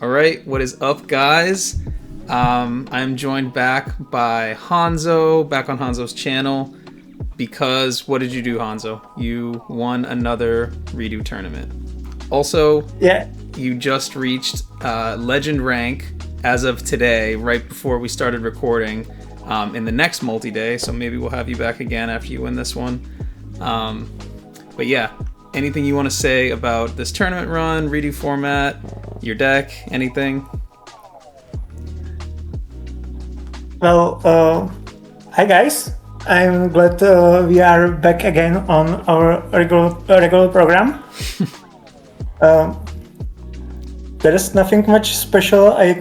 All right, what is up, guys? I'm joined back by Hanzo, back on Hanzo's channel, because what did you do, Hanzo? You won another REDU tournament. Also, you just reached Legend rank as of today, right before we started recording, in the next multi-day, so maybe we'll have you back again after you win this one. But yeah, anything you want to say about this tournament run, REDU format, your deck, anything? Well, hi guys. I'm glad we are back again on our regular program. There is nothing much special I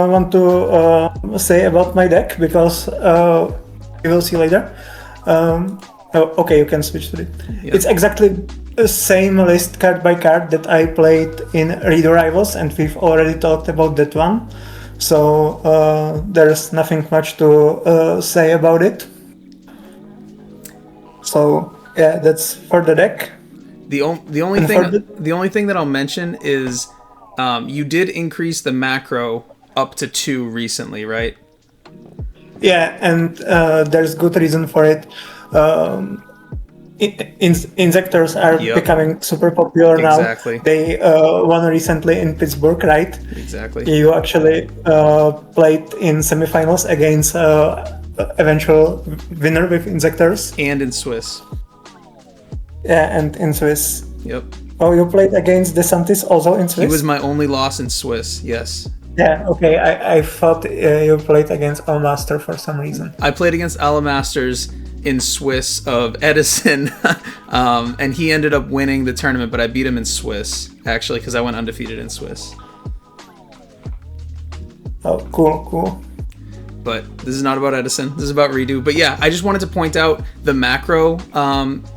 want to say about my deck because we will see later. Okay, you can switch to it. Yeah. It's exactly the same list card by card that I played in REDU Rivals, and we've already talked about that one. So there's nothing much to say about it. So yeah, that's for the deck. The only thing that I'll mention is you did increase the macro up to 2 recently, right? Yeah, and there's good reason for it. Insectors are becoming super popular now. Exactly. They won recently in Pittsburgh, right? Exactly. You actually played in semifinals against eventual winner with Insectors. And in Swiss. Yeah, and in Swiss. Yep. Oh, you played against DeSantis also in Swiss? He was my only loss in Swiss, yes. Yeah, okay. I thought you played against Almaster for some reason. I played against Alamasters in Swiss of Edison, and he ended up winning the tournament, but I beat him in Swiss, actually, because I went undefeated in Swiss. Oh, cool. But this is not about Edison. This is about REDU. But yeah, I just wanted to point out the macro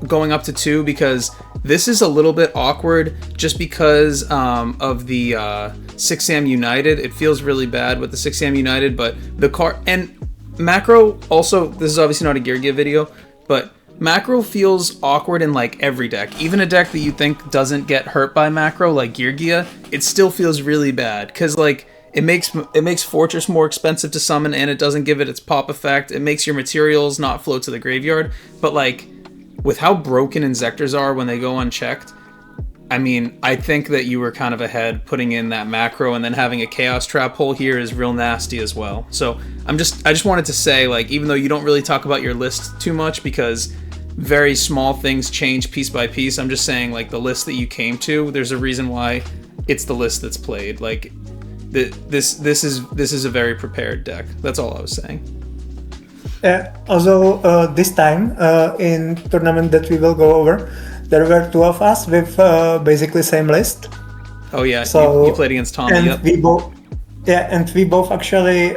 going up to 2 because this is a little bit awkward just because of the 6am United. It feels really bad with the 6am United, but the card and macro also, this is obviously not a Gear Give video, but macro feels awkward in like every deck. Even a deck that you think doesn't get hurt by macro like Gear Gia, it still feels really bad because like it makes Fortress more expensive to summon, and it doesn't give it its pop effect. It makes your materials not float to the graveyard. But like, with how broken Insectors are when they go unchecked, I mean, I think that you were kind of ahead putting in that macro, and then having a Chaos Trap hole here is real nasty as well. So I just wanted to say, like, even though you don't really talk about your list too much because very small things change piece by piece, I'm just saying, like, the list that you came to, there's a reason why it's the list that's played. Like, this is a very prepared deck. That's all I was saying. Also, this time in tournament that we will go over, there were 2 of us with basically same list. Oh yeah, so you played against Tommy. And we both actually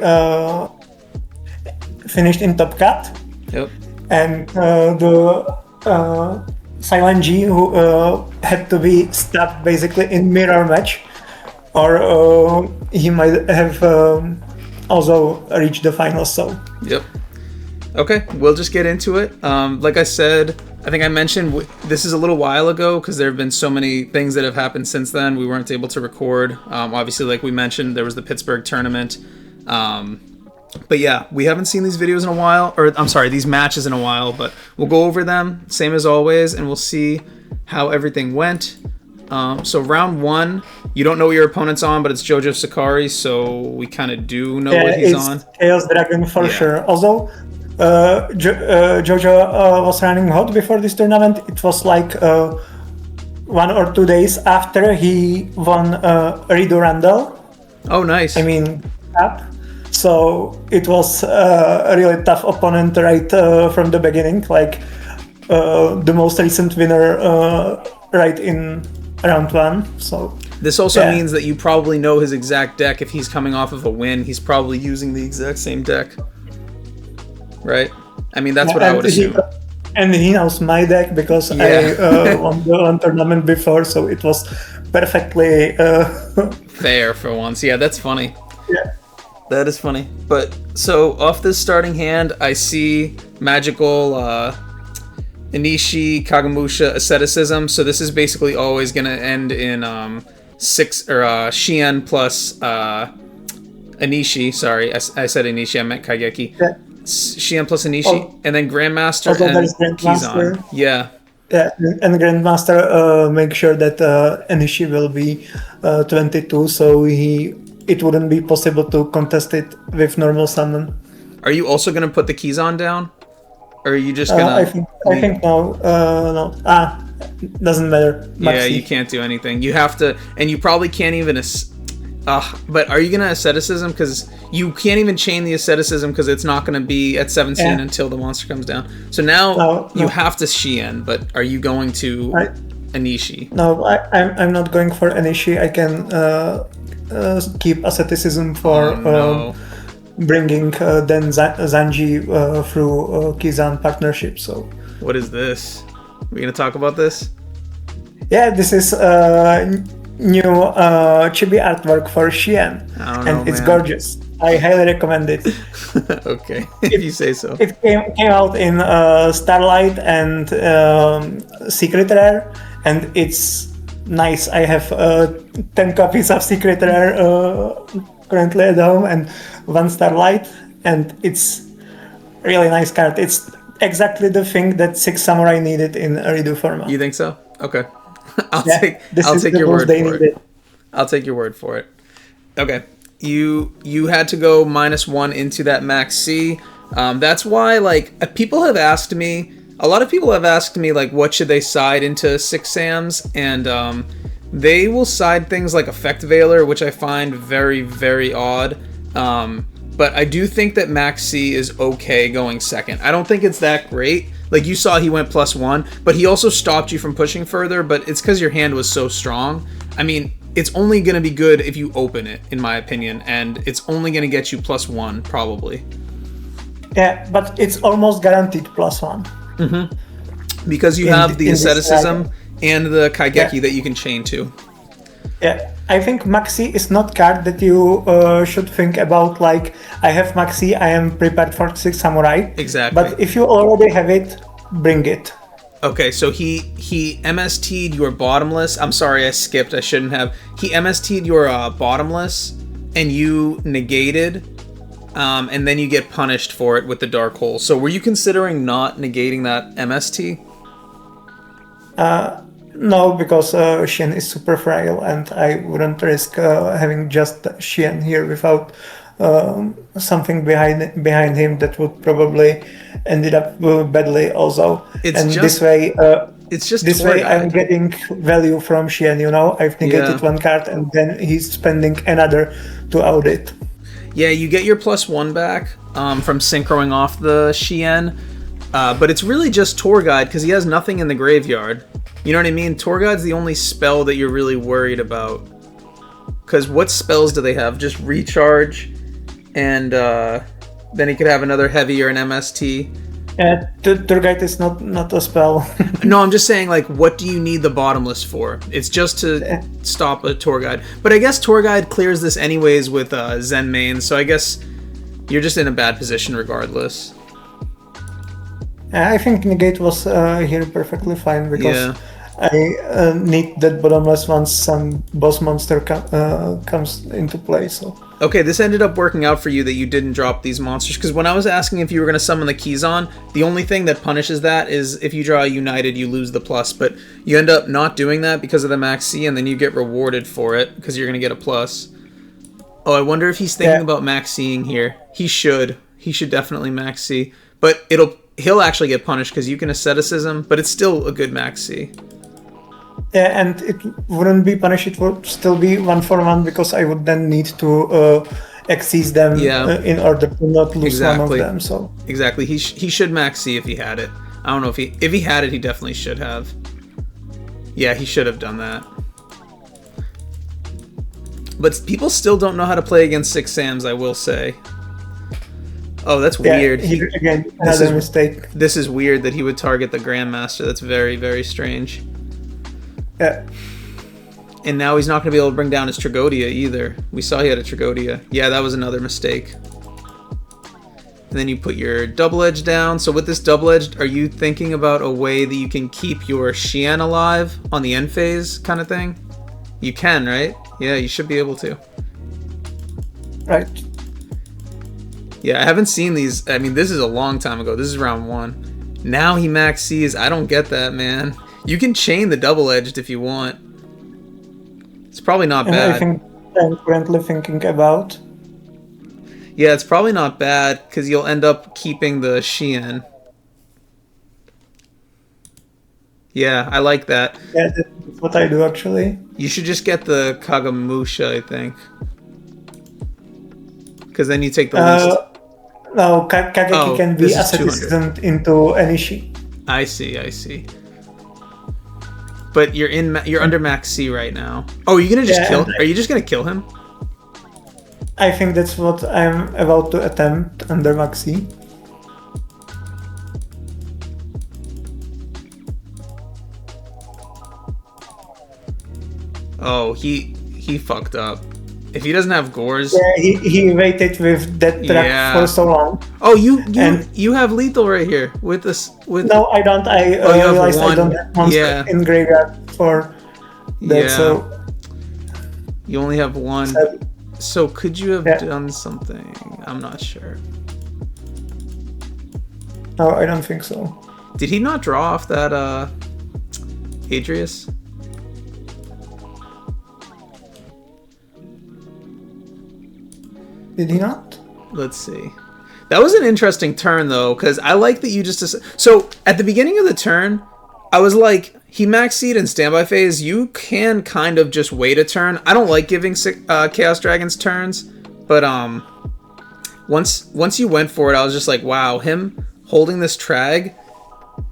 finished in top cut. Yep. And the Silent G who had to be stopped basically in mirror match. Or he might have also reached the finals. So. Yep. Okay, we'll just get into it. Like I said, I think I mentioned this is a little while ago because there have been so many things that have happened since then. We weren't able to record. Obviously, like we mentioned, there was the Pittsburgh tournament. But yeah, we haven't seen these videos in a while, or I'm sorry, these matches in a while. But we'll go over them, same as always, and we'll see how everything went. So round 1, you don't know what your opponent's on, but it's Jojo Sakari, so we kind of do know what he's on. Chaos Dragon for sure. Although Jojo was running hot before this tournament, it was like 1 or 2 days after he won REDU Randall. Oh, nice. I mean, up. So it was a really tough opponent right from the beginning, like the most recent winner right in round 1. So this also means that you probably know his exact deck. If he's coming off of a win, he's probably using the exact same deck, right? I mean, that's what I would assume. And he knows my deck because I won the one tournament before, so it was perfectly fair for once. Yeah, that's funny. Yeah, that is funny. But so off this starting hand, I see magical Inishi, Kagamusha, Asceticism. So this is basically always going to end in Shien plus Anishi. Sorry, I said Anishi. I meant Kaigeki. Yeah. Shien plus Anishi, and then Grandmaster Also, and there's Grandmaster. Kizan. Yeah. Yeah, and Grandmaster make sure that Anishi will be 22, so it wouldn't be possible to contest it with normal summon. Are you also gonna put the Kizan down, or are you just gonna? I think no. No. Doesn't matter. Yeah, you can't do anything. You have to, and you probably can't even. But are you gonna asceticism? Because you can't even chain the asceticism because it's not gonna be at 17 until the monster comes down. So now you have to Shien, but are you going to Anishi? No, I'm not going for Anishi. I can keep asceticism for bringing then Zanji through Kizan partnership. So what is this? We're gonna talk about this? Yeah, this is new chibi artwork for Shien, and it's gorgeous. I highly recommend it. Okay, if you say so. It came out in Starlight and Secret Rare, and it's nice. I have 10 copies of Secret Rare currently at home and 1 Starlight, and it's really nice card. It's exactly the thing that Six Samurai needed in a REDU format. You think so? Okay. I'll take your word for it. I'll take your word for it. Okay. You had to go -1 into that Max C. That's why, like, people have asked me, a lot of people have asked me, like, what should they side into 6 Sams? And they will side things like Effect Veiler, which I find very, very odd. But I do think that Max C is okay going second. I don't think it's that great. Like, you saw he went +1, but he also stopped you from pushing further, but it's because your hand was so strong. I mean, it's only going to be good if you open it, in my opinion, and it's only going to get you +1, probably. Yeah, but it's almost guaranteed +1. Mm-hmm. Because you have the asceticism and the Kaigeki that you can chain to. Yeah, I think Maxi is not card that you should think about, like, I have Maxi, I am prepared for 6 Samurai. Exactly. But if you already have it, bring it. Okay, so he MST'd your bottomless. I'm sorry, I skipped. I shouldn't have. He MST'd your bottomless, and you negated, and then you get punished for it with the Dark Hole. So were you considering not negating that MST? No, because Shien is super frail, and I wouldn't risk having just Shien here without something behind him that would probably ended up badly also. This way I'm getting value from Shien, you know. I've negated 1 card and then he's spending another to out it. Yeah, you get your +1 back from synchroing off the Shien, but it's really just Tour Guide because he has nothing in the graveyard. You know what I mean? Tour Guide's the only spell that you're really worried about. Because what spells do they have? Just Recharge, and then he could have another Heavy or an MST. Tour Guide is not a spell. No, I'm just saying, like, what do you need the bottomless for? It's just to stop a Tour Guide. But I guess Tour Guide clears this anyways with Zen Main, so I guess you're just in a bad position regardless. I think Negate was here perfectly fine because I need that bottomless once some boss monster comes into play. So okay, this ended up working out for you that you didn't drop these monsters, because when I was asking if you were going to summon the Kizan, the only thing that punishes that is if you draw a United, you lose the plus, but you end up not doing that because of the Max C, and then you get rewarded for it because you're going to get a plus. Oh, I wonder if he's thinking about Max C'ing here. He should definitely Max C, but he'll actually get punished because you can asceticism, but it's still a good Max C. Yeah, and it wouldn't be punished, it would still be 1-for-1 because I would then need to exceed them in order to not lose one of them. So exactly, he should Max C if he had it. I don't know if he had it, he definitely should have. Yeah, he should have done that. But people still don't know how to play against 6 Sams, I will say. Oh, that's weird. Again, another mistake. This is weird that he would target the Grandmaster. That's very, very strange. Yeah. And now he's not going to be able to bring down his Tragodia either. We saw he had a Tragodia. Yeah, that was another mistake. And then you put your Double Edge down. So with this Double Edge, are you thinking about a way that you can keep your Shien alive on the end phase kind of thing? You can, right? Yeah, you should be able to. Right. Yeah, I haven't seen these. I mean, this is a long time ago. This is round 1. Now he max C's. I don't get that, man. You can chain the double-edged if you want. It's probably not And bad. I think I'm currently thinking about. Yeah, it's probably not bad because you'll end up keeping the Xian. Yeah, I like that. Yeah, that's what I do actually. You should just get the Kagamusha, I think. Because then you take the least. No, Kageki can be this is 200. asceticism into Enishi. I see. But you're under max C right now. Oh, are you gonna just kill? Are you just gonna kill him? I think that's what I'm about to attempt under Maxi. Oh, he fucked up. If he doesn't have gores. Yeah, he waited with that track for so long. Oh, you have lethal right here with this with. No, I don't. I realized I don't have monster in graveyard for that. Yeah. So you only have 1. So could you have done something? I'm not sure. No, I don't think so. Did he not draw off that Adrius? Did he not? Let's see. That was an interesting turn though, because I like that you just so at the beginning of the turn, I was like, he max seed in standby phase. You can kind of just wait a turn. I don't like giving Chaos Dragons turns, but once you went for it, I was just like, wow, him holding this Trag,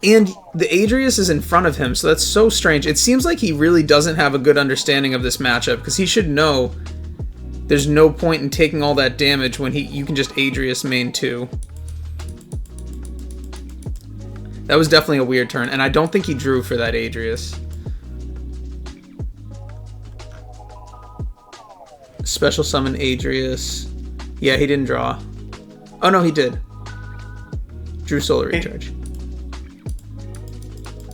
and the Adrius is in front of him, so that's so strange. It seems like he really doesn't have a good understanding of this matchup because he should know there's no point in taking all that damage when you can just Adrius main 2. That was definitely a weird turn, and I don't think he drew for that Adrius. Special summon Adrius. Yeah, he didn't draw. Oh no, he did. Drew Solar Recharge.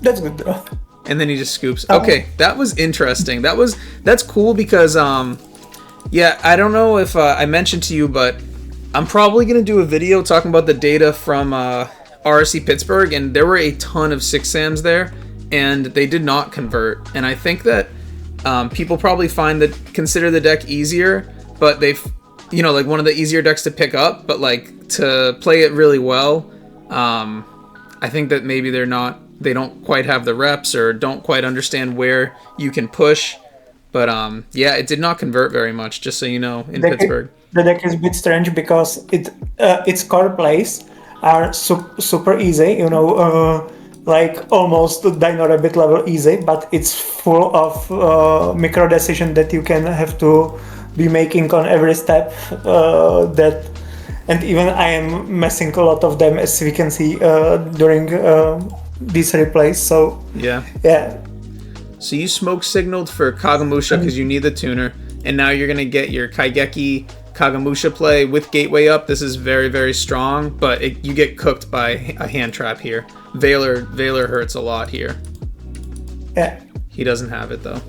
That's good draw. And then he just scoops. Okay, that was interesting. That's cool because yeah, I don't know if I mentioned to you, but I'm probably gonna do a video talking about the data from RSC Pittsburgh, and there were a ton of 6-Sams there, and they did not convert. And I think that people probably consider the deck easier, but they've, like one of the easier decks to pick up, but like to play it really well, I think that maybe they don't quite have the reps or don't quite understand where you can push. But yeah, it did not convert very much, just so you know, in Pittsburgh. The deck is a bit strange because its core plays are super easy, like almost Dino Rabbit level easy, but it's full of micro decision that you can have to be making on every step. And even I am messing a lot of them, as we can see during these replays. So yeah. So you smoke signaled for Kagamusha because you need the tuner, and now you're gonna get your Kaigeki Kagamusha play with Gateway up. This is very, very strong, but you get cooked by a hand trap here. Valor hurts a lot here. Yeah. He doesn't have it though.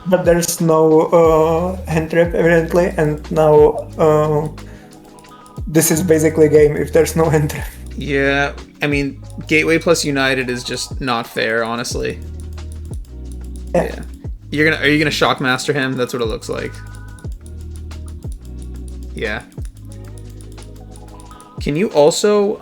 But there's no hand trap evidently, and now this is basically a game if there's no hand trap. Yeah, I mean, Gateway plus United is just not fair, honestly. Yeah. Are you gonna Shockmaster him? That's what it looks like. Yeah. Can you also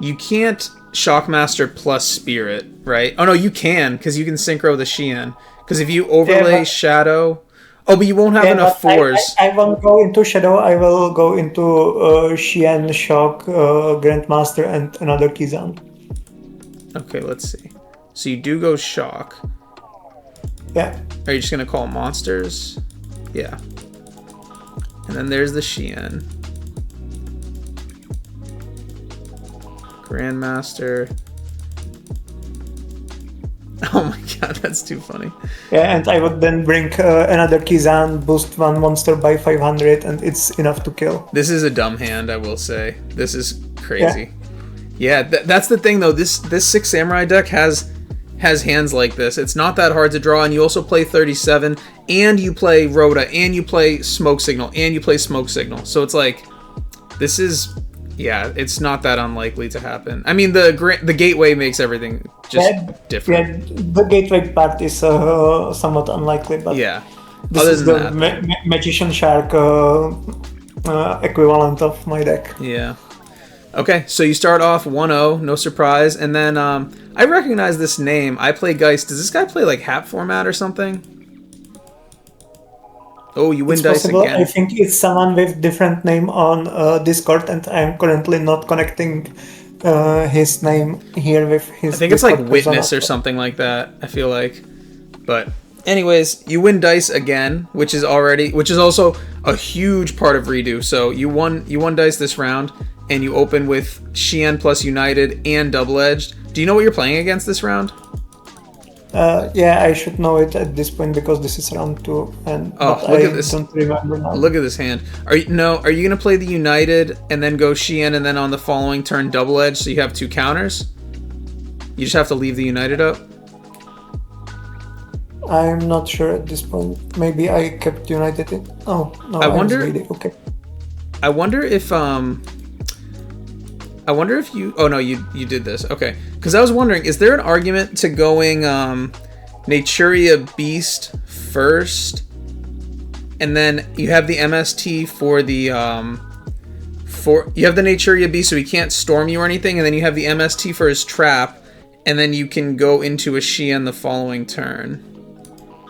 you can't Shockmaster plus Spirit, right? Oh no, you can, because you can synchro the Xian. Because if you overlay Shadow, but you won't have enough force. I won't go into Shadow. I will go into Xian, Shock, Grandmaster, and another Kizan. Okay, let's see. So you do go Shock. Yeah. Are you just gonna call monsters? Yeah. And then there's the Xian. Grandmaster. Oh my god, that's too funny. Yeah, and I would then bring another Kizan, boost one monster by 500, and it's enough to kill. This is a dumb hand, I will say. This is crazy. Yeah, that's the thing though. This 6 Samurai deck has has hands like this. It's not that hard to draw, and you also play 37, and you play Rhoda, and you play Smoke Signal, and you play Smoke Signal. So it's like, this is, yeah, it's not that unlikely to happen. I mean, the gateway makes everything just different. Yeah, the gateway part is somewhat unlikely, but Yeah. this is the Magician Shark equivalent of my deck. Yeah. Okay, so you start off 1-0, no surprise, and then I recognize this name. I play Geist. Does this guy play like Hat format or something? Oh, you win It's dice possible. again. I think it's someone with different name on Discord, and I'm currently not connecting his name here with his. I think it's like Discord Witness persona. or something like that, I feel like. But anyways, you win dice again, which is also a huge part of Redo. So you won dice this round, and you open with Xian plus United and Double Edged. Do you know what you're playing against this round? Yeah, I should know it at this point because this is round 2, and but I don't remember now. Look at this hand. Are you gonna play the United and then go Xian and then on the following turn Double Edge so you have 2 counters? You just have to leave the United up? I'm not sure at this point. Maybe I kept United in. Oh no, I wonder. was greedy. Okay. I wonder if you... Oh, no, you did this. Okay. Because I was wondering, is there an argument to going Naturia Beast first, and then you have the MST for the... you have the Naturia Beast so he can't storm you or anything, and then you have the MST for his trap, and then you can go into a Xian the following turn.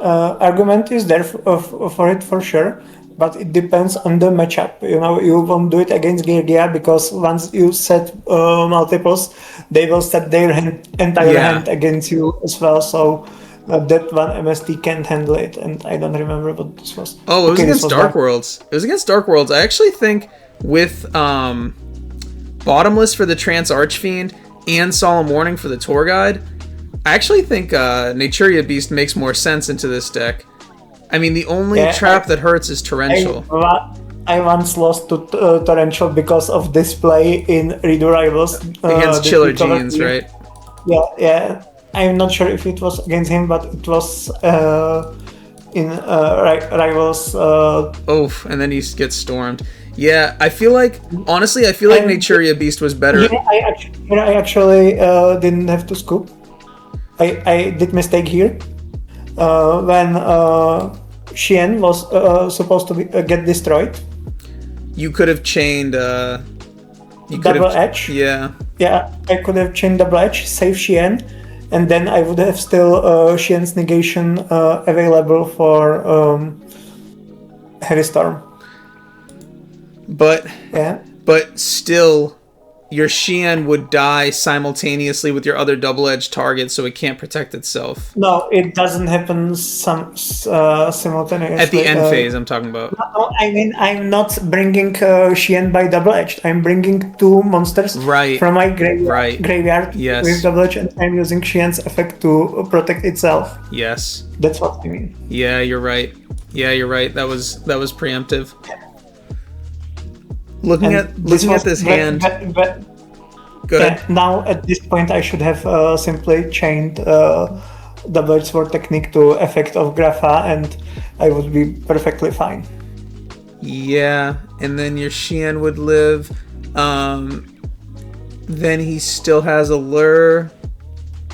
Argument is there for it for sure. But it depends on the matchup. You know, you won't do it against Georgia because once you set multiples, they will set their entire hand against you as well. So that one MST can't handle it, and I don't remember what this was. Oh, it was against Dark Worlds. It was against Dark Worlds. I actually think with Bottomless for the Trance Archfiend and Solemn Warning for the Tour Guide, I actually think Naturia Beast makes more sense into this deck. I mean, the only trap that hurts is Torrential. I once lost to Torrential because of this play in Redo Rivals. Against Chiller Jeans, right? Yeah. I'm not sure if it was against him, but it was in Rivals. And then he gets stormed. Yeah, honestly, I feel like Naturia Beast was better. I actually didn't have to scoop. I did mistake here. When Xian was supposed to get destroyed. You could have chained... Double Edge? Yeah. Yeah, I could have chained Double Edge, save Xian, and then I would have still Xian's negation available for Heavy Storm. But still, your Xian would die simultaneously with your other double-edged target, so it can't protect itself. No, it doesn't happen simultaneously. At the end phase, I'm talking about. No, I mean, I'm not bringing Xian by double-edged. I'm bringing 2 monsters from my graveyard with double-edged, and I'm using Xian's effect to protect itself. Yes. That's what I mean. Yeah, you're right. That was preemptive. Looking at this hand. Go ahead. Now at this point, I should have simply chained the Bird Sword technique to effect of Grapha, and I would be perfectly fine. Yeah, and then your Xian would live. Then he still has a lure.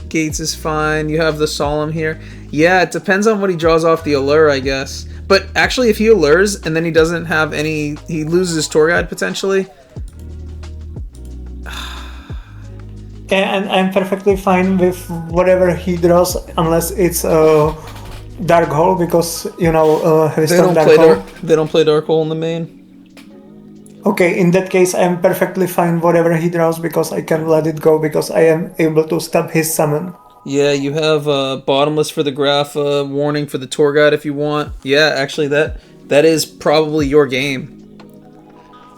Gates is fine. You have the Solemn here. Yeah, it depends on what he draws off the allure, I guess. But actually, if he allures and then he doesn't have any... He loses his Tour Guide, potentially. Yeah, and I'm perfectly fine with whatever he draws, unless it's Dark Hole, because, you know, Heavy Storm Dark Hole. They don't play Dark Hole in the main? Okay, in that case, I'm perfectly fine whatever he draws, because I can let it go, because I am able to stop his summon. Yeah, you have Bottomless for the Grapha, Warning for the Tour Guide if you want. Yeah, actually, that is probably your game.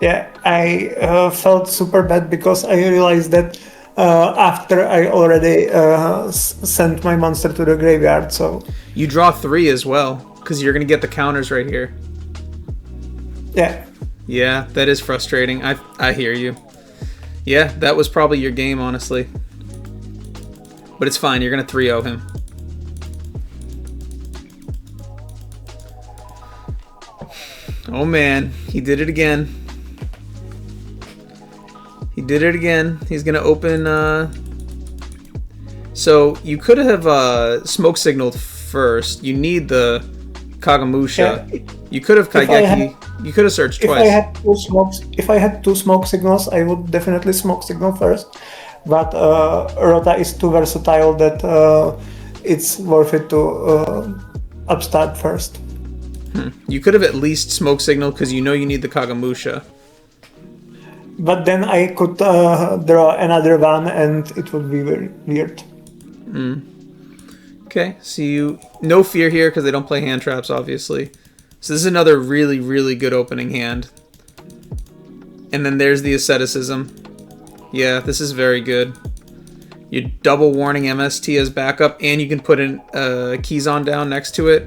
Yeah, I felt super bad because I realized that after I already sent my monster to the graveyard, so... You draw 3 as well, because you're going to get the counters right here. Yeah. Yeah, that is frustrating. I hear you. Yeah, that was probably your game, honestly. But it's fine. You're going to 3-0 him. Oh, man. He did it again. He did it again. He's going to open... So, you could have smoke signaled first. You need the Kagamusha. Yeah, you could have Kaigeki. You could have searched twice. If I had two smoke signals, I would definitely smoke signal first. But Rota is too versatile that it's worth it to upstart first. You could have at least smoke signal because you know you need the Kagamusha. But then I could draw another one and it would be very weird. Okay, so you... No fear here because they don't play hand traps, obviously. So this is another really, really good opening hand. And then there's the asceticism. Yeah, this is very good. You're double warning MST as backup, and you can put in Keyzon down next to it.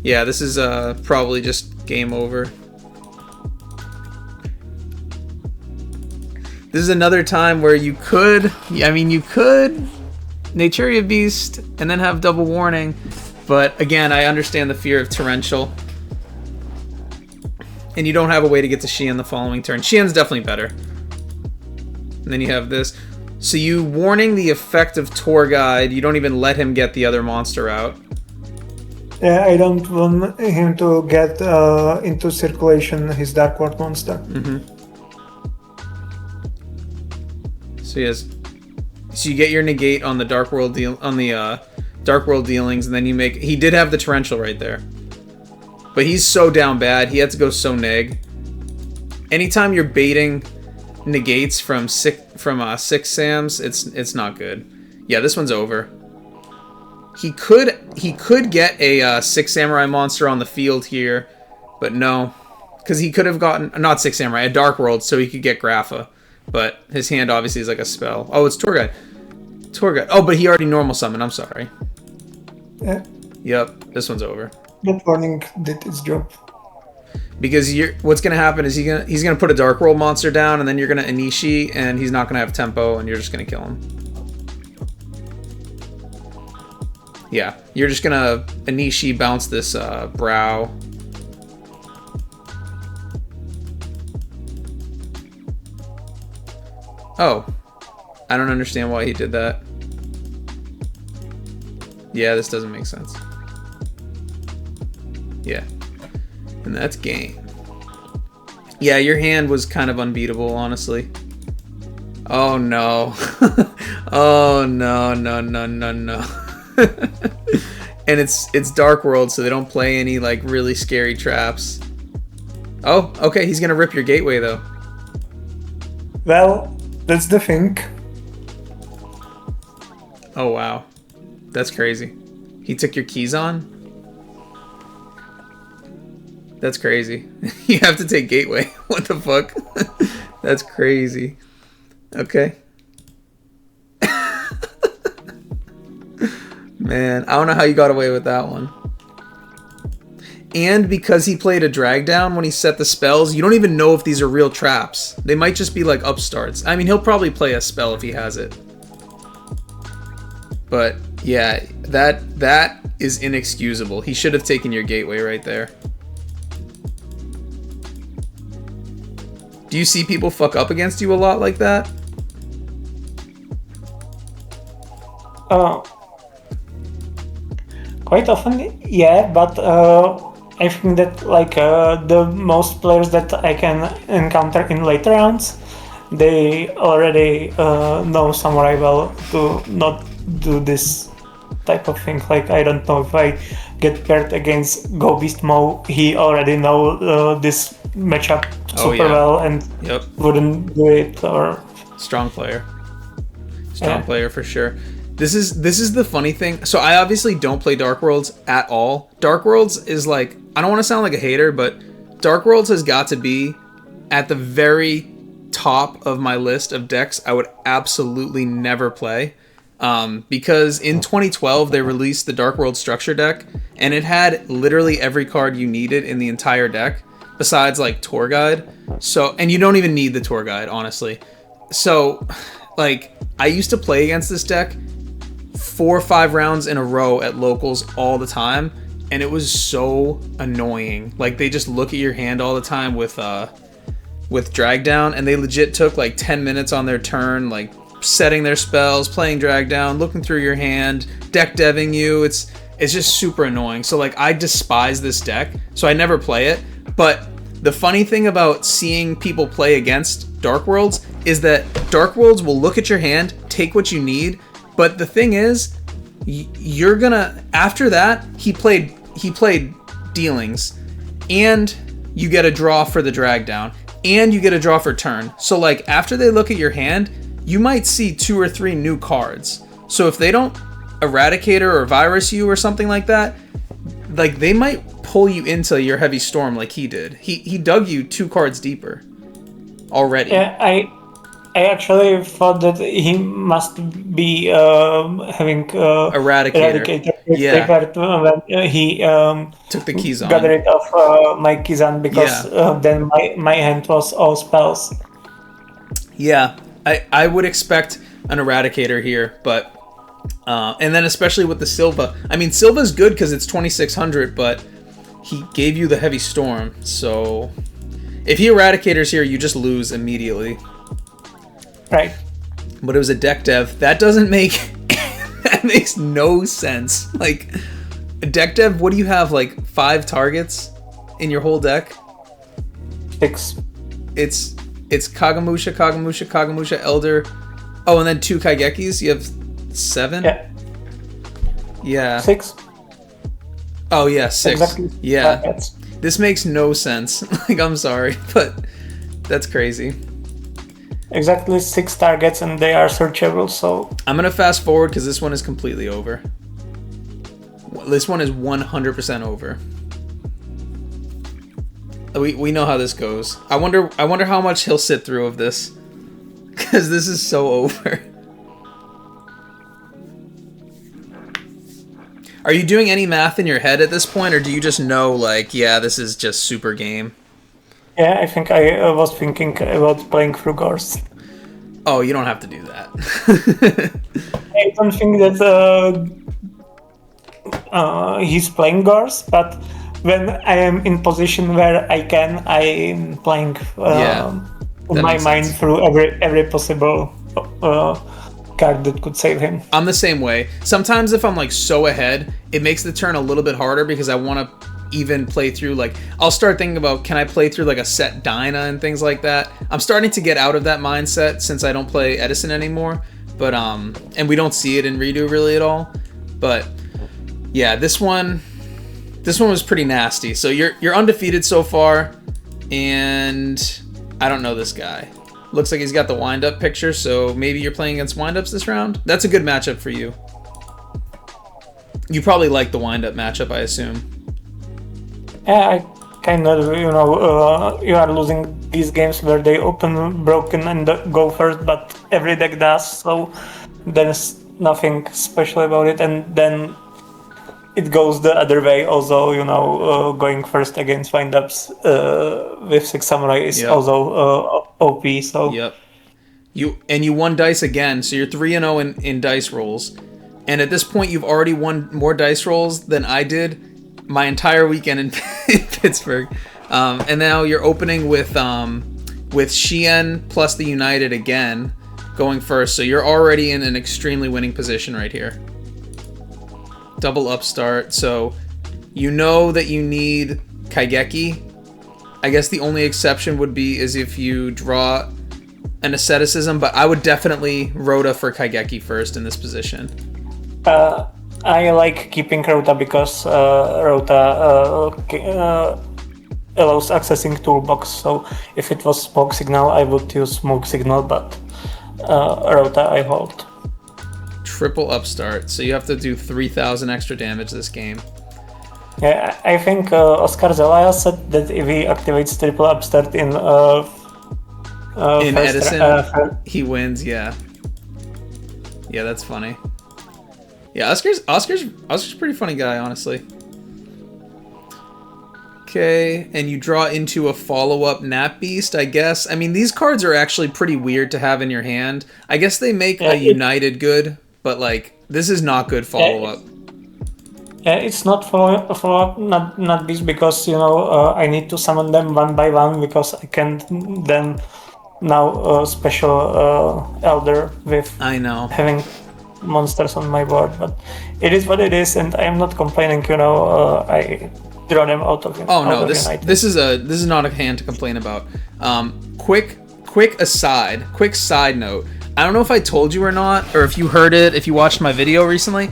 Yeah, this is probably just game over. This is another time where you could... I mean, you could Naturia Beast and then have double warning. But again, I understand the fear of Torrential. And you don't have a way to get to Xian the following turn. Xian's definitely better. And then you have this. So you warning the effect of Tour Guide. You don't even let him get the other monster out. Yeah, I don't want him to get into circulation his Dark World monster. So yes. So you get your negate on the Dark World Dark World dealings, and then you make... He did have the Torrential right there. But he's so down bad. He had to go so neg. Anytime you're baiting negates from six Sams, it's not good. Yeah, this one's over. He could get a 6 Samurai monster on the field here, but no. Because he could have gotten... Not 6 Samurai, a Dark World, so he could get Grapha. But his hand obviously is like a spell. Oh, it's Tour Guide. Tour Guide. Oh, but he already normal summoned. I'm sorry. Yeah. Yep, this one's over. That warning did its job. Because what's gonna happen is he's gonna put a Dark World monster down, and then you're gonna Inishi, and he's not gonna have tempo, and you're just gonna kill him. Yeah, you're just gonna Inishi bounce this brow. Oh, I don't understand why he did that. Yeah, this doesn't make sense. Yeah. And that's game. Yeah, your hand was kind of unbeatable, honestly. Oh, no. Oh, no, no, no, no, no. And it's Dark World, so they don't play any, like, really scary traps. Oh, okay, he's gonna rip your gateway, though. Well, that's the thing. Oh, wow. That's crazy. He took your Keyzon? That's crazy. You have to take gateway. What the fuck? That's crazy. Okay. Man, I don't know how you got away with that one. And because he played a drag down when he set the spells, you don't even know if these are real traps. They might just be like upstarts. I mean, he'll probably play a spell if he has it. But yeah, that is inexcusable. He should have taken your gateway right there. Do you see people fuck up against you a lot like that? Quite often, yeah, but I think that like the most players that I can encounter in later rounds, they already know Samurai well to not do this type of thing. Like, I don't know, if I get paired against Go Beast Mo, he already know this matchup super well and wouldn't do it. Or strong player for sure. This is the funny thing. So I obviously don't play Dark Worlds at all. Dark Worlds is like, I don't want to sound like a hater, but Dark Worlds has got to be at the very top of my list of decks I would absolutely never play. Because in 2012 they released the Dark World structure deck, and it had literally every card you needed in the entire deck besides like Tour Guide. So, and you don't even need the Tour Guide, honestly. So like, I used to play against this deck 4 or 5 rounds in a row at locals all the time, and it was so annoying. Like, they just look at your hand all the time with drag down, and they legit took like 10 minutes on their turn, like setting their spells, playing drag down, looking through your hand, deck deving you. It's just super annoying. So like, I despise this deck, so I never play it. But the funny thing about seeing people play against Dark Worlds is that Dark Worlds will look at your hand, take what you need, but the thing is, you're gonna, after that, he played dealings, and you get a draw for the drag down, and you get a draw for turn. So like, after they look at your hand, you might see 2 or 3 new cards. So if they don't Eradicator or Virus you or something like that, like, they might pull you into your Heavy Storm like he did. He dug you 2 cards deeper already. Yeah, I actually thought that he must be having Eradicator. Yeah. When he took the Kizan. Got rid of my Kizan, because then my hand was all spells. Yeah, I would expect an Eradicator here, but and then especially with the Silva. I mean, Silva's good because it's 2600, but he gave you the Heavy Storm, so if he Eradicators here, you just lose immediately. Right. But it was a deck dev. That doesn't make... that makes no sense. Like, a deck dev, what do you have, like 5 targets in your whole deck? 6. It's Kagamusha, Elder. Oh, and then 2 Kaigekis? You have 7? Yeah. 6. Oh, yeah, 6. Exactly. Yeah. This makes no sense. Like, I'm sorry, but that's crazy. Exactly 6 targets, and they are searchable, so... I'm going to fast forward because this one is completely over. This one is 100% over. We know how this goes. I wonder how much he'll sit through of this. Because this is so over. Are you doing any math in your head at this point, or do you just know, like, yeah, this is just super game? Yeah, I think I was thinking about playing through Gors. Oh, you don't have to do that. I don't think that he's playing Gors, but when I am in position where I'm playing my mind through every possible card that could save him. I'm the same way. Sometimes if I'm like so ahead, it makes the turn a little bit harder because I want to even play through, like, I'll start thinking about, can I play through like a set Dyna and things like that. I'm starting to get out of that mindset since I don't play Edison anymore, but and we don't see it in Redo really at all. But yeah, this one was pretty nasty. So you're undefeated so far, and I don't know this guy. Looks like he's got the wind-up picture, so maybe you're playing against wind-ups this round? That's a good matchup for you. You probably like the wind-up matchup, I assume. Yeah, I kind of, you are losing these games where they open broken and go first, but every deck does, so there's nothing special about it, and then it goes the other way also, going first against wind-ups with 6 Samurai is also OP, so... Yep. You won dice again, so you're 3-0 in dice rolls, and at this point you've already won more dice rolls than I did my entire weekend in Pittsburgh. And now you're opening with Shien plus the United again, going first, so you're already in an extremely winning position right here. Double upstart, so you know that you need Kaigeki. I guess the only exception would be is if you draw an asceticism, but I would definitely Rota for Kaigeki first in this position. I like keeping Rota because Rota allows accessing toolbox, so if it was Smoke Signal I would use Smoke Signal, but Rota I hold. Triple upstart, so you have to do 3,000 extra damage this game. Yeah, I think Oscar Zelaya said that if he activates triple upstart in Edison, he wins. Yeah, that's funny. Yeah, Oscar's pretty funny guy, honestly. Okay, and you draw into a follow-up Nap Beast, I guess. I mean, these cards are actually pretty weird to have in your hand. I guess they make a United good, but like This is not good follow-up. It's not follow-up, not this, because, I need to summon them one by one, because I can't then now special Elder with I know. having monsters on my board, but it is what it is, and I am not complaining, I draw them out of Oh no, United. this is not a hand to complain about. Quick side note. I don't know if I told you or not, or if you heard it, if you watched my video recently.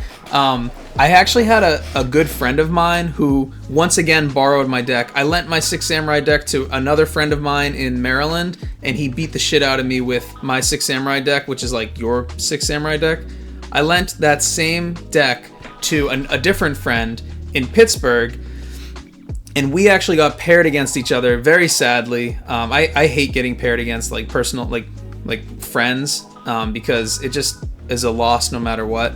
I actually had a good friend of mine who once again borrowed my deck. I lent my Six Samurai deck to another friend of mine in Maryland, and he beat the shit out of me with my Six Samurai deck, which is like your Six Samurai deck. I lent that same deck to a different friend in Pittsburgh, and we actually got paired against each other very sadly. I hate getting paired against like personal like friends because it just is a loss no matter what.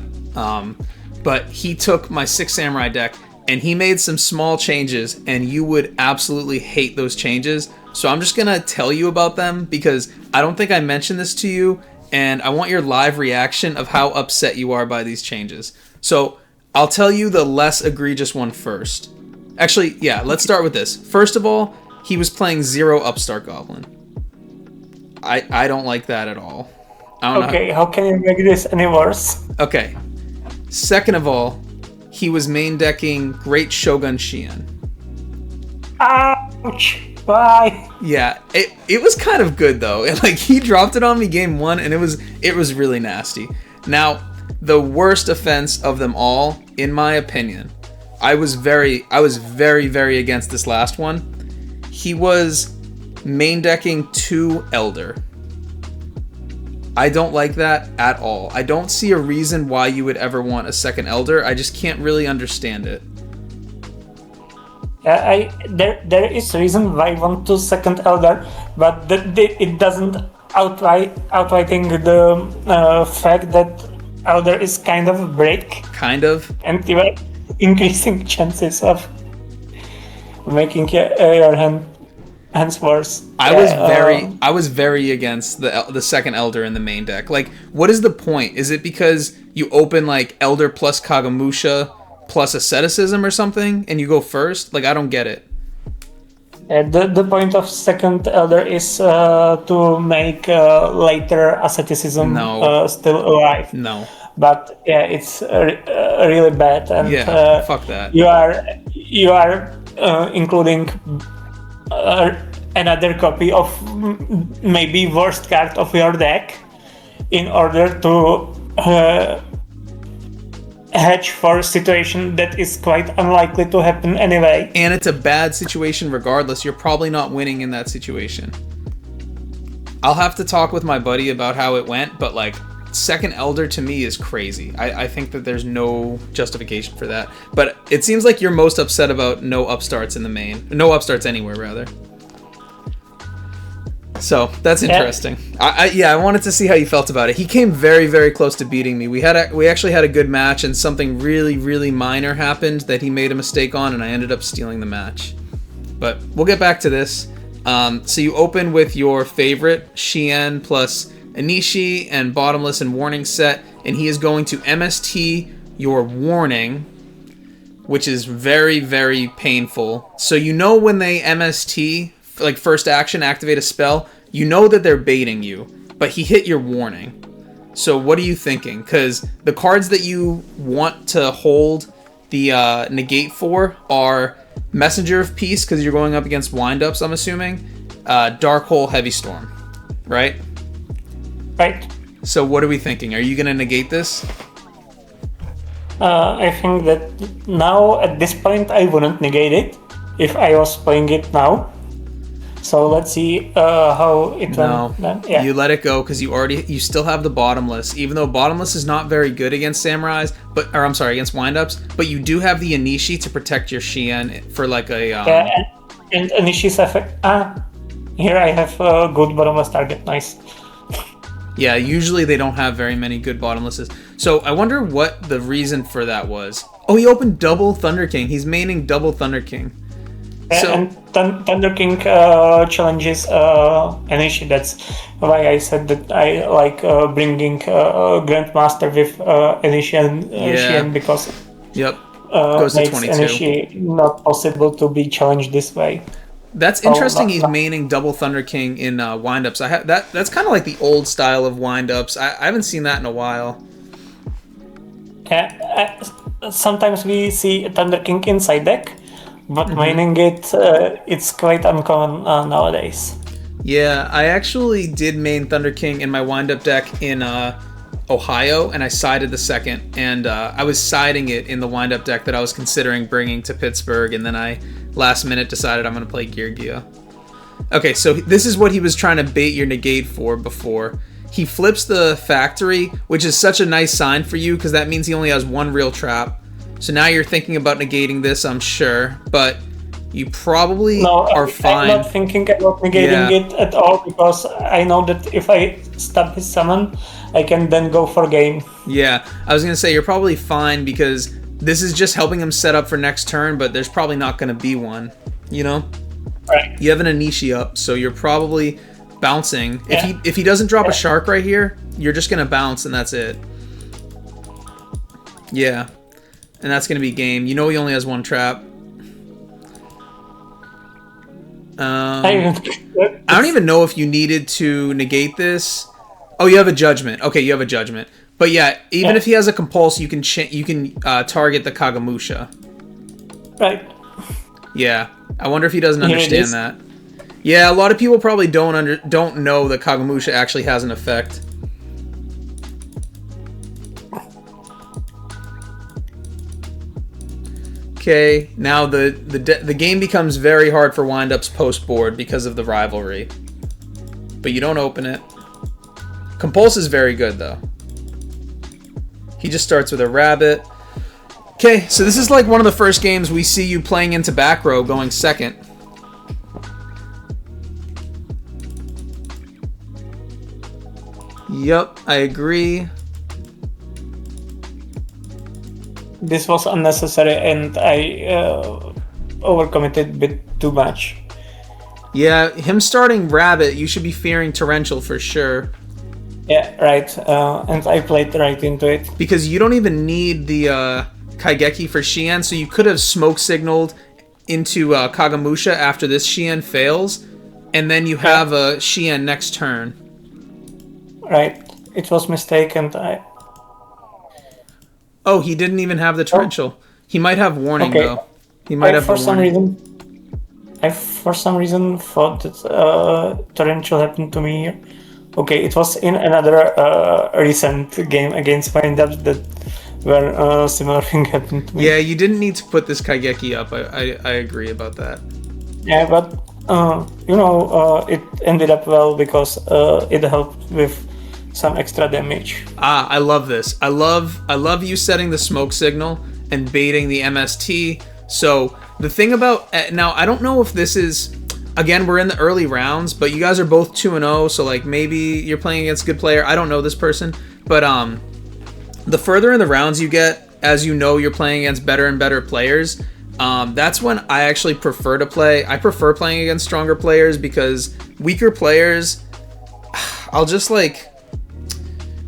But he took my Six Samurai deck and he made some small changes, and you would absolutely hate those changes. So I'm just gonna tell you about them because I don't think I mentioned this to you, and I want your live reaction of how upset you are by these changes. So I'll tell you the less egregious one first. Actually, yeah, let's start with this. First of all, he was playing 0 Upstart Goblin. I don't like that at all. I don't know. How can you make this any worse? Okay. Second of all, he was main decking Great Shogun Shien. Ouch! Why? Yeah, it was kind of good though. Like he dropped it on me game 1, and it was really nasty. Now, the worst offense of them all, in my opinion, I was very very against this last one. He was main decking 2 Elder. I don't like that at all. I don't see a reason why you would ever want a second Elder. I just can't really understand it. There is reason why I want to second Elder, but it doesn't outweighing the fact that Elder is kind of a break. Kind of. And you are increasing chances of making your hands worse. I was very against the second Elder in the main deck. Like, what is the point? Is it because you open like Elder plus Kagamusha plus Asceticism or something, and you go first? Like, I don't get it. The point of second Elder is to make later Asceticism still alive. No. But yeah, it's really bad, and fuck that. You are including another copy of maybe worst card of your deck in order to hedge for a situation that is quite unlikely to happen anyway. And it's a bad situation regardless. You're probably not winning in that situation. I'll have to talk with my buddy about how it went, but like, second Elder to me is crazy. I think that there's no justification for that. But it seems like you're most upset about no upstarts in the main. No upstarts anywhere, rather. So, that's interesting. I wanted to see how you felt about it. He came very, very close to beating me. We actually had a good match, and something really, really minor happened that he made a mistake on, and I ended up stealing the match. But we'll get back to this. So you open with your favorite, Shien plus Anishi and Bottomless and Warning set, and he is going to MST your Warning, which is very, very painful. So you know when they MST, like first action, activate a spell, you know that they're baiting you, but he hit your Warning. So what are you thinking? Because the cards that you want to hold the negate for are Messenger of Peace, because you're going up against windups, I'm assuming, Dark Hole, Heavy Storm, right? Right. So what are we thinking? Are you going to negate this? I think that now, at this point, I wouldn't negate it if I was playing it now. So let's see how it went. No, you let it go because you still have the Bottomless, even though Bottomless is not very good against Samurais, against windups, but you do have the Anishi to protect your Shien for like a... and Anishi's effect. Here I have a good Bottomless target, nice. Yeah, usually they don't have very many good Bottomlesses. So I wonder what the reason for that was. Oh, he opened double Thunder King. He's maining double Thunder King. So And Thunder King challenges Enishi. That's why I said that I like bringing Grandmaster with Enishi and Shien, because yep, goes to makes 22. Enishi not possible to be challenged this way. That's interesting. He's maining double Thunder King in windups. I have that. That's kind of like the old style of windups. I haven't seen that in a while. Sometimes we see Thunder King inside deck, but mining it, it's quite uncommon nowadays. Yeah, I actually did main Thunder King in my windup deck in Ohio, and I sided the second, and I was siding it in the windup deck that I was considering bringing to Pittsburgh, and then I last minute decided I'm going to play Geargia. Okay, so this is what he was trying to bait your negate for before. He flips the factory, which is such a nice sign for you because that means he only has one real trap. So now you're thinking about negating this, I'm sure, but you probably are fine. I'm not thinking about negating it at all, because I know that if I stop his summon, I can then go for game. Yeah, I was going to say you're probably fine because this is just helping him set up for next turn, but there's probably not going to be one, you know? Right. You have an Anishi up, so you're probably bouncing. Yeah. If he doesn't drop a shark right here, you're just going to bounce and that's it. Yeah. And that's going to be game. You know he only has one trap. I don't even know if you needed to negate this. Oh, you have a judgment. Okay, you have a judgment. But yeah, even if he has a compulse, you can target the Kagamusha. Right. Yeah. I wonder if he doesn't understand that. Yeah, a lot of people probably don't know that Kagamusha actually has an effect. Okay, now the game becomes very hard for windups post board because of the rivalry. But you don't open it. Compulse is very good though. He just starts with a rabbit. Okay, so this is like one of the first games we see you playing into back row going second. Yep, I agree. This was unnecessary and I overcommitted a bit too much. Yeah, him starting rabbit, you should be fearing torrential for sure. Yeah, right. And I played right into it. Because you don't even need the Kaigeki for Shien, so you could have smoke signaled into Kagamusha after this Shien fails, and then you have a Shien next turn. Right. It was mistake and I... Oh, he didn't even have the torrential. He might have warning though. He might have for some warning. I for some reason thought that torrential happened to me here. Okay, it was in another recent game against windups that where similar thing happened to me. Yeah, you didn't need to put this Kaigeki up. I agree about that. Yeah, but it ended up well because it helped with some extra damage. Ah, I love this. I love you setting the smoke signal and baiting the MST. So the thing about now, I don't know if this is, again, we're in the early rounds, but you guys are both 2-0, so like maybe you're playing against a good player. I don't know this person, but the further in the rounds you get, as you know, you're playing against better and better players. That's when I actually prefer to play. I prefer playing against stronger players because weaker players, I'll just like.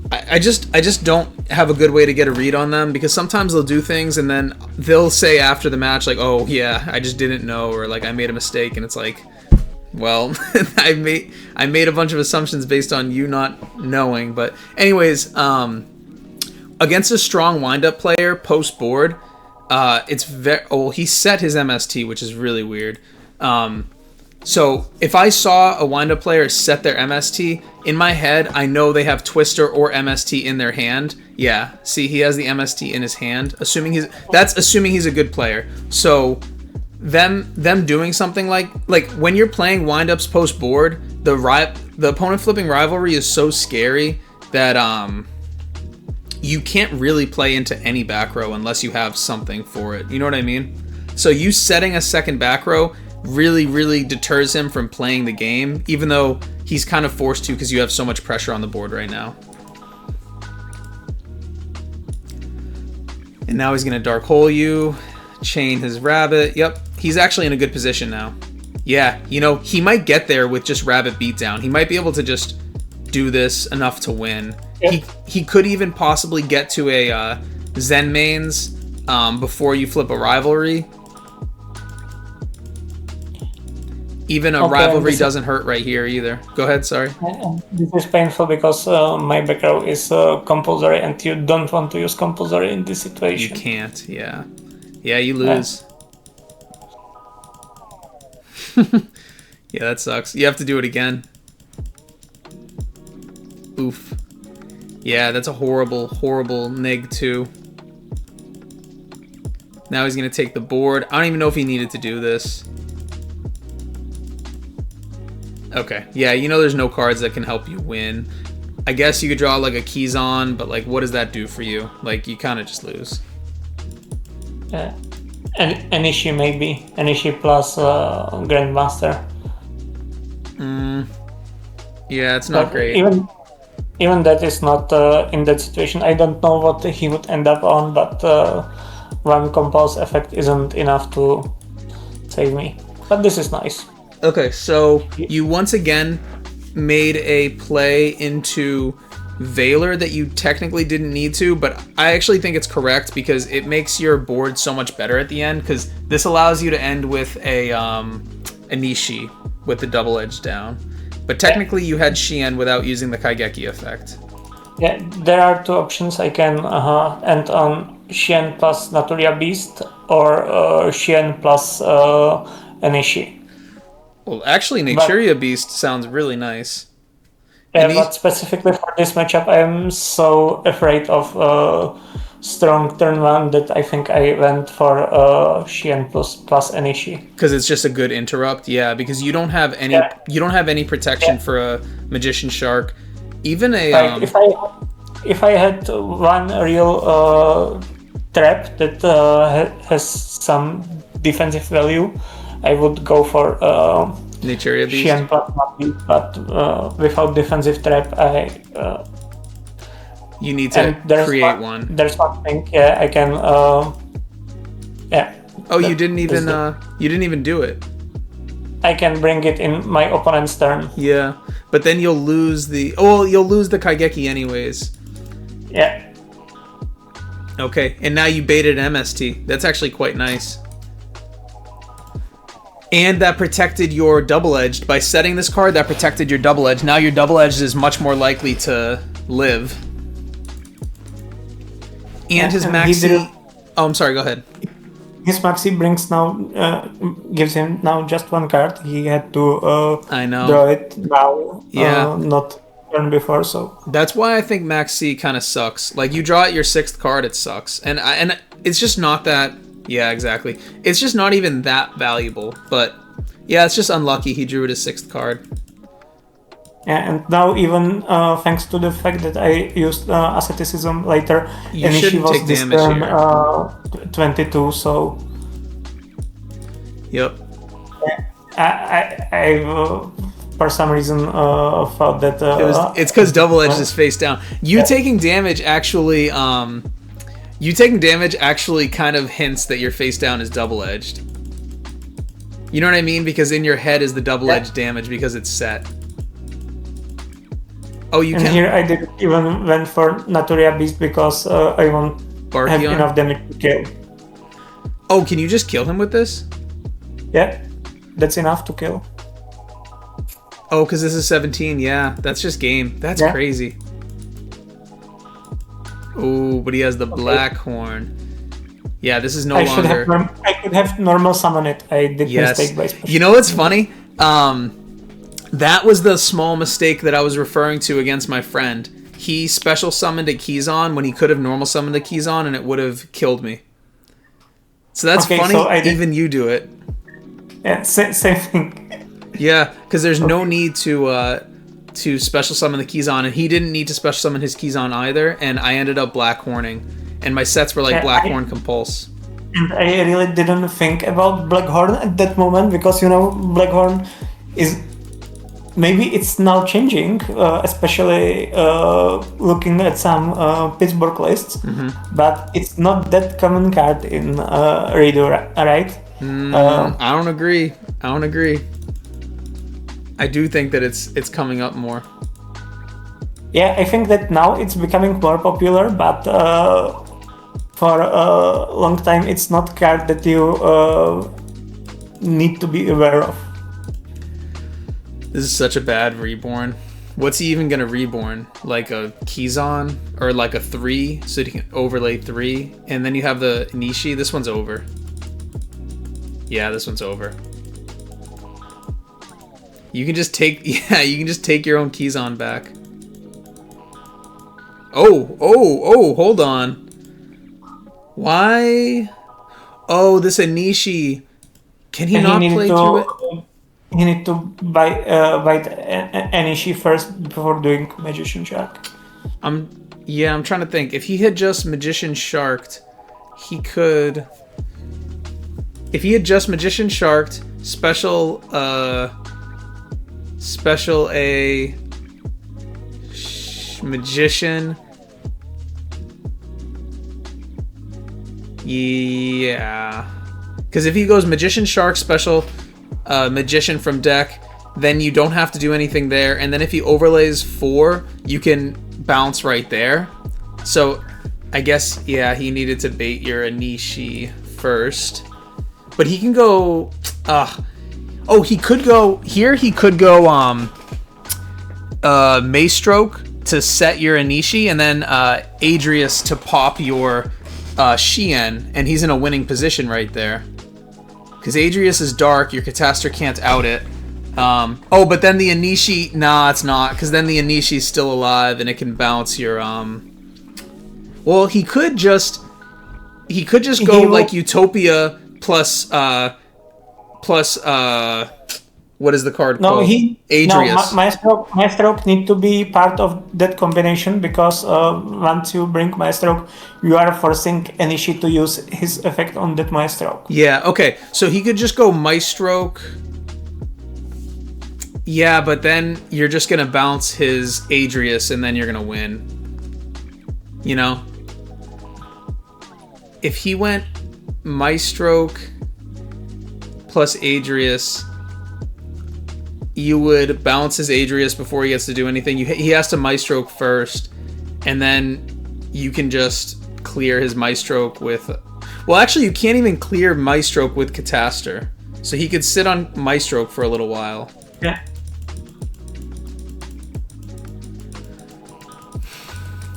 I just don't have a good way to get a read on them because sometimes they'll do things and then they'll say after the match like, oh yeah, I just didn't know, or like I made a mistake, and it's like, well, I made a bunch of assumptions based on you not knowing. But anyways, against a strong windup player post board, it's very he set his MST, which is really weird. So if I saw a windup player set their MST, in my head, I know they have Twister or MST in their hand. Yeah, see, he has the MST in his hand, assuming he's a good player. So them doing something like when you're playing windups post board, the opponent flipping rivalry is so scary that you can't really play into any back row unless you have something for it. You know what I mean? So you setting a second back row really deters him from playing the game, even though he's kind of forced to because you have so much pressure on the board right now. And now he's going to dark hole you, chain his rabbit. Yep. He's actually in a good position now. Yeah, you know, he might get there with just Rabbit Beatdown. He might be able to just do this enough to win. Yeah. He could even possibly get to a Zen mains before you flip a rivalry. Even a rivalry doesn't hurt right here either. Go ahead, sorry. This is painful because my back row is compulsory and you don't want to use compulsory in this situation. You can't, yeah. Yeah, you lose. Yeah, that sucks. You have to do it again. Oof. Yeah, that's a horrible, horrible nig too. Now he's going to take the board. I don't even know if he needed to do this. Okay. Yeah, you know there's no cards that can help you win. I guess you could draw like a Keyzon, but like what does that do for you? Like you kind of just lose. Anishi maybe. Anishi plus Grandmaster. Yeah, it's not great. Even that is not in that situation. I don't know what he would end up on, but one compulse effect isn't enough to save me. But this is nice. Okay, so you once again made a play into Valor that you technically didn't need to, but I actually think it's correct because it makes your board so much better at the end, because this allows you to end with a Anishi with the double edge down. But technically you had Shien without using the Kaigeki effect. Yeah, there are two options. I can end on Shien plus Naturia Beast or Shien plus Anishi. Well, actually, Naturia Beast sounds really nice. Yeah, but specifically for this matchup, I am so afraid of strong turn one that I think I went for Shien plus Anishi. Because it's just a good interrupt, yeah. Because you don't have any protection for a Magician Shark. Even a if I had one real trap that has some defensive value, I would go for Naturia Beast. Shien plus Beast, but without defensive trap, you need to create one. There's one thing, yeah, I can. Yeah. Oh, you didn't even do it. I can bring it in my opponent's turn. Yeah, but then you'll lose the. Oh, you'll lose the Kaigeki anyways. Yeah. Okay, and now you baited MST. That's actually quite nice. And that protected your double-edged. By setting this card, that protected your double-edged. Now your double-edged is much more likely to live. And his maxi... Oh, I'm sorry, go ahead. His maxi brings now... gives him now just one card. He had to I know. draw it now. Yeah. Not turn before, so... That's why I think maxi kind of sucks. Like, you draw at your 6th card, it sucks. And it's just not that... Yeah, exactly. It's just not even that valuable, but yeah, it's just unlucky he drew at his 6th card. Yeah, and now even thanks to the fact that I used asceticism later, you and she was this turn 22, so... Yep. I for some reason thought that... it's because double edge is face down. You taking damage actually... You taking damage actually kind of hints that your face down is double-edged. You know what I mean? Because in your head is the double-edged damage because it's set. Oh, you can. And here I didn't even went for Naturia Beast because I won't have enough damage to kill. Oh, can you just kill him with this? Yeah, that's enough to kill. Oh, because this is 17. Yeah, that's just game. That's crazy. Oh, but he has the black horn. Yeah, this is no longer... I could have normal summon it. I did mistake by special. You know what's funny? That was the small mistake that I was referring to against my friend. He special summoned a Keyzon when he could have normal summoned a Keyzon and it would have killed me. So that's funny, so even you do it. Yeah, same thing. Yeah, because there's no need to special summon the Keyzon, and he didn't need to special summon his Keyzon either, and I ended up black horning. And my sets were like Blackhorn Compulse. And I really didn't think about Blackhorn at that moment because, you know, Blackhorn is... Maybe it's now changing, especially looking at some Pittsburgh lists, but it's not that common card in REDU, right? I don't agree. I do think that it's coming up more. Yeah, I think that now it's becoming more popular, but for a long time it's not card that you need to be aware of. This is such a bad reborn. What's he even gonna reborn? Like a Kizan or like a 3, so you can overlay 3, and then you have the Nishi. This one's over. Yeah, this one's over. You can just take your own Kizan back. Oh, hold on. Why? Oh, this Anishi. Can he not play through it? You need to bite Anishi first before doing Magician Shark. I'm trying to think. If he had just Magician Sharked, he could. If he had just Magician Sharked, special a Magician. Yeah. Because if he goes Magician Shark, special Magician from deck, then you don't have to do anything there. And then if he overlays 4, you can bounce right there. So I guess, yeah, he needed to bait your Anishi first. But he can go... oh, he could go... Here he could go Maystroke to set your Anishi, and then Adrius to pop your Shien, and he's in a winning position right there. Because Adrius is dark, your Catastor can't out it. Oh, but then the Anishi... Nah, it's not, because then the Anishi's still alive, and it can bounce your... Well, he could just go like Utopia plus what is the card called? Adrius. No, Maestroke need to be part of that combination, because once you bring Maestroke, you are forcing Anishi to use his effect on that Maestroke. Yeah, okay. So he could just go Maestroke. Yeah, but then you're just going to bounce his Adrius, and then you're going to win. You know? If he went Maestroke plus Adrius, you would bounce his Adrius before he gets to do anything. He has to Maestroke first, and then you can just clear his Maestroke with... Well, actually, you can't even clear Maestroke with Catastor. So he could sit on Maestroke for a little while. Yeah.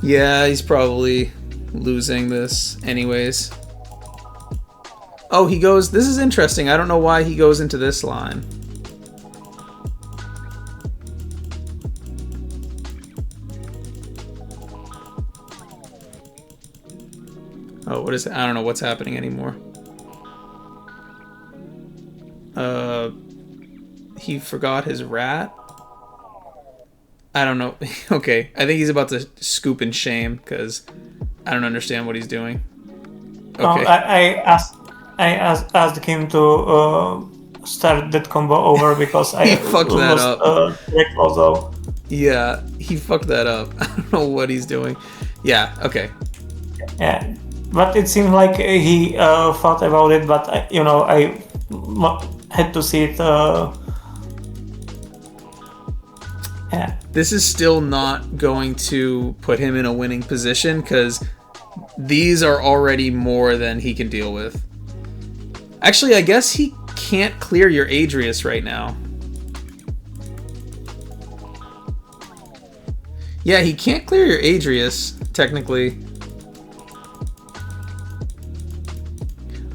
Yeah, he's probably losing this anyways. Oh, he goes... This is interesting. I don't know why he goes into this line. Oh, what is it? I don't know what's happening anymore. He forgot his rat? I don't know. Okay, I think he's about to scoop in shame, because I don't understand what he's doing. Okay. I asked him to start that combo over, because I fucked that up. Also. Yeah, he fucked that up. I don't know what he's doing. Yeah, okay. Yeah, but it seemed like he thought about it, but I had to see it. Yeah. This is still not going to put him in a winning position, because these are already more than he can deal with. Actually, I guess he can't clear your Adrius right now. Yeah, he can't clear your Adrius, technically.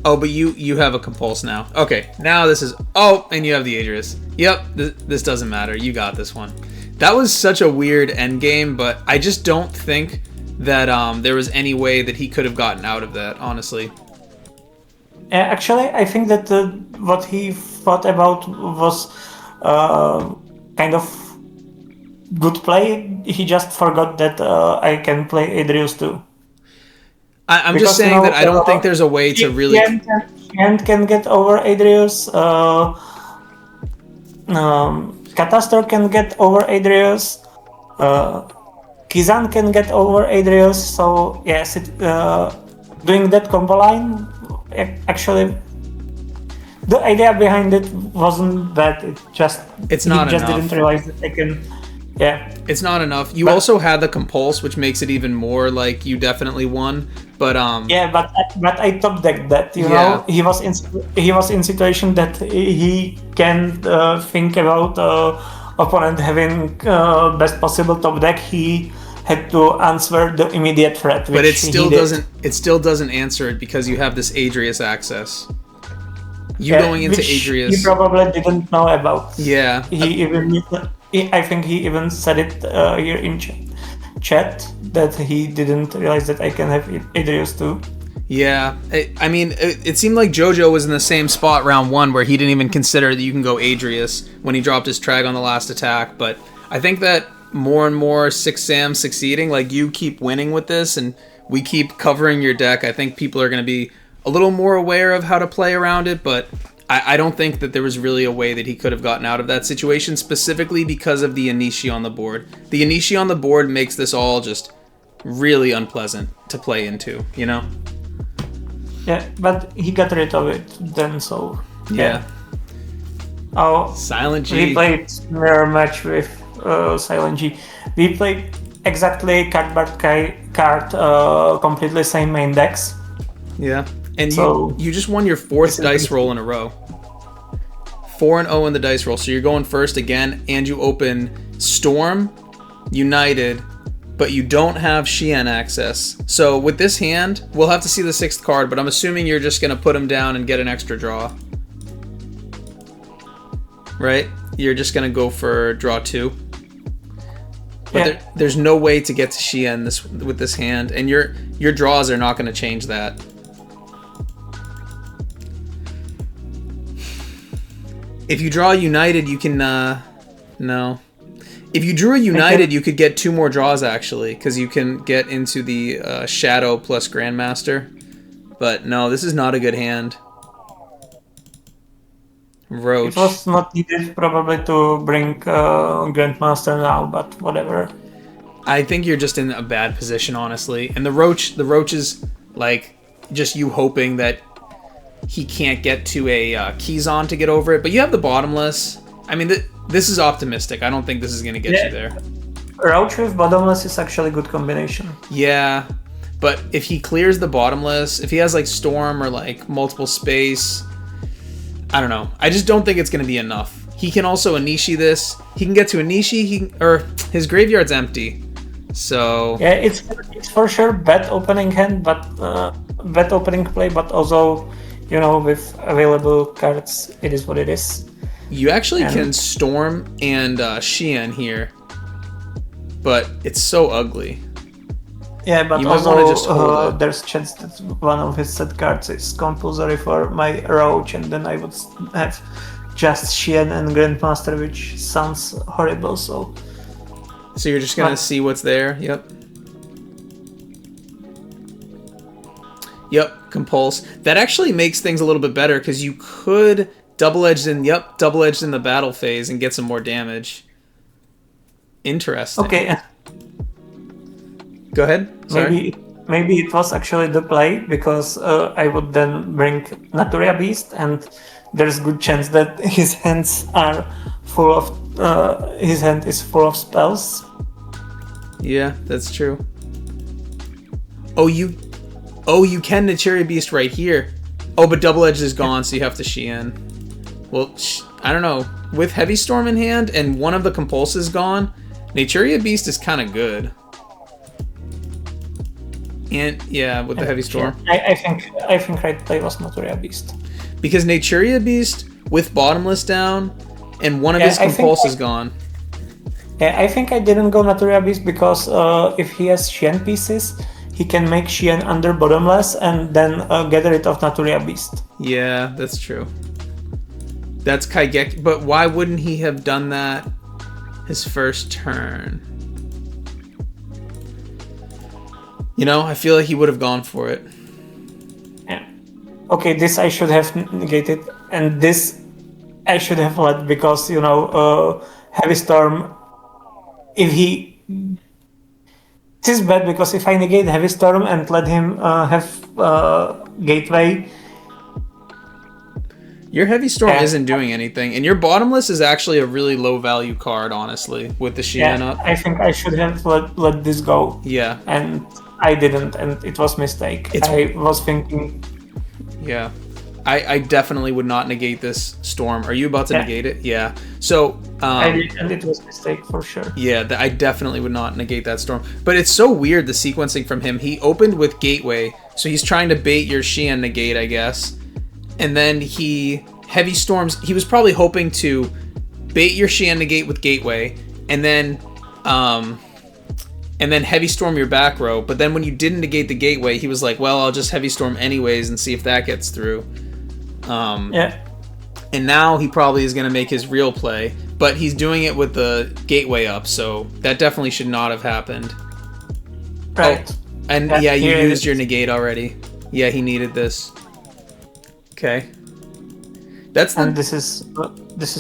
Oh, but you have a Compulse now. Okay, now this is... Oh, and you have the Adrius. Yep, this doesn't matter. You got this one. That was such a weird endgame, but I just don't think that there was any way that he could have gotten out of that, honestly. Actually, I think that what he thought about was kind of good play. He just forgot that I can play Adrius too. I'm just saying that I don't think there's a way to really... Shien can get over Adrius. Catastor can get over Adrius. Kizan can get over Adrius. So yes, doing that combo line actually the idea behind it wasn't bad. It's not he just enough. didn't realize that I can. Yeah. It's not enough. You also had the compulse, which makes it even more like you definitely won. But Yeah, but I top decked that. You Yeah. know, he was in situation that he can think about opponent having best possible top deck. He had to answer the immediate threat, which but it still he did. doesn't. It still doesn't answer it because you have this Adrius access. You Yeah, going into which Adrius. he probably didn't know about. Yeah. I think he even said it here in chat that he didn't realize that I can have Adrius too. Yeah, I mean, it seemed like JoJo was in the same spot round one where he didn't even consider that you can go Adrius when he dropped his Trag on the last attack. But I think that more and more 6 Sam succeeding, like you keep winning with this and we keep covering your deck, I think people are going to be a little more aware of how to play around it. But I don't think that there was really a way that he could have gotten out of that situation, specifically because of the Anishi on the board. The Anishi on the board makes this all just really unpleasant to play into, you know? Yeah, but he got rid of it then, so Yeah. Oh, Silent G. We played mirror match with Silent G. We played exactly card by card, completely same main decks. Yeah, and So, you just won your 4th dice roll in a row. 4-0 in the dice roll, so you're going first again, and you open Storm, United, but you don't have Xian access. So with this hand, we'll have to see the 6th card, but I'm assuming you're just going to put him down and get an extra draw. Right? You're just going to go for draw 2. But there's no way to get to Xian with this hand, and your draws are not going to change that. If you draw United, you can... no. If you drew a United, you could get 2 more draws, actually, because you can get into the Shadow plus Grandmaster. But no, this is not a good hand. Roach. It was not needed probably to bring Grandmaster now, but whatever. I think you're just in a bad position, honestly. And the Roach is like just you hoping that he can't get to a Keyzon to get over it. But you have the Bottomless. I mean, this is optimistic. I don't think this is going to get you there. Roach with Bottomless is actually a good combination. Yeah, but if he clears the Bottomless, if he has like Storm or like multiple space, I don't know. I just don't think it's going to be enough. He can also Anishi this. He can get to Anishi, or his graveyard's empty. So yeah, it's for sure bad opening hand, but bad opening play, but also, you know, with available cards, it is what it is. You actually can Storm and Xian here, but it's so ugly. Yeah, but you might also just hold it. there's chance that one of his set cards is compulsory for my Roach, and then I would have just Xian and Grandmaster, which sounds horrible, so you're just going to see what's there? Yep. Yep, Compulse. That actually makes things a little bit better, because you could double-edged in the battle phase and get some more damage. Interesting. Okay. Go ahead. Sorry. Maybe it was actually the play, because I would then bring Naturia Beast, and there's good chance that his hands are full of his hand is full of spells. Yeah, that's true. Oh, you can Naturia Beast right here. Oh, but double edged is gone, so you have to Xian. Well, I don't know. With Heavy Storm in hand and one of the Compulses gone, Naturia Beast is kind of good. And yeah, with the Heavy Storm. I think right play was Naturia Beast. Because Naturia Beast with Bottomless down and one of his Compulses gone. Yeah, I think I didn't go Naturia Beast because if he has Xian pieces, he can make Xian under Bottomless and then get rid of Naturia Beast. Yeah, that's true. That's Kaigeki, but why wouldn't he have done that his first turn? You know, I feel like he would have gone for it. Yeah. Okay, this I should have negated, and this I should have let, because, you know, Heavy Storm, if he... This is bad, because if I negate Heavy Storm and let him have Gateway... Your Heavy Storm Yeah. isn't doing anything, and your Bottomless is actually a really low value card, honestly, with the Xian up. I think I should have let this go. Yeah. And I didn't, and it was mistake. I was thinking. Yeah. I definitely would not negate this Storm. Are you about to negate it? Yeah. So I did, and it was a mistake for sure. Yeah, I definitely would not negate that Storm. But it's so weird, the sequencing from him. He opened with Gateway, so he's trying to bait your Xian negate, I guess. And then he Heavy Storms. He was probably hoping to bait your Xian negate with Gateway, and then Heavy Storm your back row. But then when you didn't negate the Gateway, he was like, well, I'll just Heavy Storm anyways and see if that gets through. And now he probably is going to make his real play, but he's doing it with the Gateway up, so that definitely should not have happened. Right. Oh, and yeah, you used your negate already. Yeah, he needed this. Okay. And this is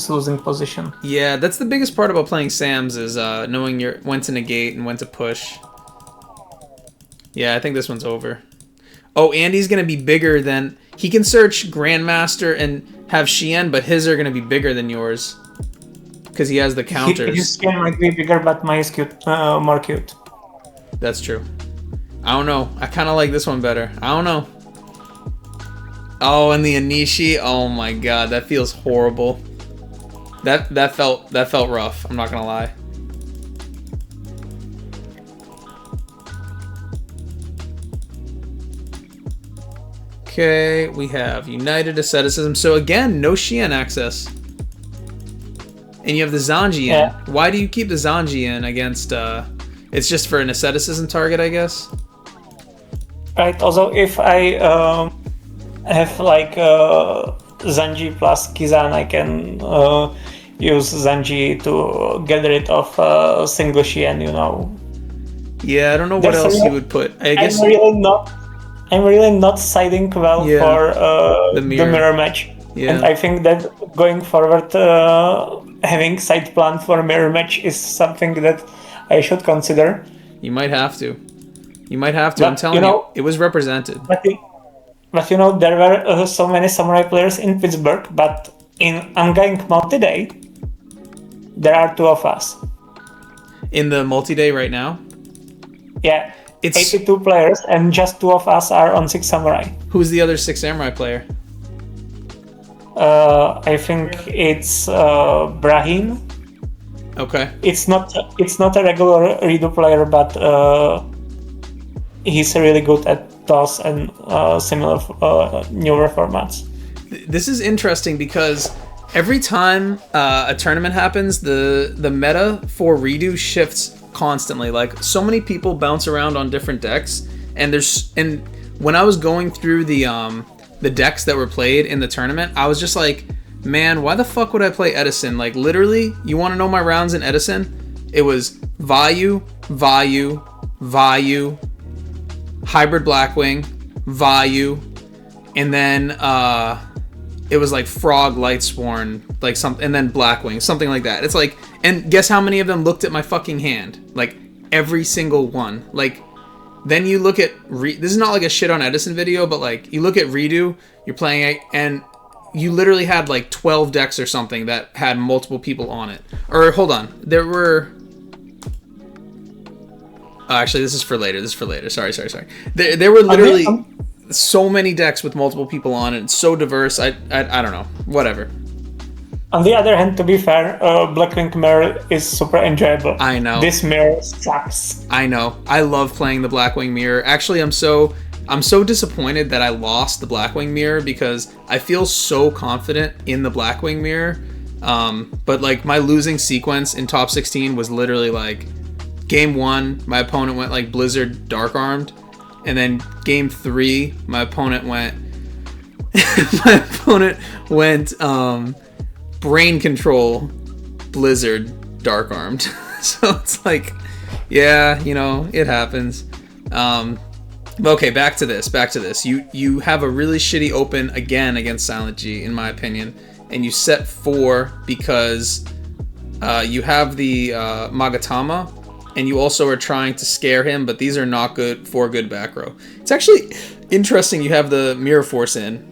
losing position. Yeah, that's the biggest part about playing Sam's is knowing when to negate and when to push. Yeah, I think this one's over. Oh, Andy's going to be bigger than... He can search Grandmaster and have Xian, but his are going to be bigger than yours. Because he has the counters. His Xian might be bigger, but mine is cute, more cute. That's true. I don't know. I kind of like this one better. I don't know. Oh, and the Anishi. Oh my god, that feels horrible. That felt rough. I'm not going to lie. Okay, we have United Asceticism. So again, no Xian access. And you have the Zanji in. Yeah. Why do you keep the Zanji in against... it's just for an Asceticism target, I guess? Right, also if I have like Zanji plus Kizan, I can use Zanji to get rid of single Xian, you know. Yeah, I don't know what else you would put. I guess... I'm really not siding well for the mirror match. Yeah. And I think that going forward, having side plan for mirror match is something that I should consider. You might have to. But, I'm telling you, it was represented. But you know, there were so many Samurai players in Pittsburgh, but in ongoing multi-day, there are 2 of us. In the multi-day right now? Yeah. It's 82 players, and just 2 of us are on 6 Samurai. Who's the other 6 Samurai player? I think it's Brahim. Okay. It's not a regular REDU player, but he's really good at DOS and similar newer formats. This is interesting because every time a tournament happens, the meta for REDU shifts constantly. Like, so many people bounce around on different decks, and when I was going through the decks that were played in the tournament, I was just like, man, why the fuck would I play Edison? Like, literally, you want to know my rounds in Edison? It was Vayu, Hybrid Blackwing, Vayu, and then it was like Frog, Lightsworn, like and then Blackwing, something like that. It's like, and guess how many of them looked at my fucking hand? Like, every single one. Like, then you look at this is not like a shit on Edison video, but like, you look at REDU, you're playing it, and you literally had like 12 decks or something that had multiple people on it. Or hold on, there were... actually, this is for later. Sorry. There were literally so many decks with multiple people on it. It's so diverse. I don't know. Whatever. On the other hand, to be fair, Blackwing Mirror is super enjoyable. I know. This mirror sucks. I know. I love playing the Blackwing Mirror. Actually, I'm so disappointed that I lost the Blackwing Mirror because I feel so confident in the Blackwing Mirror. But like, my losing sequence in top 16 was literally like, game 1, my opponent went like Blizzard Dark Armed, and then game 3, my opponent went Brain Control Blizzard Dark Armed. So it's like, yeah, you know, it happens. Okay, back to this. You have a really shitty open again against Silent G, in my opinion, and you set 4 because you have the Magatama, and you also are trying to scare him, but these are not good for good back row. It's actually interesting you have the Mirror Force in,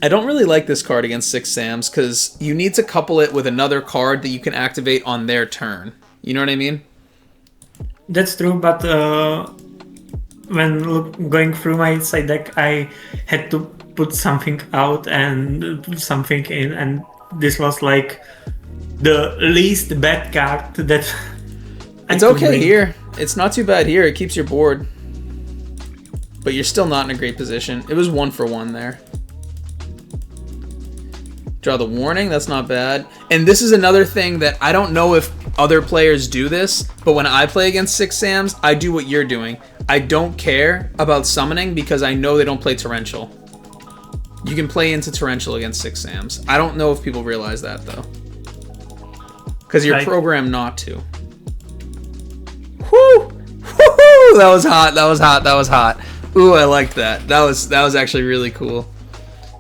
I don't really like this card against 6 Sams because you need to couple it with another card that you can activate on their turn. You know what I mean? That's true, but when going through my side deck, I had to put something out and put something in, and this was like the least bad card that it's okay here. It's not too bad here. It keeps your board. But you're still not in a great position. It was 1 for 1 there. Draw the warning. That's not bad. And this is another thing that I don't know if other players do this, but when I play against 6 Sams, I do what you're doing. I don't care about summoning because I know they don't play Torrential. You can play into Torrential against 6 Sams. I don't know if people realize that, though. Because you're programmed not to. Whoo! Woo-hoo! That was hot. That was hot. That was hot. Ooh, I liked that. That was actually really cool.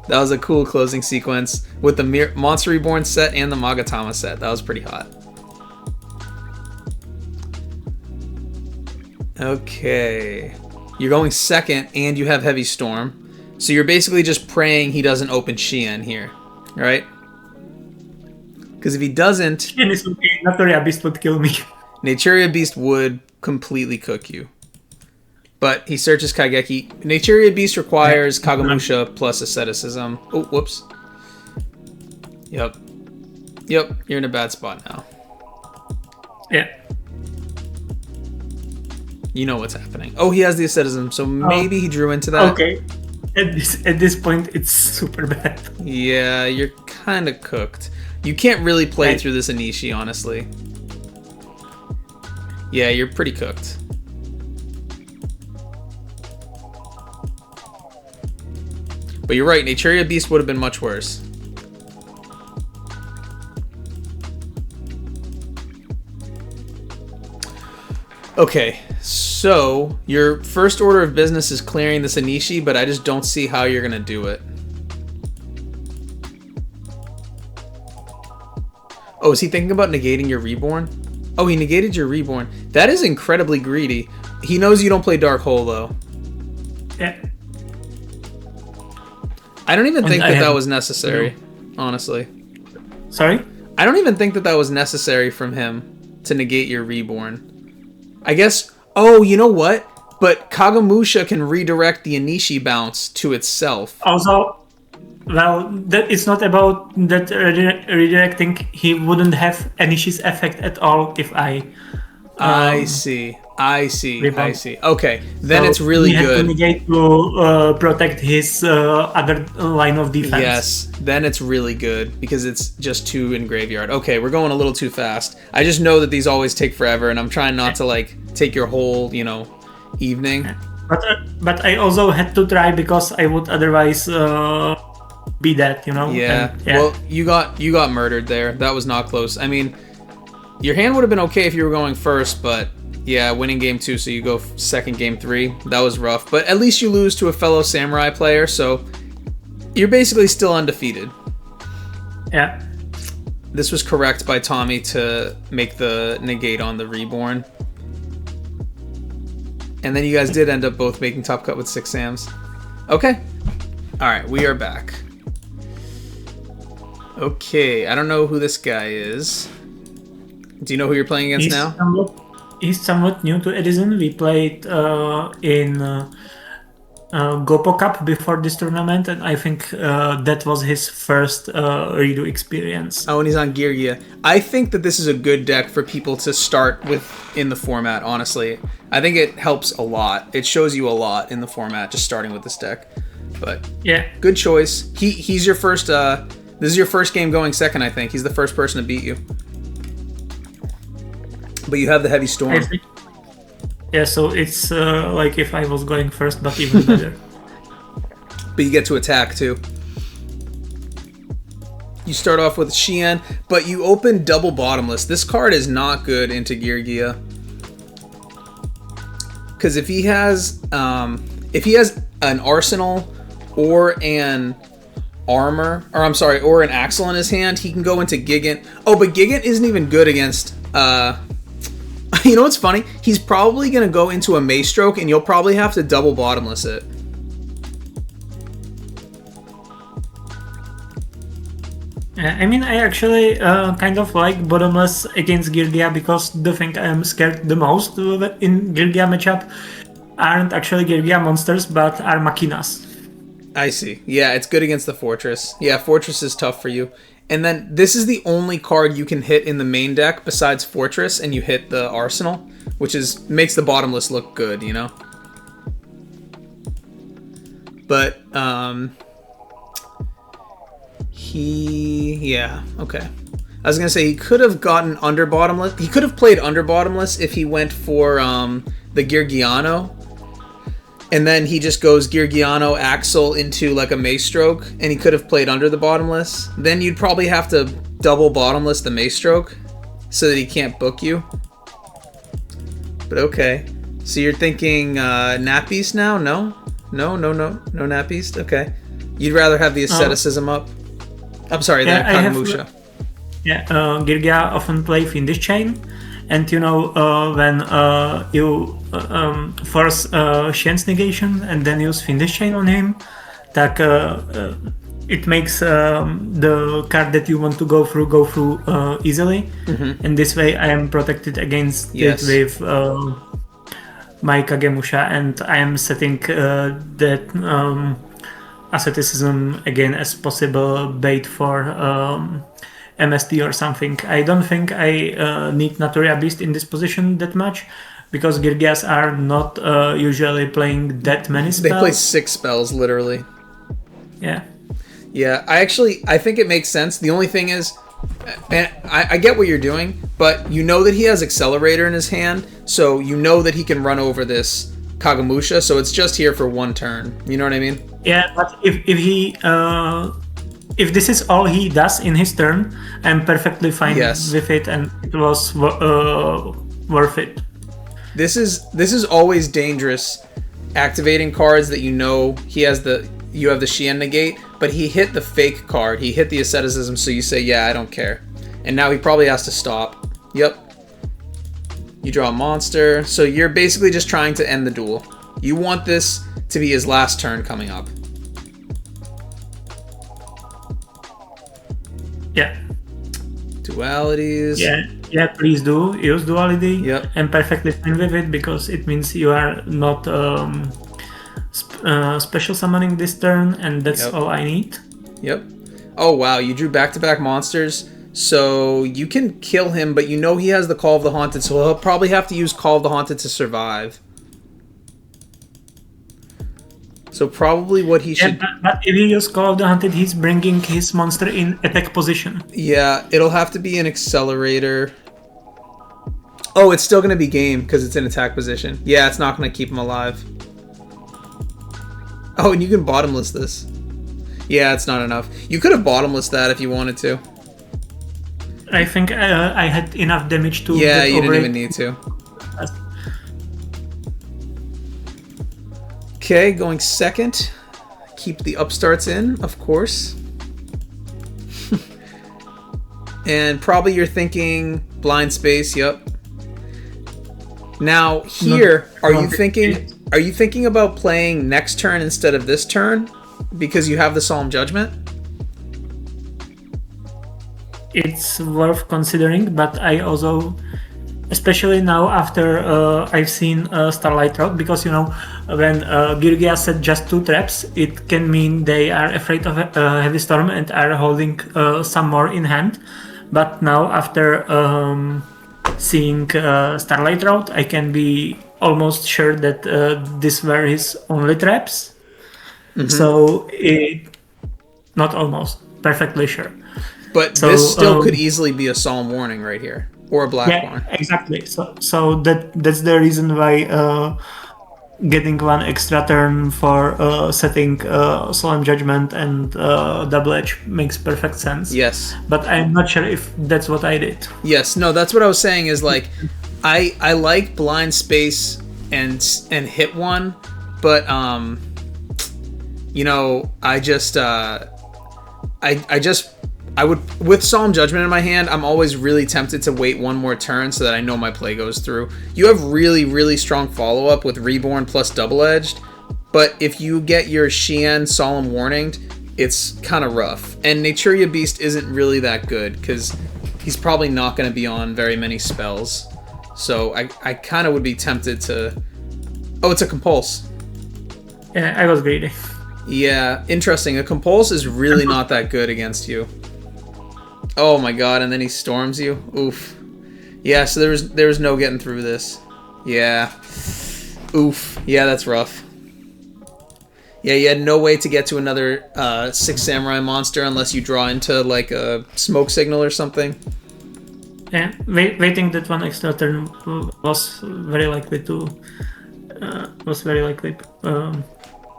That was a cool closing sequence with the Monster Reborn set and the Magatama set. That was pretty hot. Okay. You're going second and you have Heavy Storm. So you're basically just praying he doesn't open Shien here. Right? Because if he doesn't... Shien is okay. Naturia Beast would kill me. Naturia Beast would completely cook you. But he searches Kaigeki. Naturia Beast requires Kagemusha plus Asceticism. Oh, whoops. Yep. Yep, you're in a bad spot now. Yeah. You know what's happening. Oh, he has the Asceticism, so maybe he drew into that. Okay. At this point, it's super bad. Yeah, you're kind of cooked. You can't really play through this Anishi, honestly. Yeah, you're pretty cooked. But you're right, Naturia Beast would have been much worse. Okay, so your first order of business is clearing this Anishi, but I just don't see how you're going to do it. Oh, is he thinking about negating your Reborn? Oh, he negated your Reborn. That is incredibly greedy. He knows you don't play Dark Hole, though. Yeah. I don't even think that was necessary, honestly. Sorry? I don't even think that was necessary from him to negate your Reborn. I guess... Oh, you know what? But Kagemusha can redirect the Anishi bounce to itself. Also, well, it's not about that redirecting. He wouldn't have Anishi's effect at all if I... I see. Okay, then it's really good. He had to negate to protect his other line of defense. Yes, then it's really good because it's just 2 in graveyard. Okay, we're going a little too fast. I just know that these always take forever, and I'm trying not to like take your whole, evening. But I also had to try because I would otherwise be dead, Yeah. Well, you got murdered there. That was not close. I mean, your hand would have been okay if you were going first, but. Yeah, winning game 2, so you go second game 3. That was rough, but at least you lose to a fellow Samurai player, so you're basically still undefeated. Yeah. This was correct by Tommy to make the negate on the Reborn. And then you guys did end up both making top cut with 6 Sams. Okay. Alright, we are back. Okay, I don't know who this guy is. Do you know who you're playing against now? He's somewhat new to Edison. We played in Gopo Cup before this tournament, and I think that was his first redo experience. Oh, and he's on Geargia. I think that this is a good deck for people to start with in the format, honestly. I think it helps a lot. It shows you a lot in the format, just starting with this deck. But yeah, good choice. He's your first... this is your first game going second, I think. He's the first person to beat you. But you have the Heavy Storm. Yeah, so it's like if I was going first, but even better. But you get to attack too. You start off with Shien, but you open double bottomless. This card is not good into Geargia. Because if he has an arsenal or an armor, or I'm sorry, or an axle in his hand, he can go into Gigant. Oh, but Gigant isn't even good against you know what's funny? He's probably going to go into a Maystroke, and you'll probably have to double bottomless it. I mean, I actually kind of like bottomless against Girgia because the thing I'm scared the most in Girgia matchup aren't actually Girgia monsters, but are Machinas. I see. Yeah, it's good against the Fortress. Yeah, Fortress is tough for you. And then this is the only card you can hit in the main deck besides Fortress, and you hit the Arsenal, which is makes the bottomless look good, you know? But, yeah, okay. I was gonna say he could have gotten under bottomless. He could have played under bottomless if he went for the Girgiano, and then he just goes Girgiano Axel into like a Mace Stroke, and he could have played under the bottomless. Then you'd probably have to double bottomless the Mace Stroke so that he can't book you. But okay, so you're thinking Nappies now? No Nappies. Okay, you'd rather have the asceticism up. I'm sorry, the Kagamusha. Girgia often play Fiendish Chain, and you know when you force Shen's negation and then use Fiendish Chain on him, that it makes the card that you want to go through easily, and this way I am protected against it with my Kagemusha, and I am setting that asceticism again as possible bait for MST or something. I don't think I need Naturia Beast in this position that much, because Girgias are not usually playing that many spells. They play 6 spells, literally. Yeah. Yeah, I think it makes sense. The only thing is, and I get what you're doing, but you know that he has Accelerator in his hand, so you know that he can run over this Kagamusha, so it's just here for 1 turn. You know what I mean? Yeah, but if this is all he does in his turn, I'm perfectly fine with it, and it was worth it. This is always dangerous, activating cards that you know you have the Shien negate, but he hit the fake card. He hit the asceticism, so you say, yeah, I don't care. And now he probably has to stop. Yep. You draw a monster, so you're basically just trying to end the duel. You want this to be his last turn coming up. Yeah. Dualities. Yeah, please do use duality. Yep. I'm perfectly fine with it because it means you are not special summoning this turn, and that's all I need. Yep. Oh wow, you drew back-to-back monsters, so you can kill him, but you know he has the Call of the Haunted, so he'll probably have to use Call of the Haunted to survive. So probably what he should... But if he uses Call of the Haunted, he's bringing his monster in attack position. Yeah, it'll have to be an Accelerator. Oh, it's still going to be game because it's in attack position. Yeah, it's not going to keep him alive. Oh, and you can bottomless this. Yeah, it's not enough. You could have bottomless that if you wanted to. I think I had enough damage to... Yeah, you didn't even need to. Okay, going second. Keep the upstarts in, of course. And probably you're thinking blind space, yep. Now here, are you thinking about playing next turn instead of this turn? Because you have the Solemn Judgment? It's worth considering, but I also... Especially now after I've seen Starlight Rock, because you know when Girgia set just 2 traps, it can mean they are afraid of Heavy Storm and are holding some more in hand. But now after seeing Starlight Road, I can be almost sure that these were his only traps. So not almost, perfectly sure. But so, this still could easily be a Solemn Warning right here. Or a Blackthorn. Yeah, exactly. So that's the reason why getting 1 extra turn for setting Solemn Judgment and Double Edge makes perfect sense. Yes. But I'm not sure if that's what I did. Yes. No, that's what I was saying is like, I like Blind Space and hit 1, but you know, I would, with Solemn Judgment in my hand, I'm always really tempted to wait 1 more turn so that I know my play goes through. You have really, really strong follow-up with Reborn plus Double-Edged, but if you get your Shien Solemn Warninged, it's kind of rough. And Naturia Beast isn't really that good because he's probably not going to be on very many spells. So I kind of would be tempted to... Oh, it's a Compulse. Yeah, I was greedy. Yeah, interesting. A Compulse is really not that good against you. Oh my god, and then he storms you? Oof. Yeah, so there was no getting through this. Yeah. Oof. Yeah, that's rough. Yeah, you had no way to get to another 6 Samurai monster unless you draw into like a smoke signal or something. Yeah, waiting that one extra turn was very likely to...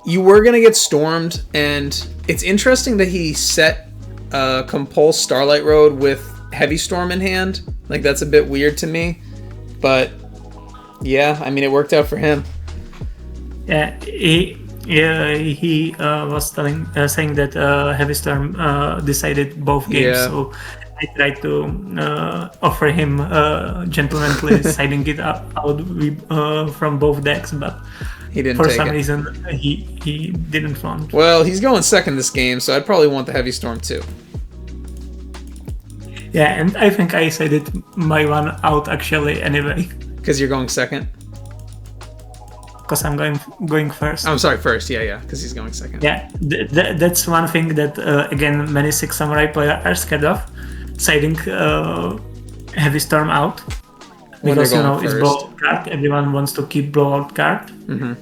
You were gonna get stormed, and it's interesting that he set Compulse Starlight Road with Heavy Storm in hand. Like, that's a bit weird to me, but yeah, I mean, it worked out for him. Yeah, he was saying that Heavy Storm decided both games, so I tried to offer him gentlemanly siding it out from both decks, but he didn't. For some reason, he didn't want. Well, he's going second this game, so I'd probably want the Heavy Storm too. Yeah, and I think I sided my one out actually anyway. Because you're going second? Because I'm going first. I'm sorry, first. Yeah, because he's going second. Yeah, that's one thing that, again, many 6 Samurai players are scared of. Siding Heavy Storm out. Because, it's blowout card. Everyone wants to keep blowout card. Mm-hmm.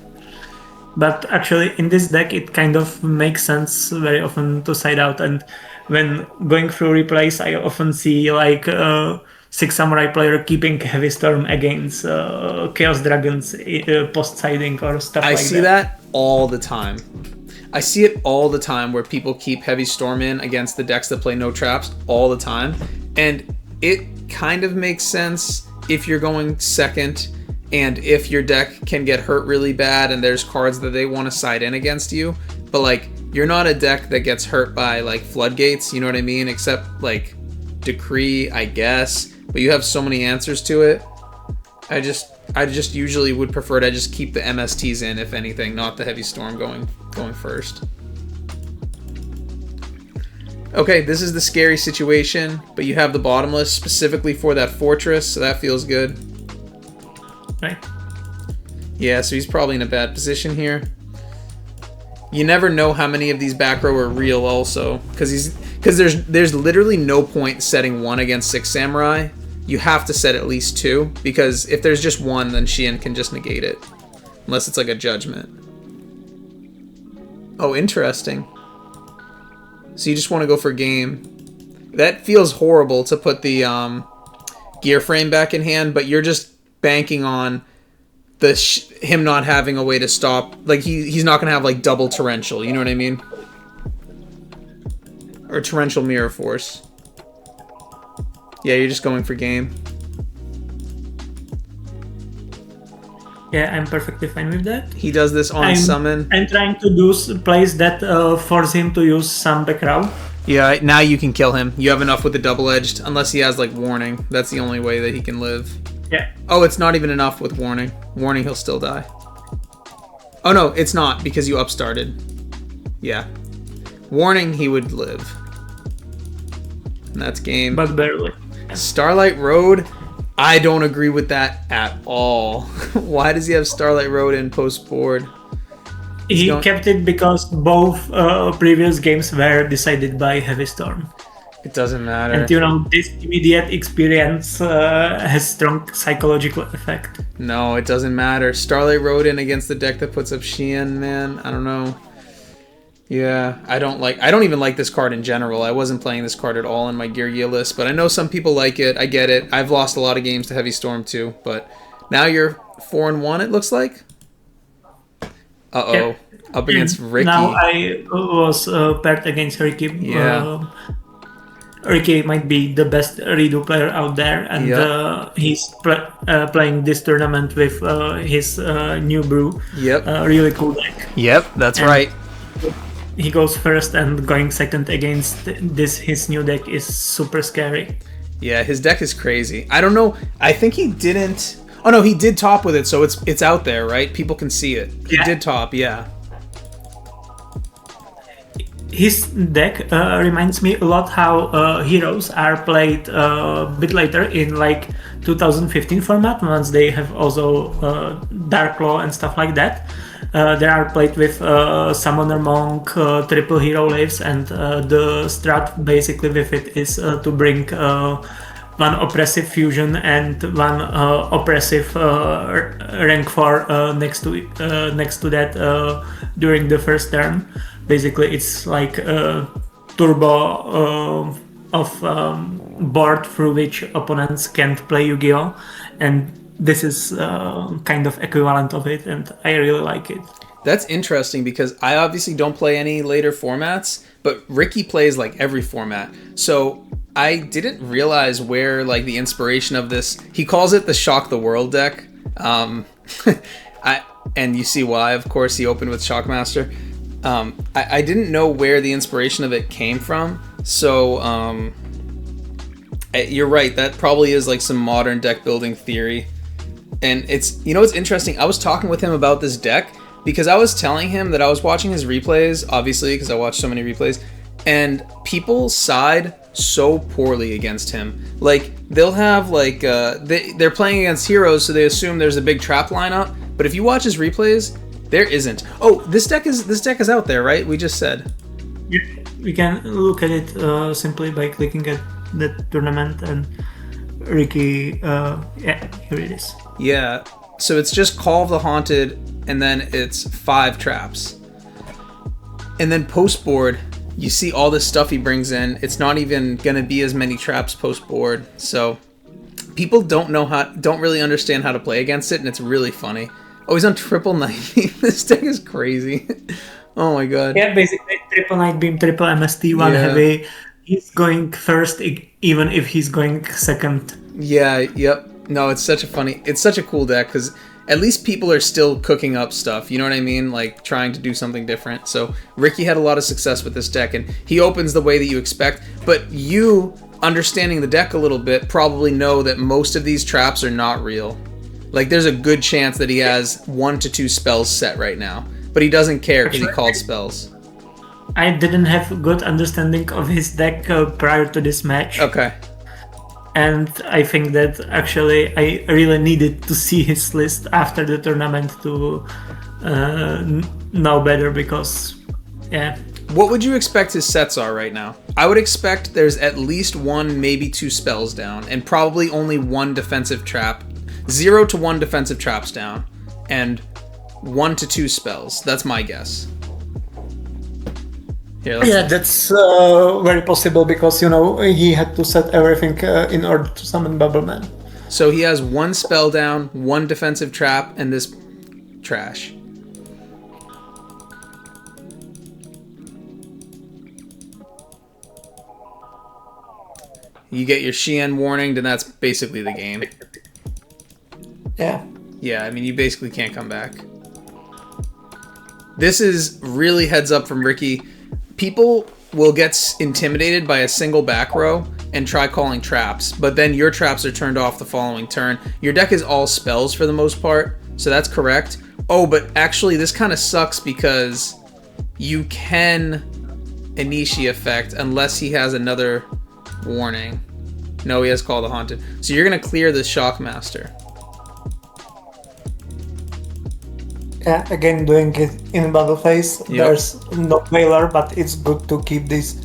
But actually, in this deck, it kind of makes sense very often to side out. And when going through replays, I often see like 6 Samurai player keeping Heavy Storm against Chaos Dragons post-siding or stuff like that. I see that all the time. I see it all the time where people keep Heavy Storm in against the decks that play no traps all the time. And it kind of makes sense if you're going second and if your deck can get hurt really bad and there's cards that they want to side in against you. But like, you're not a deck that gets hurt by like floodgates, you know what I mean? Except like Decree, I guess. But you have so many answers to it. I just usually would prefer to just keep the MSTs in, if anything, not the Heavy Storm going first. Okay, this is the scary situation, but you have the Bottomless specifically for that Fortress, so that feels good. Right. Yeah, so he's probably in a bad position here. You never know how many of these back row are real also, because there's literally no point setting 1 against 6 Samurai. You have to set at least 2, because if there's just 1, then Xian can just negate it. Unless it's like a judgment. Oh, interesting. So you just want to go for game. That feels horrible to put the gear frame back in hand, but you're just banking on him not having a way to stop. Like, he's not going to have like double Torrential, you know what I mean? Or Torrential Mirror Force. Yeah, you're just going for game. Yeah, I'm perfectly fine with that. He does this on summon. I'm trying to do plays that force him to use some back row. Yeah, now you can kill him. You have enough with the double-edged, unless he has like warning. That's the only way that he can live. Yeah. Oh, it's not even enough with warning. Warning, he'll still die. Oh no, it's not, because you upstarted. Yeah. Warning, he would live. And that's game. But barely. Starlight Road, I don't agree with that at all. Why does he have Starlight Road in post board? He kept it because both previous games were decided by Heavy Storm. It doesn't matter. And this immediate experience has strong psychological effect. No, it doesn't matter. Starlight Road in against the deck that puts up Xian, man. I don't know. Yeah, I don't even like this card in general. I wasn't playing this card at all in my Gear Gear list, but I know some people like it. I get it. I've lost a lot of games to Heavy Storm too, but now you're 4-1, it looks like. Uh-oh. Yeah. Up against Ricky. Now I was paired against Ricky. Yeah. Ricky might be the best REDU player out there, and he's playing this tournament with his new brew. Yep. Really cool deck. Yep, that's right. He goes first, and going second against his new deck is super scary. Yeah, his deck is crazy. I don't know. I think he didn't. Oh no, he did top with it, so it's out there, right? People can see it. He did top, yeah. his deck reminds me a lot how heroes are played a bit later in like 2015 format, once they have also Dark Law and stuff like that. They are played with Summoner Monk, triple hero lives, and the strat basically with it is to bring one oppressive fusion and one oppressive rank 4 next to that during the first turn. Basically, it's like a turbo of board through which opponents can't play Yu-Gi-Oh! And this is kind of equivalent of it, and I really like it. That's interesting because I obviously don't play any later formats, but Ricky plays like every format. So I didn't realize where like the inspiration of this. He calls it the Shock the World deck. And you see why, of course. He opened with Shockmaster. I didn't know where the inspiration of it came from. So you're right. That probably is like some modern deck building theory. And it's, you know, what's interesting. I was talking with him about this deck because I was telling him that I was watching his replays, obviously, because I watch so many replays, and people side so poorly against him. Like, they'll have, like, they're playing against heroes, so they assume there's a big trap lineup, but if you watch his replays, there isn't. Oh, this deck is out there, right? We just said. We can look at it simply by clicking at the tournament, and Ricky, yeah, here it is. Yeah, so it's just Call of the Haunted, and then it's 5 traps. And then post board, you see all this stuff he brings in. It's not even gonna be as many traps post board. So people don't really understand how to play against it, and it's really funny. Oh, he's on triple night beam. This deck is crazy. Oh my god. Yeah, basically triple night beam, triple MST, one heavy. He's going first, even if he's going second. Yeah. Yep. No, it's such a cool deck because at least people are still cooking up stuff. You know what I mean? Like trying to do something different. So Ricky had a lot of success with this deck, and he opens the way that you expect. But you, understanding the deck a little bit, probably know that most of these traps are not real. Like there's a good chance that he has 1 to 2 spells set right now, but he doesn't care because he called spells. I didn't have a good understanding of his deck prior to this match. Okay. And I think that actually I really needed to see his list after the tournament to know better because, yeah. What would you expect his sets are right now? I would expect there's at least 1, maybe 2 spells down, and probably only 1 defensive trap. 0 to 1 defensive traps down, and 1 to 2 spells. That's my guess. Here, yeah, that's very possible because, you know, he had to set everything in order to summon Bubbleman. So he has 1 spell down, 1 defensive trap, and this trash. You get your Shien warning, then that's basically the game. Yeah. Yeah, I mean, you basically can't come back. This is really heads up from Ricky. People will get intimidated by a single back row and try calling traps, but then your traps are turned off the following turn. Your deck is all spells for the most part, so that's correct. Oh, but actually this kind of sucks because you can Inishi effect unless he has another warning. No, he has Call the Haunted. So you're going to clear the Shockmaster. Yeah, again, doing it in battle phase. Yep. There's no Wailer, but it's good to keep this.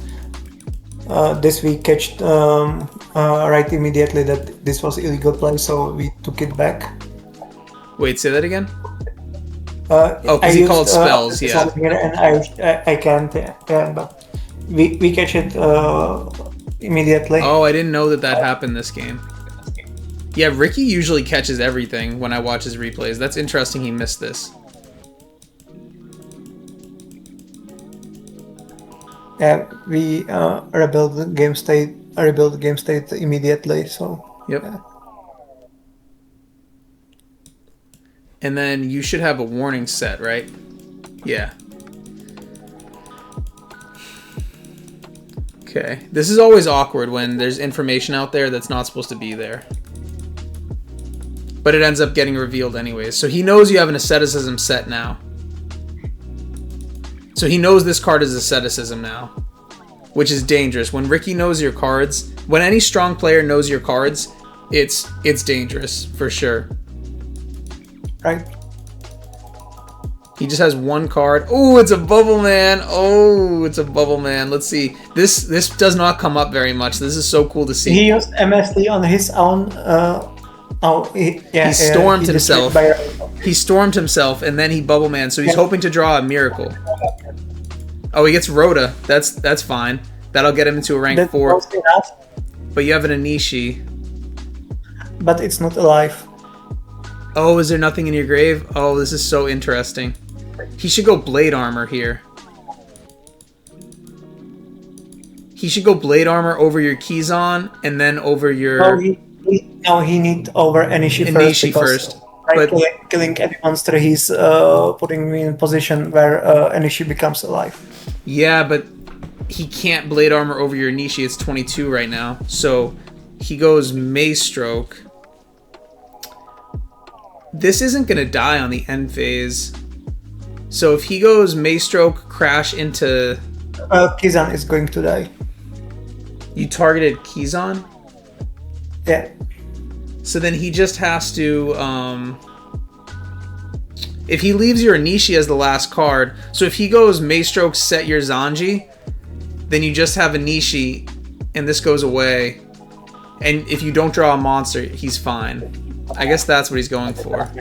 This we catched right immediately that this was illegal play, so we took it back. Wait, say that again? Oh, because he called spells, yeah. And I can't, yeah, but we catch it immediately. Oh, I didn't know that happened this game. Yeah, Ricky usually catches everything when I watch his replays. That's interesting he missed this. Yeah, we rebuild game state immediately. So yep. Yeah. And then you should have a warning set, right? Yeah. Okay. This is always awkward when there's information out there that's not supposed to be there. But it ends up getting revealed anyways. So he knows you have an asceticism set now. So So he knows this card is asceticism now, which is dangerous. When Ricky knows your cards, when any strong player knows your cards, it's dangerous for sure. Right. He just has one card. Oh, it's a bubble man. Oh, it's a bubble man. Let's see. This does not come up very much. This is so cool to see. He used MST on his own. He stormed himself. He stormed himself, and then he bubble man. So he's hoping to draw a miracle. Oh, he gets Rhoda. That's fine. That'll get him into a rank 4. But you have an Anishi. But it's not alive. Oh, is there nothing in your grave? Oh, this is so interesting. He should go Blade Armor here. He should go Blade Armor over your Kizan, and then over your... No, he need over Anishi first. By killing any monster, he's putting me in a position where Anishi becomes alive. Yeah, but he can't Blade Armor over your Anishi. It's 22 right now. So he goes Maze Stroke. This isn't going to die on the end phase. So if he goes Maze Stroke, crash into... Kizan is going to die. You targeted Kizan? Yeah. So then he just has to... if he leaves your Anishi as the last card, so if he goes Maze Stroke, set your Zanji, then you just have Anishi, and this goes away. And if you don't draw a monster, he's fine. I guess that's what he's going for.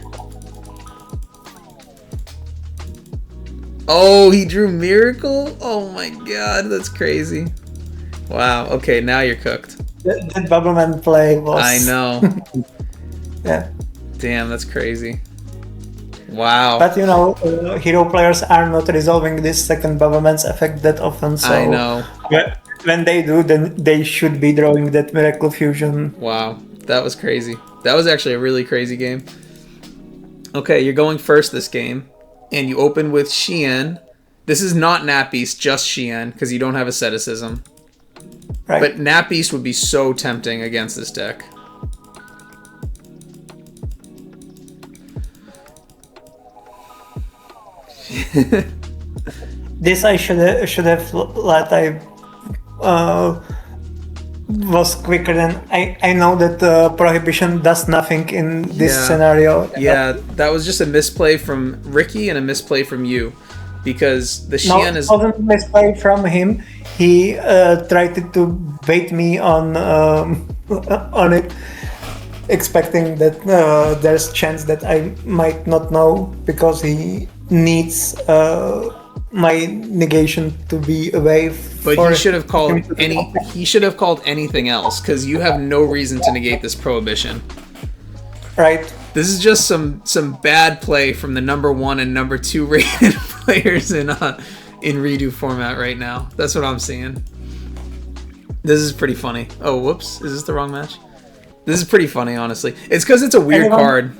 Oh, he drew Miracle? Oh my god, that's crazy. Wow, okay, now you're cooked. That Bubbleman play was... I know. Yeah. Damn, that's crazy. Wow. But you know, hero players are not resolving this second Bubbleman's effect that often, so... I know. When they do, then they should be drawing that Miracle Fusion. Wow, that was crazy. That was actually a really crazy game. Okay, you're going first this game. And you open with Shien. This is not Nat Beast, just Shien, because you don't have asceticism. Right. But Nat Beast would be so tempting against this deck. This I should have let. I was quicker than I know that Prohibition does nothing in this scenario. Yeah, that was just a misplay from Ricky and a misplay from you, because the Shien is... No, it wasn't a misplay from him. He tried to bait me on it, expecting that there's a chance that I might not know, because he needs my negation to be away. But he should have called he should have called anything else, because you have no reason to negate this Prohibition. Right. This is just some bad play from the number 1 and number 2 rated players in Redo format right now. That's what I'm seeing. This is pretty funny. Oh, whoops. Is this the wrong match? This is pretty funny, honestly. It's because it's a weird card.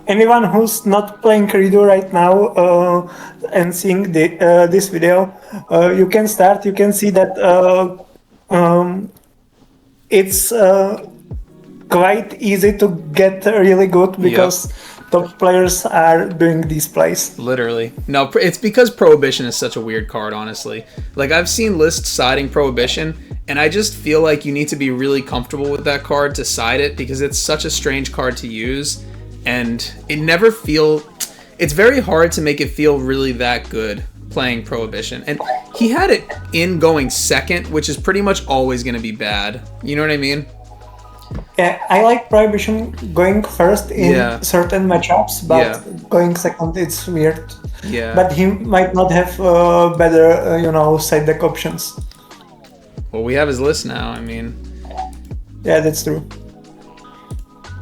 Anyone who's not playing Redo right now and seeing this video, you can start. You can see that it's quite easy to get really good, because top players are doing these plays. Literally. No, it's because Prohibition is such a weird card, honestly. Like, I've seen lists siding Prohibition, and I just feel like you need to be really comfortable with that card to side it, because it's such a strange card to use, and it's very hard to make it feel really that good playing Prohibition. And he had it in going second, which is pretty much always going to be bad. You know what I mean? Yeah, I like Prohibition going first in certain matchups, but going second, it's weird. Yeah. But he might not have better, side deck options. Well, we have his list now, I mean. Yeah, that's true.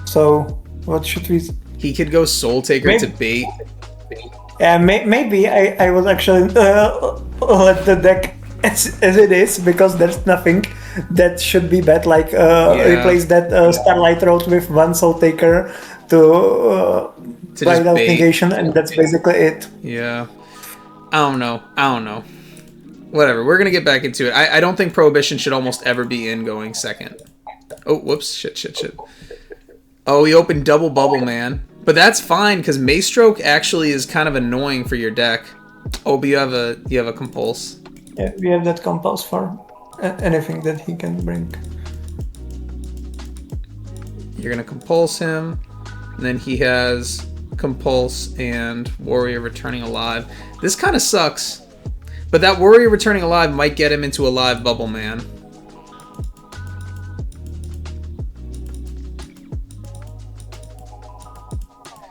So, what should we... He could go Soul Taker to bait. Yeah, maybe I will actually let the deck as it is, because there's nothing that should be bad, like replace that Starlight Road with one Soul Taker to blind out negation, and that's basically it. Yeah. I don't know. Whatever, we're gonna get back into it. I don't think Prohibition should almost ever be in going second. Oh, whoops, shit. Oh, he opened double Bubble Man. But that's fine, because Maze Stroke actually is kind of annoying for your deck. Oh, but you have a compulse. Yeah, we have that compulse for anything that he can bring. You're gonna compulse him, and then he has compulse and warrior returning alive. This kind of sucks, but that warrior returning alive might get him into a live bubble man.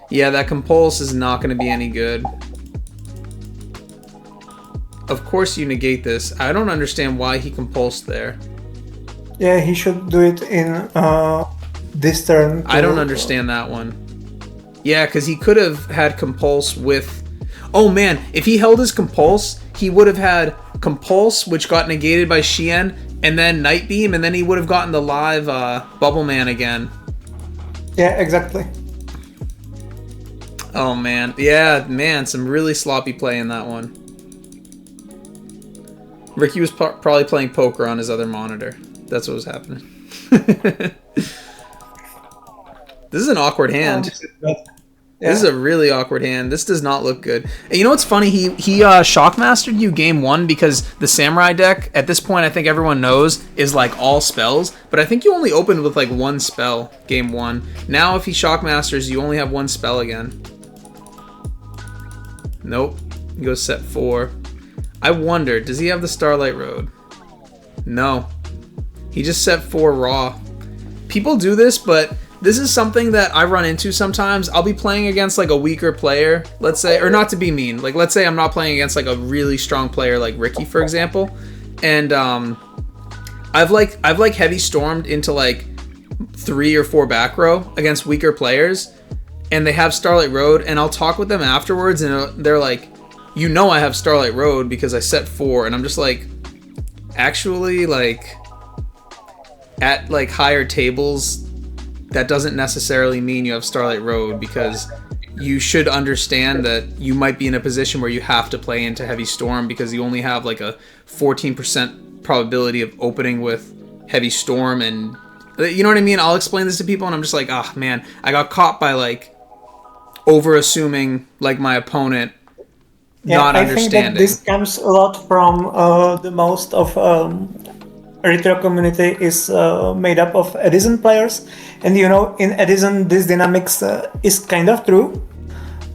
Yeah, that compulse is not going to be any good. Of course you negate this. I don't understand why he compulsed there. Yeah, he should do it in this turn. I don't understand that one. Yeah, because he could have had compulse with... Oh man, if he held his compulse, he would have had compulse, which got negated by Shien, and then Night Beam, and then he would have gotten the live Bubble Man again. Yeah, exactly. Oh man, yeah, man, some really sloppy play in that one. Ricky was probably playing poker on his other monitor. That's what was happening. This is an awkward hand. Yeah. This is a really awkward hand. This does not look good. And you know what's funny? He shockmastered you game one because the samurai deck, at this point I think everyone knows, is like all spells. But I think you only opened with like one spell game one. Now if he shockmasters, you only have one spell again. Nope. He goes set 4. I wonder, does he have the Starlight Road? No. He just set 4 raw. People do this, but this is something that I run into sometimes. I'll be playing against like a weaker player, let's say, or not to be mean. Like let's say I'm not playing against like a really strong player like Ricky, for example. And I've heavy stormed into like 3 or 4 back row against weaker players, and they have Starlight Road, and I'll talk with them afterwards, and they're like, you know I have Starlight Road because I set 4, and I'm just like, actually, like, at like higher tables, that doesn't necessarily mean you have Starlight Road, because you should understand that you might be in a position where you have to play into Heavy Storm because you only have like a 14% probability of opening with Heavy Storm, and you know what I mean? I'll explain this to people and I'm just like, oh man, I got caught by like over assuming like my opponent not understanding. I think that this comes a lot from the most of retro community is made up of Edison players, and you know, in Edison this dynamics is kind of true,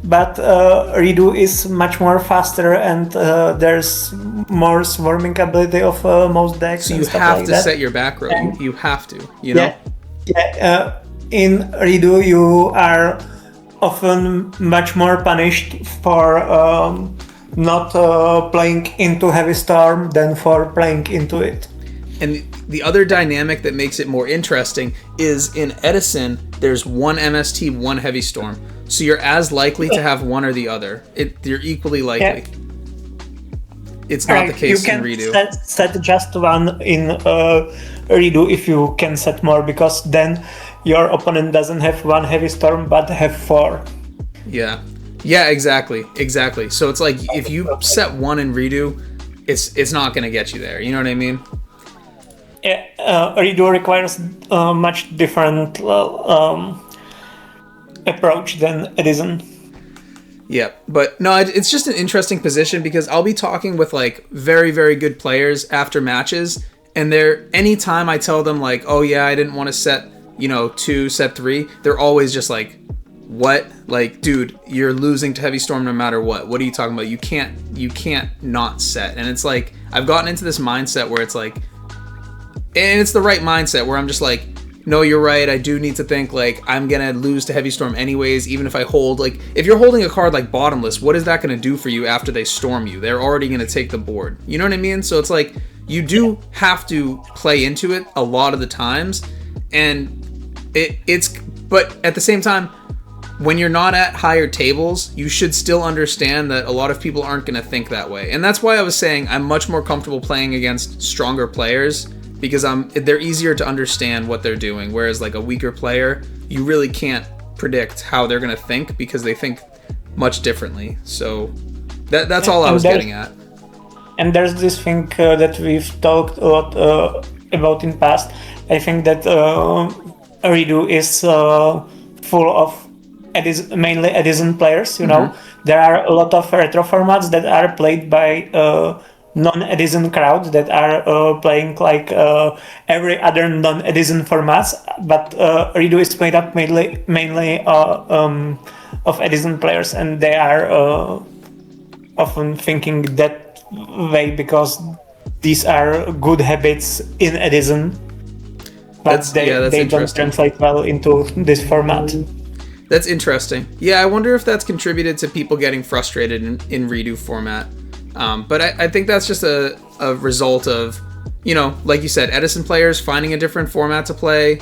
but REDU is much more faster, and there's more swarming ability of most decks. So you have to set your back row. You have to, you know? In REDU you are often much more punished for not playing into Heavy Storm than for playing into it. And the other dynamic that makes it more interesting is in Edison, there's one MST, one Heavy Storm. So you're as likely to have one or the other. You're equally likely. Yeah. It's not the case in REDU. You can set just one in REDU if you can set more, because then your opponent doesn't have one Heavy Storm but have 4. Yeah. Yeah, exactly. Exactly. So it's like if you set 1 in REDU, it's not going to get you there. You know what I mean? Yeah, REDU requires a much different approach than Edison. Yeah, but no, it's just an interesting position because I'll be talking with like very, very good players after matches, and anytime I tell them like, oh yeah, I didn't want to set, 2, set 3, they're always just like, what? Like, dude, you're losing to Heavy Storm no matter what. What are you talking about? You can't not set. And it's like, I've gotten into this mindset where it's like, and it's the right mindset where I'm just like, no, you're right. I do need to think like I'm going to lose to Heavy Storm anyways, even if I hold, like, if you're holding a card like Bottomless, what is that going to do for you after they storm you? They're already going to take the board. You know what I mean? So it's like, you do have to play into it a lot of the times. And but at the same time, when you're not at higher tables, you should still understand that a lot of people aren't going to think that way. And that's why I was saying I'm much more comfortable playing against stronger players, because they're easier to understand what they're doing. Whereas like a weaker player, you really can't predict how they're going to think because they think much differently. So that's all I was getting at. And there's this thing that we've talked a lot about in past. I think that REDU is full of mainly Edison players, you know, there are a lot of retro formats that are played by non-Edison crowds that are playing like every other non-Edison formats, but REDU is made up mainly of Edison players, and they are often thinking that way because these are good habits in Edison, but they don't translate well into this format. That's interesting. Yeah, I wonder if that's contributed to people getting frustrated in REDU format. But I think that's just a result of, like you said, Edison players finding a different format to play,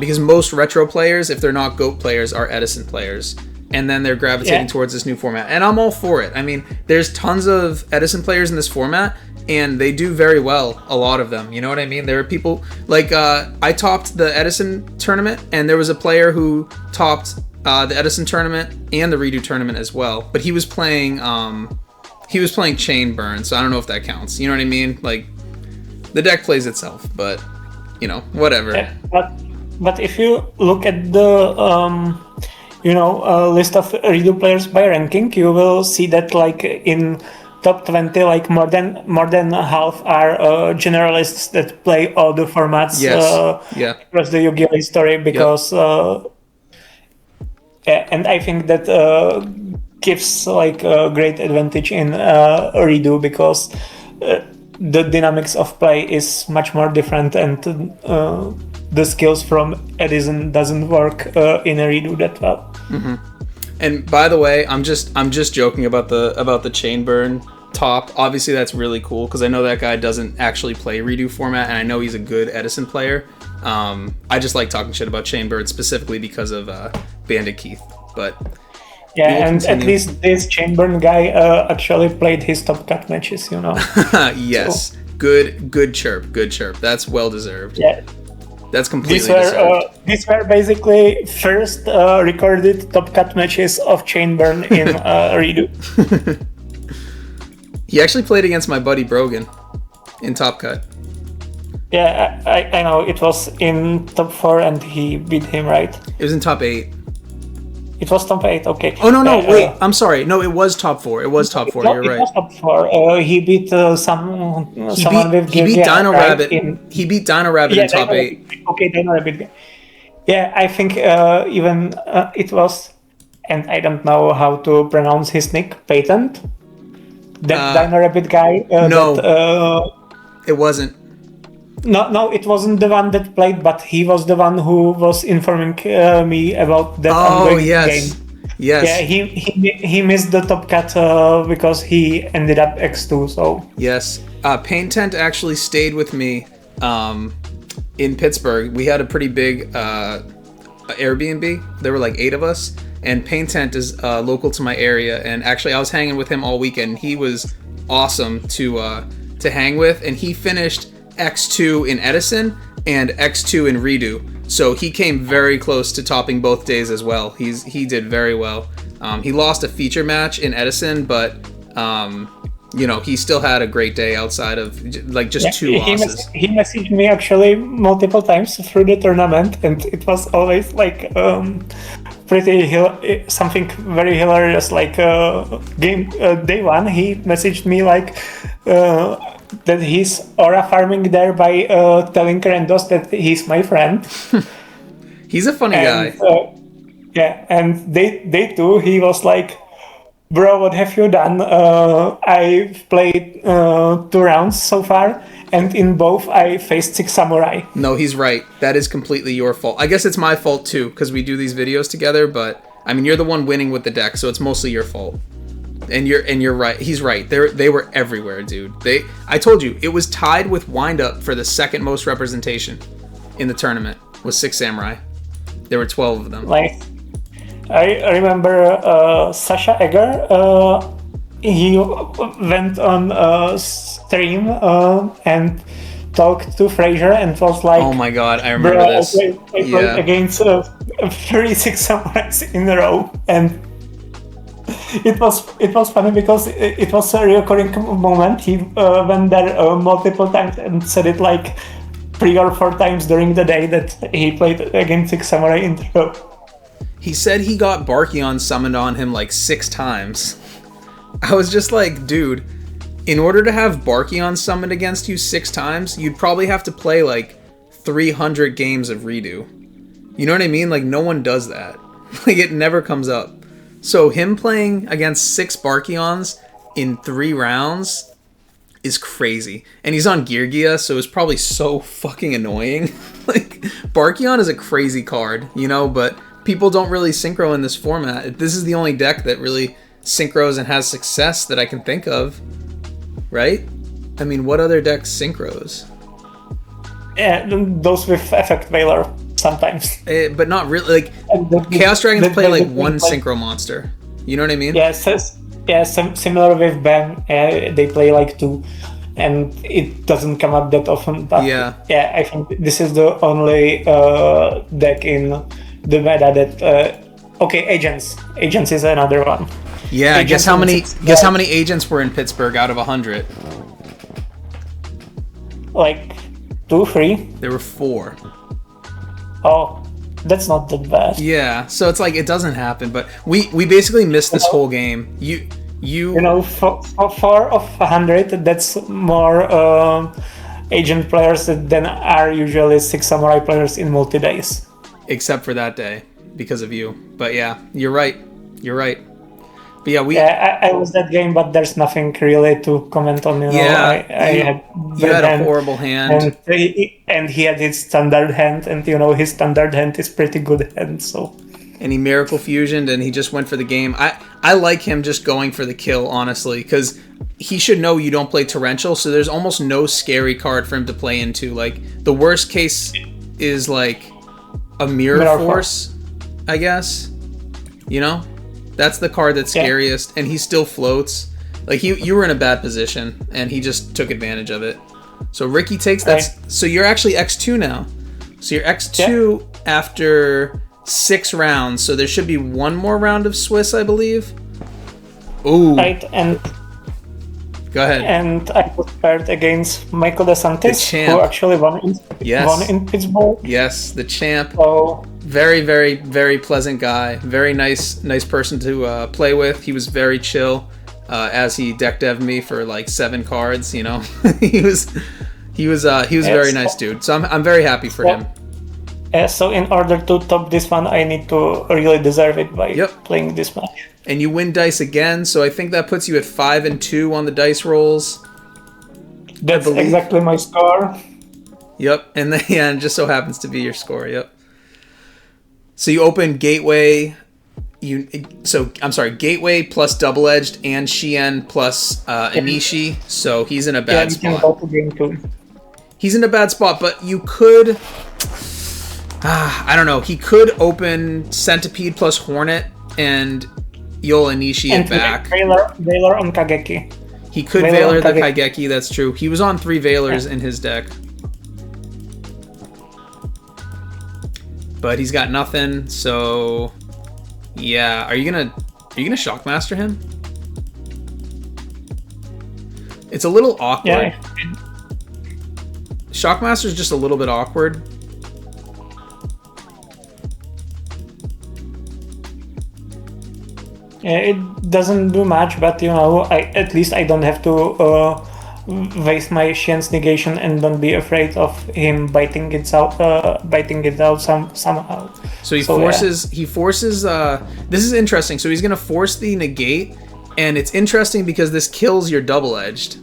because most retro players, if they're not GOAT players, are Edison players. And then they're gravitating towards this new format. And I'm all for it. I mean, there's tons of Edison players in this format, and they do very well, a lot of them. You know what I mean? There are people, like, I topped the Edison tournament, and there was a player who topped the Edison tournament and the REDU tournament as well. But he was playing Chain Burn, so I don't know if that counts. You know what I mean? Like, the deck plays itself, but, whatever. Yeah, but if you look at the list of REDU players by ranking, you will see that like in top 20, like more than half are generalists that play all the formats across the Yu-Gi-Oh history, because and I think that gives like a great advantage in REDU, because the dynamics of play is much more different, and the skills from Edison doesn't work in a REDU that well. Mm-hmm. And by the way, I'm just joking about the Chain Burn top. Obviously, that's really cool because I know that guy doesn't actually play REDU format, and I know he's a good Edison player. I just like talking shit about Chain Burn specifically because of Bandit Keith. But yeah, and at least this Chain Burn guy actually played his top cut matches. Yes, so. Good chirp. That's well deserved. Yeah. That's completely deserved. These were basically first recorded top cut matches of Chain Burn in REDU. He actually played against my buddy Brogan in Top Cut. Yeah, I know. It was in top 4 and he beat him, right? It was in top 8. It was top 8, okay. Oh, no, wait. I'm sorry. No, it was top 4. It was top 4. You're right. It was top 4. He beat someone with He beat Dino Rabbit. He beat Dino Rabbit in top 8. Okay, Dino Rabbit. Yeah, I think even it was, and I don't know how to pronounce his nick, Patent. That Dino Rabbit guy. No, it wasn't. No, it wasn't the one that played, but he was the one who was informing me about that ongoing game. Yes. Yeah, he missed the top cut because he ended up X2. So yes, Paint Tent actually stayed with me in Pittsburgh. We had a pretty big Airbnb. There were like 8 of us, and Paint Tent is local to my area. And actually, I was hanging with him all weekend. He was awesome to hang with, and he finished X2 in Edison and X2 in REDU, so he came very close to topping both days as well. He did very well. He lost a feature match in Edison, but he still had a great day outside of like just 2 losses. He messaged me actually multiple times through the tournament, and it was always like something very hilarious. Like game day 1, he messaged me like that he's aura farming there by telling Rendos that he's my friend. He's a funny guy. Yeah, and day 2, he was like, bro, what have you done? I've played 2 rounds so far, and in both I faced 6 samurai. No, he's right. That is completely your fault. I guess it's my fault too, because we do these videos together, but I mean, you're the one winning with the deck, so it's mostly your fault. And you're right. He's right. They were everywhere, dude. I told you, it was tied with Wind Up for the second most representation in the tournament with 6 samurai. There were 12 of them. Like, I remember Sasha Egger. He went on stream and talked to Fraser and was like, "Oh my god, I remember this." I played against 36 samurais in a row, and it was funny because it was a recurring moment. He went there multiple times and said it like 3 or 4 times during the day that he played against 6 samurai in a row. he said he got Barkion summoned on him like 6 times. I was just like, dude, in order to have Barkion summoned against you 6 times, you'd probably have to play like 300 games of Redo. You know what I mean? Like, no one does that. Like, it never comes up. So him playing against 6 Barkions in 3 rounds is crazy. And he's on Geargia, so it's probably so fucking annoying. Like, Barkion is a crazy card, you know, but people don't really synchro in this format. This is the only deck that really synchros and has success that I can think of, right? I mean, what other decks synchros? Yeah, those with Effect Veiler sometimes. But not really. Like, Chaos Dragons play like one synchro monster. You know what I mean? Similar with Ben. They play like 2, and it doesn't come up that often. But yeah, I think this is the only deck in the meta that. Okay, agents. Agents is another one. Yeah, agents guess how many agents were in Pittsburgh out of 100? Like 2, 3. There were 4. Oh, that's not that bad. Yeah, so it's like it doesn't happen, but we basically missed this whole game. You know, for 4 of 100, that's more agent players than are usually 6 samurai players in multi-days. Except for that day, because of you. But yeah, you're right. But yeah, I was that game, but there's nothing really to comment on. You know, you had a horrible hand, and he had his standard hand, and you know his standard hand is pretty good hand. So, and he Miracle Fusioned, and he just went for the game. I like him just going for the kill, honestly, because he should know you don't play Torrential, so there's almost no scary card for him to play into. Like, the worst case is like a Mirror Force, I guess. You know? That's the card that's scariest, and he still floats. Like, you were in a bad position, and he just took advantage of it. So Ricky takes that. Right. So you're actually X2 now. So you're X2 after 6 rounds. So there should be 1 more round of Swiss, I believe. Ooh. Right, and go ahead. And I was paired against Michael DeSantis, who actually won in Pittsburgh. Yes, the champ. So, very, very, very pleasant guy. Very nice person to play with. He was very chill, as he deck dev'd me for like 7 cards. You know, he was a very nice dude. So I'm very happy for him. So in order to top this one, I need to really deserve it by playing this match. And you win dice again, so I think that puts you at 5-2 on the dice rolls. That's exactly my score. Yep, and then, yeah, it just so happens to be your score. Yep. So you open Gateway. Gateway plus Double Edged and Shien plus Anishi. So he's in a bad spot. Can go to game 2. He's in a bad spot, but you could. I don't know. He could open Centipede plus Hornet, and you'll Anishi it back. Veiler on Kageki. He could Veiler the Kageki, that's true. He was on 3 Veilers in his deck. But he's got nothing, so yeah. Are you gonna Shockmaster him? It's a little awkward. Yeah. Shockmaster's just a little bit awkward. Yeah, it doesn't do much, but you know, at least I don't have to waste my Shien's negation and don't be afraid of him biting it out somehow. So he forces. This is interesting. So he's gonna force the negate, and it's interesting because this kills your double edged.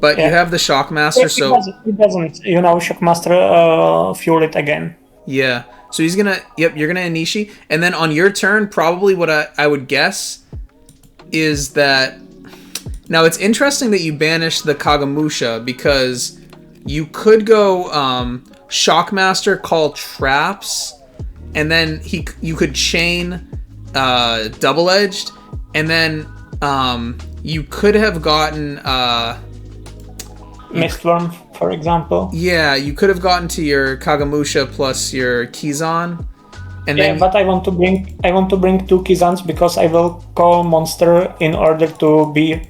But you have the Shockmaster, so it doesn't. You know, Shockmaster fuel it again. Yeah. So he's gonna. Yep, you're gonna Anishi, and then on your turn, probably what I would guess is that. Now it's interesting that you banish the Kagamusha because you could go Shockmaster, call traps, and then you could chain double edged, and then you could have gotten Mistworm, for example. Yeah, you could have gotten to your Kagamusha plus your Kizan. And then, but I want to bring 2 Kizans because I will call monster in order to be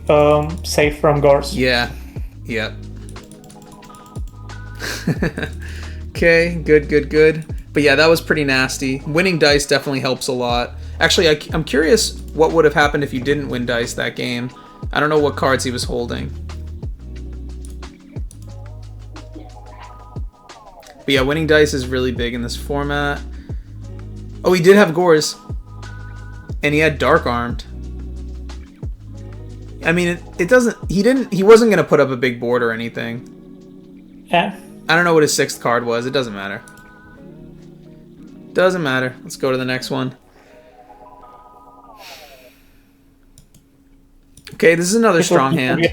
safe from Gors. Yeah. Okay, good. But yeah, that was pretty nasty. Winning dice definitely helps a lot. Actually, I'm curious what would have happened if you didn't win dice that game. I don't know what cards he was holding. But yeah, winning dice is really big in this format. Oh, he did have Gores. And he had Dark Armed. I mean, it doesn't... He wasn't going to put up a big board or anything. Yeah. I don't know what his 6th card was. It doesn't matter. Doesn't matter. Let's go to the next one. Okay, this is another strong hand.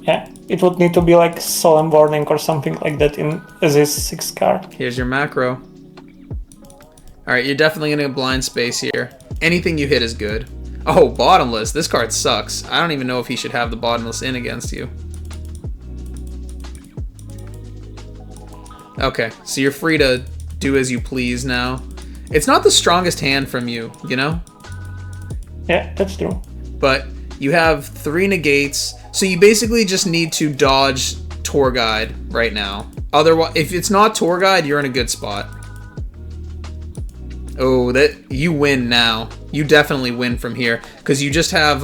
Yeah, it would need to be like Solemn Warning or something like that in this 6th card. Here's your macro. Alright, you're definitely going to blind space here. Anything you hit is good. Oh, Bottomless. This card sucks. I don't even know if he should have the Bottomless in against you. Okay, so you're free to do as you please now. It's not the strongest hand from you, you know? Yeah, that's true. But you have 3 negates, so you basically just need to dodge Tour Guide right now. Otherwise, if it's not Tour Guide, you're in a good spot. Oh, that you win now. You definitely win from here because you just have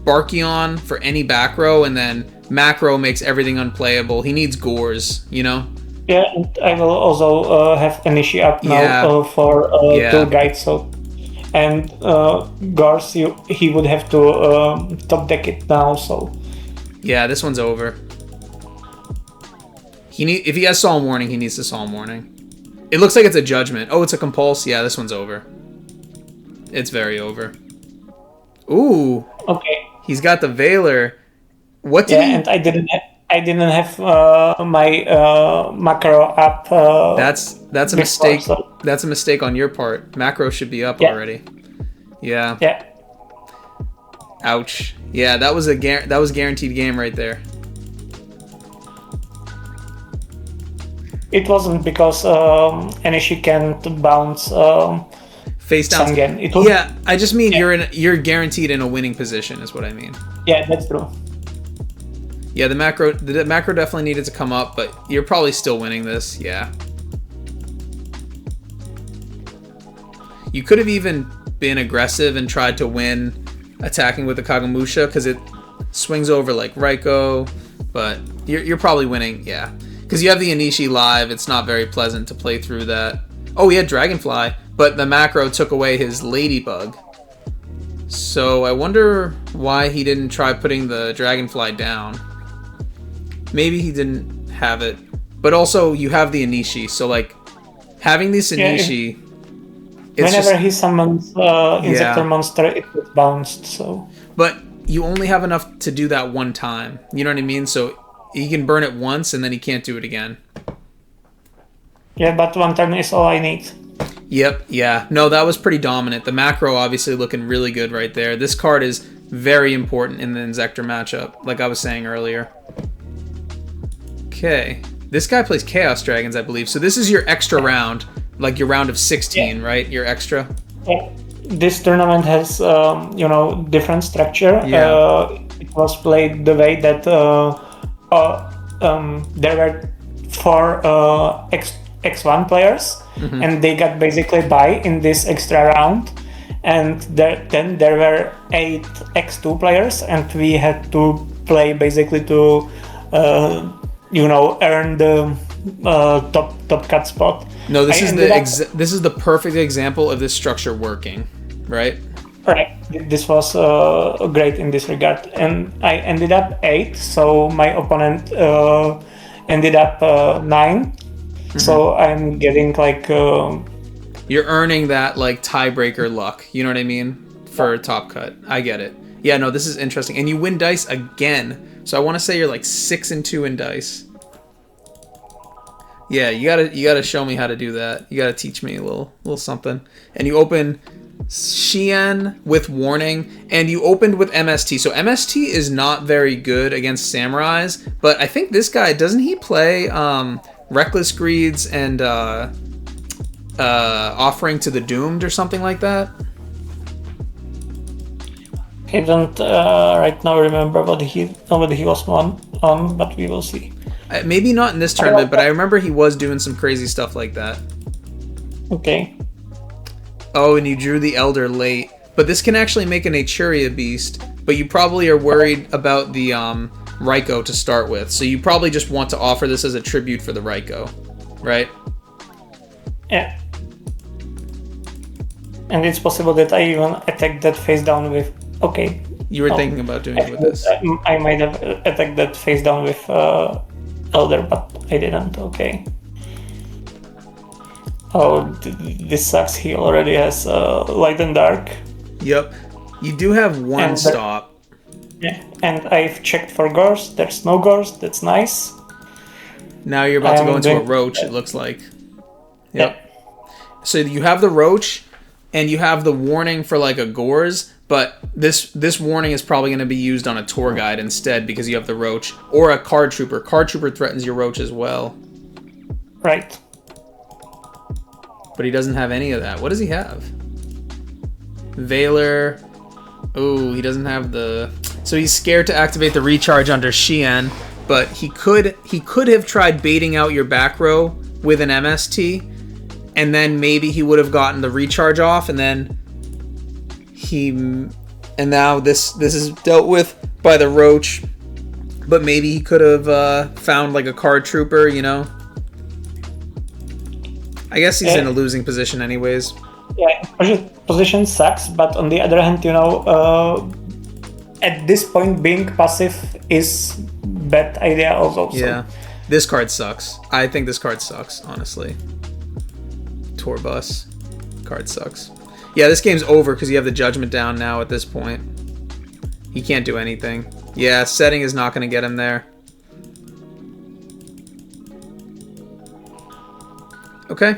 Barkion for any back row, and then macro makes everything unplayable. He needs Gores, you know. Yeah, and I will also have Anishi up now for Tour Guide. So, and Gores, he would have to top deck it now. So. Yeah, this one's over. If he has Solemn Warning, he needs to Solemn Warning. It looks like it's a Judgment. Oh, it's a Compulse. Yeah, this one's over. It's very over. Ooh. Okay. He's got the Veiler. What did he... and I didn't have my macro up. That's a mistake. So. That's a mistake on your part. Macro should be up already. Yeah. Yeah. Ouch. Yeah, that was guaranteed game right there. It wasn't because Anishi can't bounce face down. Yeah, I just mean you're guaranteed in a winning position is what I mean. Yeah, that's true. Yeah, the macro definitely needed to come up, but you're probably still winning this. Yeah. You could have even been aggressive and tried to win attacking with the Kagemusha because it swings over like Raikou, but you're probably winning. Yeah. Because you have the Anishi live, it's not very pleasant to play through that. Oh, he had Dragonfly, but the macro took away his Ladybug. So I wonder why he didn't try putting the Dragonfly down. Maybe he didn't have it. But also, you have the Anishi, so like, having this Anishi... whenever he summons Insector Monster, it gets bounced, so... But you only have enough to do that one time. You know what I mean? So... he can burn it once, and then he can't do it again. Yeah, but one turn is all I need. Yep, yeah. No, that was pretty dominant. The macro obviously looking really good right there. This card is very important in the Insector matchup, like I was saying earlier. Okay. This guy plays Chaos Dragons, I believe. So this is your extra round, like your round of 16, right? Your extra? Yeah. This tournament has, different structure. Yeah. It was played the way that... there were 4 X1 players, and they got basically bye in this extra round. And then there were 8 X2 players, and we had to play basically to, earn the top cut spot. No, this is the perfect example of this structure working, right? Right. This was great in this regard, and I ended up 8, so my opponent ended up 9. So I'm getting like you're earning that like tiebreaker luck. You know what I mean? For a top cut. I get it. Yeah, no, this is interesting, and you win dice again. So I want to say you're like 6-2 in dice. Yeah, you gotta show me how to do that. You gotta teach me a little something. And you open Shien with Warning, and you opened with MST. So MST is not very good against Samurais, but I think this guy, doesn't he play Reckless Greeds and Offering to the Doomed or something like that? I don't right now remember what he was on, but we will see. Maybe not in this tournament, but I remember he was doing some crazy stuff like that. Okay. Oh, and you drew the Elder late. But this can actually make an Echuria beast. But you probably are worried about the Raikou to start with. So you probably just want to offer this as a tribute for the Raikou. Right? Yeah. And it's possible that I even attack that face down with... Okay. You were thinking about doing it with this. I might have attacked that face down with Elder, but I didn't. Okay. Oh, this sucks. He already has Light and Dark. Yep. You do have one stop. Yeah, and I've checked for Gorse. There's no Gorse. That's nice. Now you're about to go into a Roach, it looks like. Yep. Yeah. So you have the Roach, and you have the warning for like a Gorse, but this warning is probably going to be used on a tour guide instead because you have the Roach. Or a Card Trooper. Card Trooper threatens your Roach as well. Right. But he doesn't have any of that. What does he have? Veiler. Oh, he doesn't have the... So he's scared to activate the recharge under Shien, but he could have tried baiting out your back row with an MST, and then maybe he would have gotten the recharge off, and then now this is dealt with by the Roach, but maybe he could have found like a Card Trooper, you know? I guess he's in a losing position anyways. Yeah, position sucks, but on the other hand, you know, at this point, being passive is bad idea also. Yeah, this card sucks. I think this card sucks, honestly. Tour Bus card sucks. Yeah, this game's over because you have the Judgment down now at this point. He can't do anything. Yeah, setting is not going to get him there. Okay.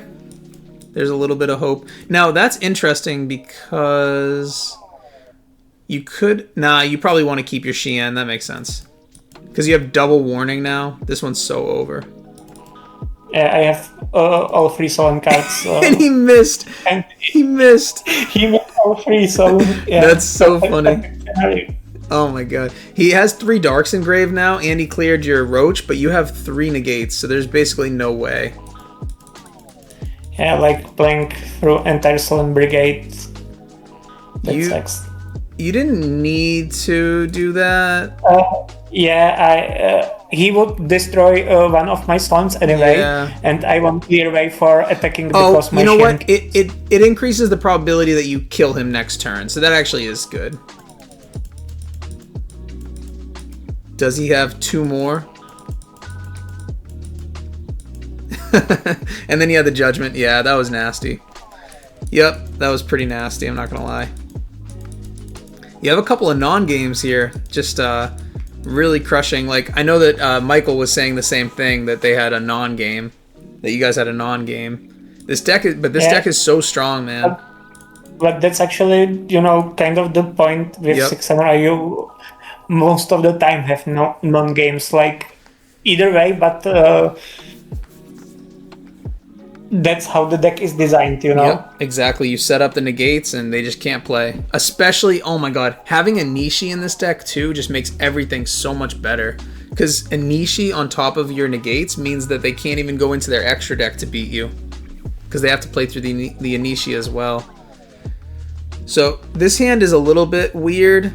There's a little bit of hope. Now, that's interesting because you could... Nah, you probably want to keep your Shien. That makes sense. Because you have double warning now. This one's so over. Yeah, I have all 3 Solemn cards. And he missed. And he missed. He missed all 3, so... Yeah, that's so funny. Oh my god. He has 3 Darks engraved now, and he cleared your Roach, but you have 3 negates, so there's basically no way. Yeah, like playing through entire Solemn Brigade. That sucks. You didn't need to do that. He would destroy one of my Solemns anyway, and I want clear way for attacking because my... you know what? It increases the probability that you kill him next turn, so that actually is good. Does he have 2 more? And then you had the Judgment. Yeah, that was nasty. Yep, that was pretty nasty, I'm not gonna lie. You have a couple of non-games here, just really crushing. Like, I know that Michael was saying the same thing, that they had a non-game, that you guys had a non-game. This deck is so strong, man. But that's actually, you know, kind of the point with 6 Samurai. You most of the time have non-games, like either way, but that's how the deck is designed, you know? Yep, exactly. You set up the negates and they just can't play. Especially, oh my god, having a Nishi in this deck too just makes everything so much better. Because a Nishi on top of your negates means that they can't even go into their extra deck to beat you. Because they have to play through the Anishi as well. So this hand is a little bit weird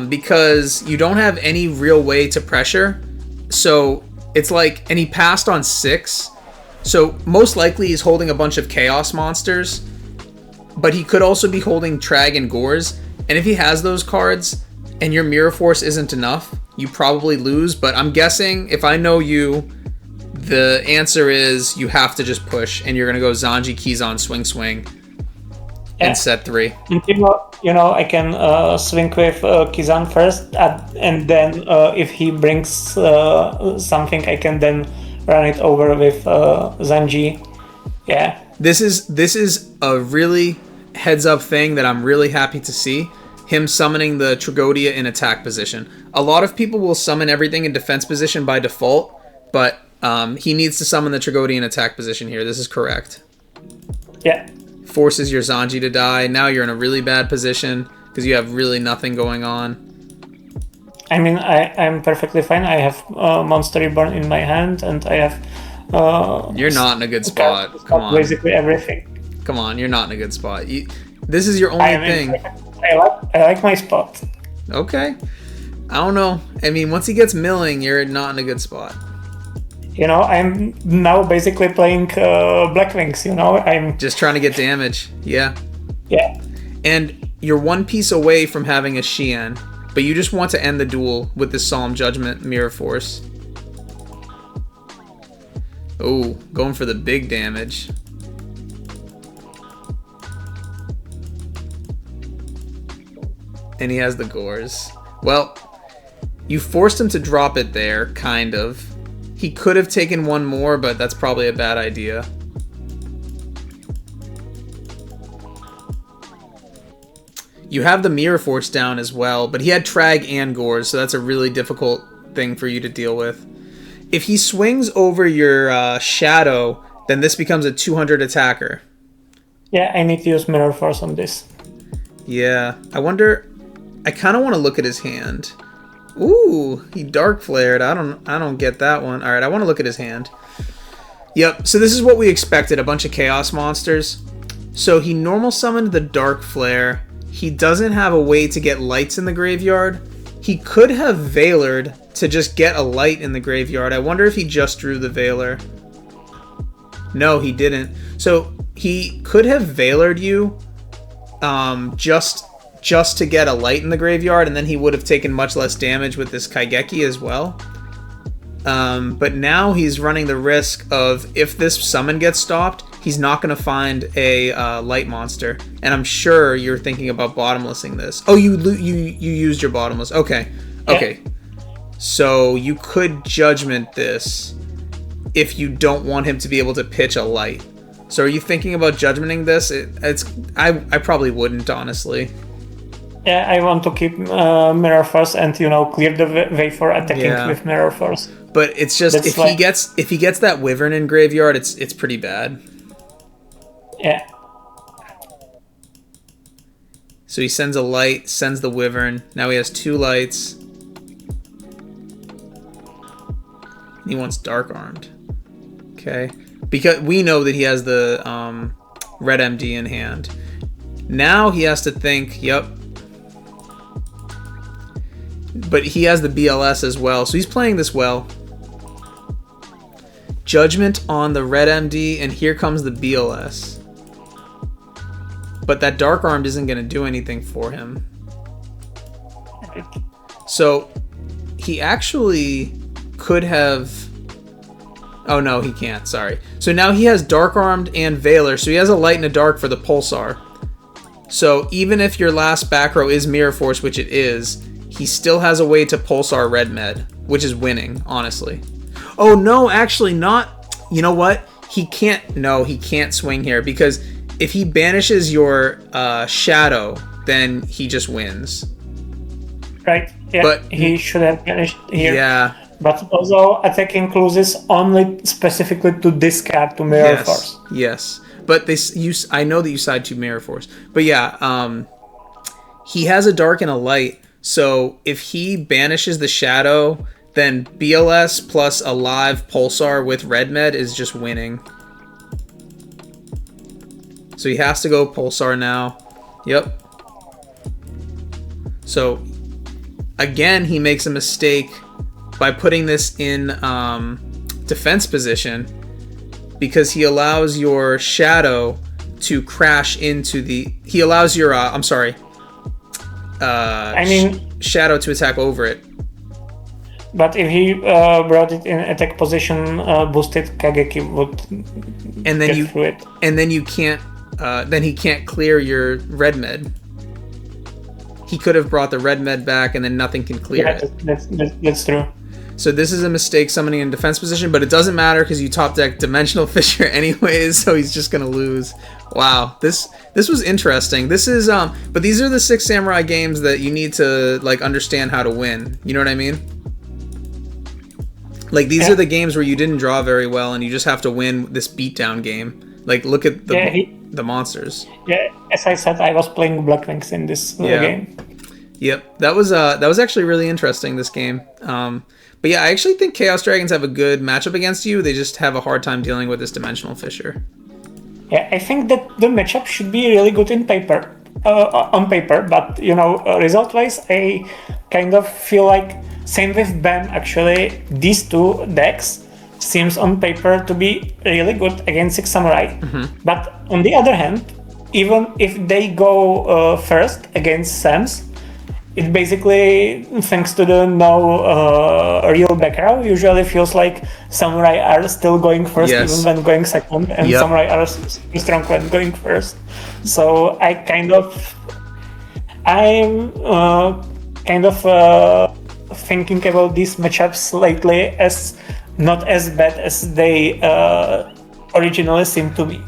because you don't have any real way to pressure. So it's like, and he passed on 6. So most likely he's holding a bunch of Chaos monsters, but he could also be holding Trag and Gores. And if he has those cards and your Mirror Force isn't enough, you probably lose. But I'm guessing, if I know you, the answer is you have to just push, and you're going to go Zanji, Kizan, Swing, and set 3. You know, I can swing with Kizan first, and then if he brings something, I can then run it over with Zanji. Yeah. This is a really heads up thing that I'm really happy to see. Him summoning the Tragodia in attack position. A lot of people will summon everything in defense position by default, but he needs to summon the Tragodia in attack position here. This is correct. Yeah. Forces your Zanji to die. Now you're in a really bad position because you have really nothing going on. I mean, I'm perfectly fine. I have Monster Reborn in my hand, and I have You're not in a good spot. Come on. Basically everything. Come on, you're not in a good spot. This is your only thing. I like my spot. Okay. I don't know. I mean, once he gets milling, you're not in a good spot. You know, I'm now basically playing Black Wings, you know? I'm just trying to get damage. Yeah. Yeah. And you're one piece away from having a Xian, but you just want to end the duel with this Solemn Judgment Mirror Force. Oh, going for the big damage. And he has the Gores. Well, you forced him to drop it there, kind of. He could have taken one more, but that's probably a bad idea. You have the Mirror Force down as well, but he had Trag and Gores, so that's a really difficult thing for you to deal with. If he swings over your Shadow, then this becomes a 200 attacker. Yeah, I need to use Mirror Force on this. Yeah, I wonder... I kind of want to look at his hand. Ooh, he Dark Flared. I don't get that one. All right, I want to look at his hand. Yep, so this is what we expected, a bunch of Chaos monsters. So he normal summoned the Dark Flare. He doesn't have a way to get lights in the graveyard. He could have Veilered to just get a light in the graveyard. I wonder if he just drew the Veiler. No, he didn't. So he could have Veilered you just to get a light in the graveyard, and then he would have taken much less damage with this Kaigeki as well. But now he's running the risk of, if this summon gets stopped, he's not going to find a light monster. And I'm sure you're thinking about bottomlessing this. Oh, you used your bottomless. Okay. Okay. Yeah. So you could judgment this if you don't want him to be able to pitch a light. So are you thinking about judgmenting this? I probably wouldn't, honestly. Yeah, I want to keep Mirror Force and, you know, clear the way for attacking with Mirror Force. But it's just if he gets that Wyvern in graveyard, it's pretty bad. Yeah. So he sends a light, sends the Wyvern. Now he has 2 lights. He wants Dark Armed. Okay. Because we know that he has the Red MD in hand. Now he has to think, yep. But he has the BLS as well, so he's playing this well. Judgment on the Red MD, and here comes the BLS. But that Dark Armed isn't going to do anything for him. So he actually could have... Oh no, he can't, sorry. So now he has Dark Armed and Veiler, so he has a light and a dark for the Pulsar. So even if your last back row is Mirror Force, which it is, he still has a way to Pulsar Red Med, which is winning, honestly. Oh no, actually not. You know what? He can't. No, he can't swing here, because if he banishes your Shadow, then he just wins. Right. Yeah. But he should have banished here. Yeah. But also attacking closes only specifically to discard to Mirror Force. Yes. But I know that you side to Mirror Force. But yeah, he has a dark and a light. So if he banishes the Shadow, then BLS plus a live Pulsar with Red Med is just winning. So he has to go Pulsar now. Yep. So again, he makes a mistake by putting this in defense position, because he allows your Shadow to crash into the... He allows your... I'm sorry. Shadow to attack over it. But if he brought it in attack position, boosted Kageki would get through it. And then you can't... then he can't clear your Red Med. He could have brought the Red Med back, and then nothing can clear it. That's true. So this is a mistake summoning in defense position, but it doesn't matter because you top deck Dimensional Fissure anyways, so he's just gonna lose. Wow, this was interesting. This is but these are the 6 Samurai games that you need to like understand how to win. You know what I mean? Like these are the games where you didn't draw very well and you just have to win this beatdown game. Like look at the monsters. Yeah, as I said, I was playing Black Wings in this game. Yep, that was actually really interesting, this game. But yeah, I actually think Chaos Dragons have a good matchup against you. They just have a hard time dealing with this Dimensional Fissure. Yeah, I think that the matchup should be really good in paper, on paper, but result-wise, I kind of feel like same with Ben. Actually, these two decks seems on paper to be really good against Six Samurai. But on the other hand, even if they go first against Sam's, it basically, thanks to the real back row, usually feels like Samurai are still going first even when going second, and Samurai are strong when going first. So I'm kind of thinking about these matchups lately as not as bad as they originally seemed to be.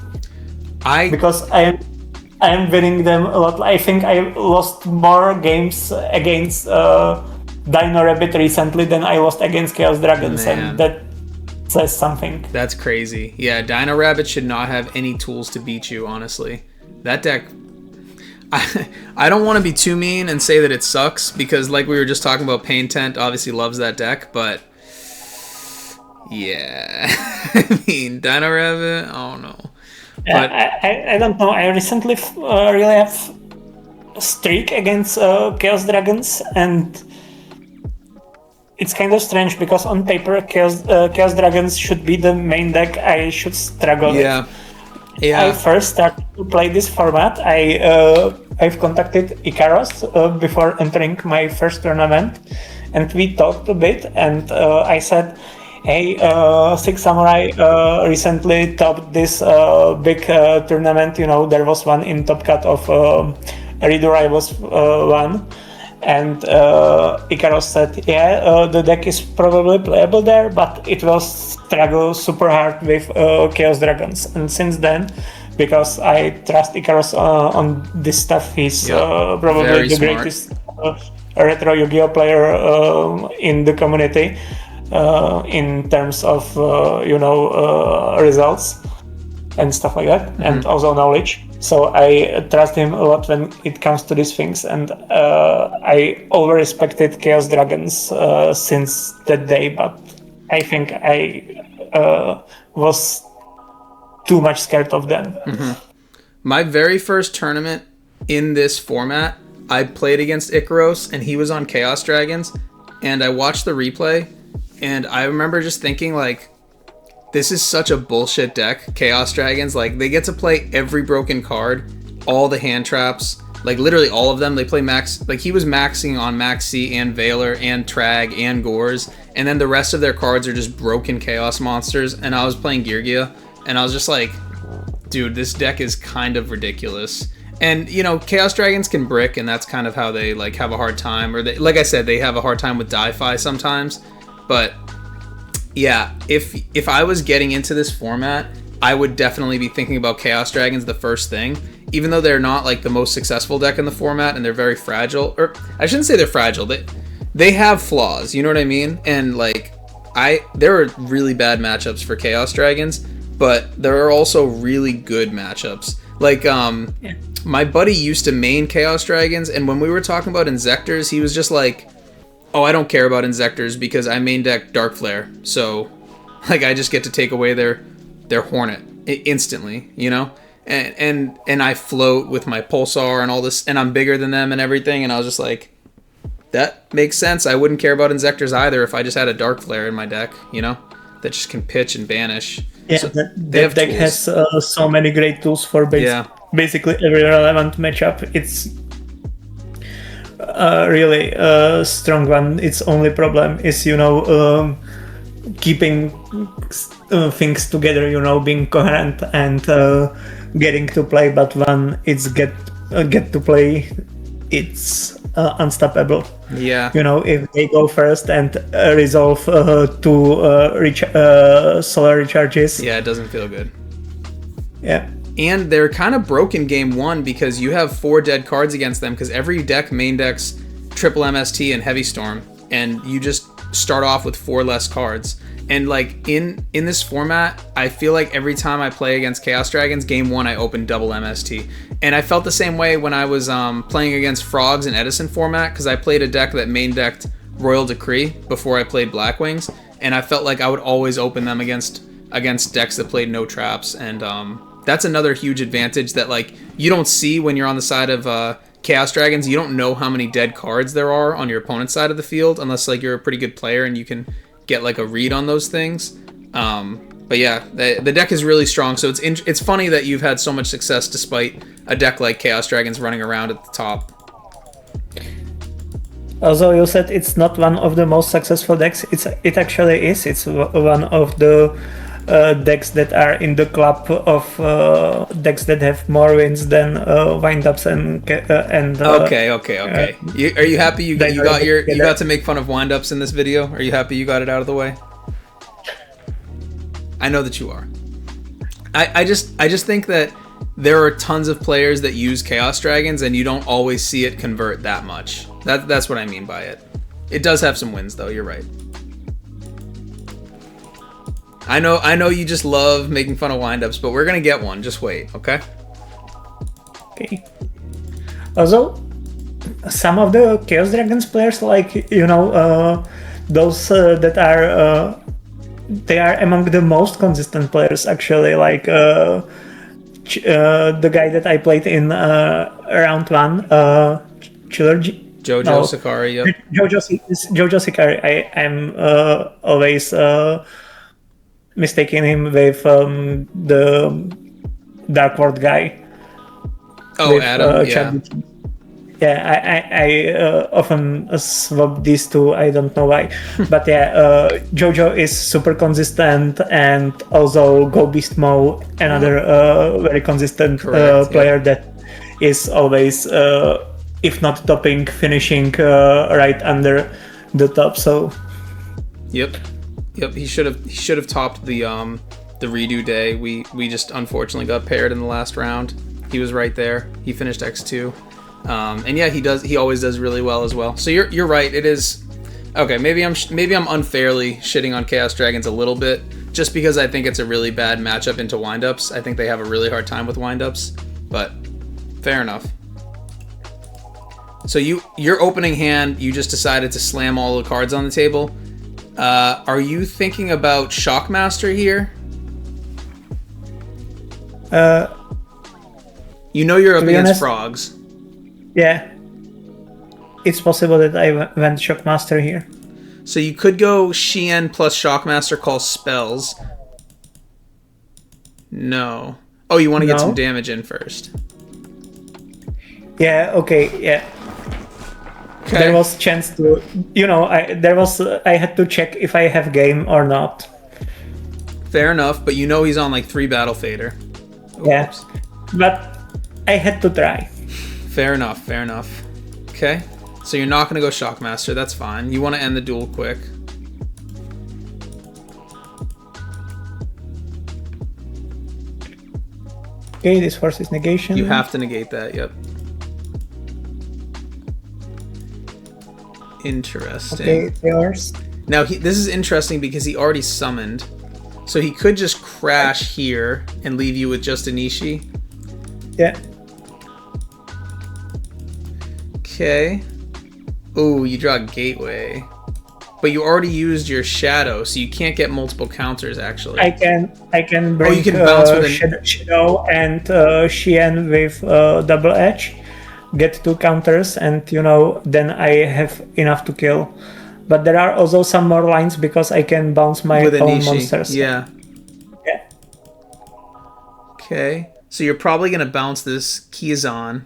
Because I am winning them a lot. I think I lost more games against Dino Rabbit recently than I lost against Chaos Dragons, and that says something. That's crazy. Yeah, Dino Rabbit should not have any tools to beat you, honestly. That deck... I don't want to be too mean and say that it sucks, because like we were just talking about, Pain Tent obviously loves that deck, but... yeah. I mean, Dino Rabbit, I don't know. But I don't know. I recently really have a streak against Chaos Dragons, and it's kind of strange because on paper Chaos Dragons should be the main deck I should struggle with. I first started to play this format. I've contacted Icaros before entering my first tournament, and we talked a bit, and I said, hey, Six Samurai recently topped this big tournament. There was one in Top Cut of REDU Rivals one. And Icaros said, the deck is probably playable there, but it will struggle super hard with Chaos Dragons. And since then, because I trust Icaros on this stuff, he's probably the greatest retro Yu-Gi-Oh player in the community. In terms of results and stuff like that, and also knowledge. So I trust him a lot when it comes to these things, and I over-respected Chaos Dragons since that day, but I think I was too much scared of them. My very first tournament in this format, I played against Icaros, and he was on Chaos Dragons, and I watched the replay. And I remember just thinking, like, this is such a bullshit deck, Chaos Dragons. Like, they get to play every broken card, all the hand traps, like, literally all of them. They play max, like, he was maxing on Maxi and Valor and Trag and Gores, and then the rest of their cards are just broken Chaos monsters. And I was playing Geargia, and I was just like, dude, this deck is kind of ridiculous. And, Chaos Dragons can brick, and that's kind of how they, like, have a hard time. Or, they, like I said, they have a hard time with Di-Fi sometimes. But yeah, if I was getting into this format, I would definitely be thinking about Chaos Dragons the first thing, even though they're not like the most successful deck in the format and they're very fragile. Or I shouldn't say they're fragile. They have flaws, you know what I mean? And like there are really bad matchups for Chaos Dragons, but there are also really good matchups. Like my buddy used to main Chaos Dragons, and when we were talking about Inzectors, he was just like, oh, I don't care about Inzectors because I main deck Dark Flare, so like I just get to take away their Hornet instantly, and I float with my Pulsar and all this, and I'm bigger than them and everything, and I was just like, that makes sense. I wouldn't care about Inzectors either if I just had a Dark Flare in my deck, that just can pitch and banish. Yeah, so that deck has so many great tools for basically every relevant matchup. It's really strong one. Its only problem is keeping things together, being coherent and getting to play, but when it's get to play, it's unstoppable. If they go first and resolve two solar recharges, it doesn't feel good. And they're kind of broken game one because you have 4 dead cards against them, because every deck main decks triple MST and Heavy Storm, and you just start off with 4 less cards. And like in this format, I feel like every time I play against Chaos Dragons, game 1 I open double MST. And I felt the same way when I was playing against Frogs in Edison format, because I played a deck that main decked Royal Decree before I played Black Wings, and I felt like I would always open them against decks that played no traps, and that's another huge advantage that like you don't see when you're on the side of Chaos Dragons. You don't know how many dead cards there are on your opponent's side of the field unless like you're a pretty good player and you can get like a read on those things. But yeah, the deck is really strong, so it's funny that you've had so much success despite a deck like Chaos Dragons running around at the top. Although you said it's not one of the most successful decks, it actually is. It's one of the decks that are in the club of decks that have more wins than windups and Okay. Are you happy you got to make fun of windups in this video? Are you happy you got it out of the way? I know that you are. I just think that there are tons of players that use Chaos Dragons and you don't always see it convert that much. That's what I mean by it. It does have some wins though, you're right. I know you just love making fun of windups, but we're gonna get one. Just wait, okay? Okay. Also, some of the Chaos Dragons players, like those that are they are among the most consistent players actually. Like the guy that I played in round one, Jojo Sakari. Yep. Jojo Sakari. I'm always mistaking him with the Dark World guy. Oh, with, Adam. Yeah. Yeah, I often swap these two. I don't know why, but yeah, Jojo is super consistent, and also Go Beast Mo, another very consistent player that is always, if not topping, finishing right under the top. So. Yep. He should have topped the redo day. We just unfortunately got paired in the last round. He was right there. He finished X2. And yeah, he always does really well as well. So you're right. It is okay. Maybe I'm unfairly shitting on Chaos Dragons a little bit, just because I think it's a really bad matchup into windups. I think they have a really hard time with windups, but fair enough. So your opening hand, you just decided to slam all the cards on the table. Are you thinking about Shockmaster here? You're up against frogs. Yeah, it's possible that I went Shockmaster here. So you could go Shien plus Shockmaster call spells. No. Oh, you want to get some damage in first. Yeah, okay, yeah. Okay. There was chance to, I had to check if I have game or not. Fair enough, but he's on like 3 Battle Fader. Oh, yeah, oops. But I had to try. Fair enough. Okay, so you're not going to go Shockmaster, that's fine. You want to end the duel quick. Okay, this forces negation. You have to negate that, yep. Interesting. Okay, it's yours. Now, this is interesting because he already summoned. So he could just crash here and leave you with just Inishi. Yeah. Okay. Ooh, you draw Gateway. But you already used your Shadow, so you can't get multiple counters, actually. I can bring you can bounce with Shadow and Shien with double edge. Get 2 counters, and then I have enough to kill. But there are also some more lines because I can bounce my own monsters. Yeah. Okay. So you're probably gonna bounce this Kizan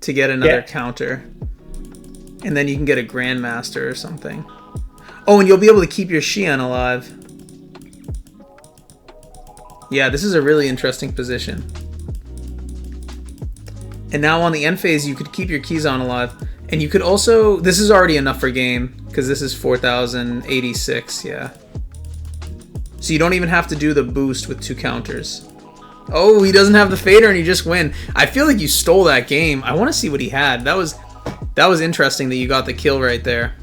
to get another counter. And then you can get a Grandmaster or something. Oh, and you'll be able to keep your Shien alive. Yeah, this is a really interesting position. And now on the end phase, you could keep your Kizan alive. And you could also... This is already enough for game, because this is 4,086, yeah. So you don't even have to do the boost with 2 counters. Oh, he doesn't have the Fader and you just win. I feel like you stole that game. I want to see what he had. That was interesting that you got the kill right there.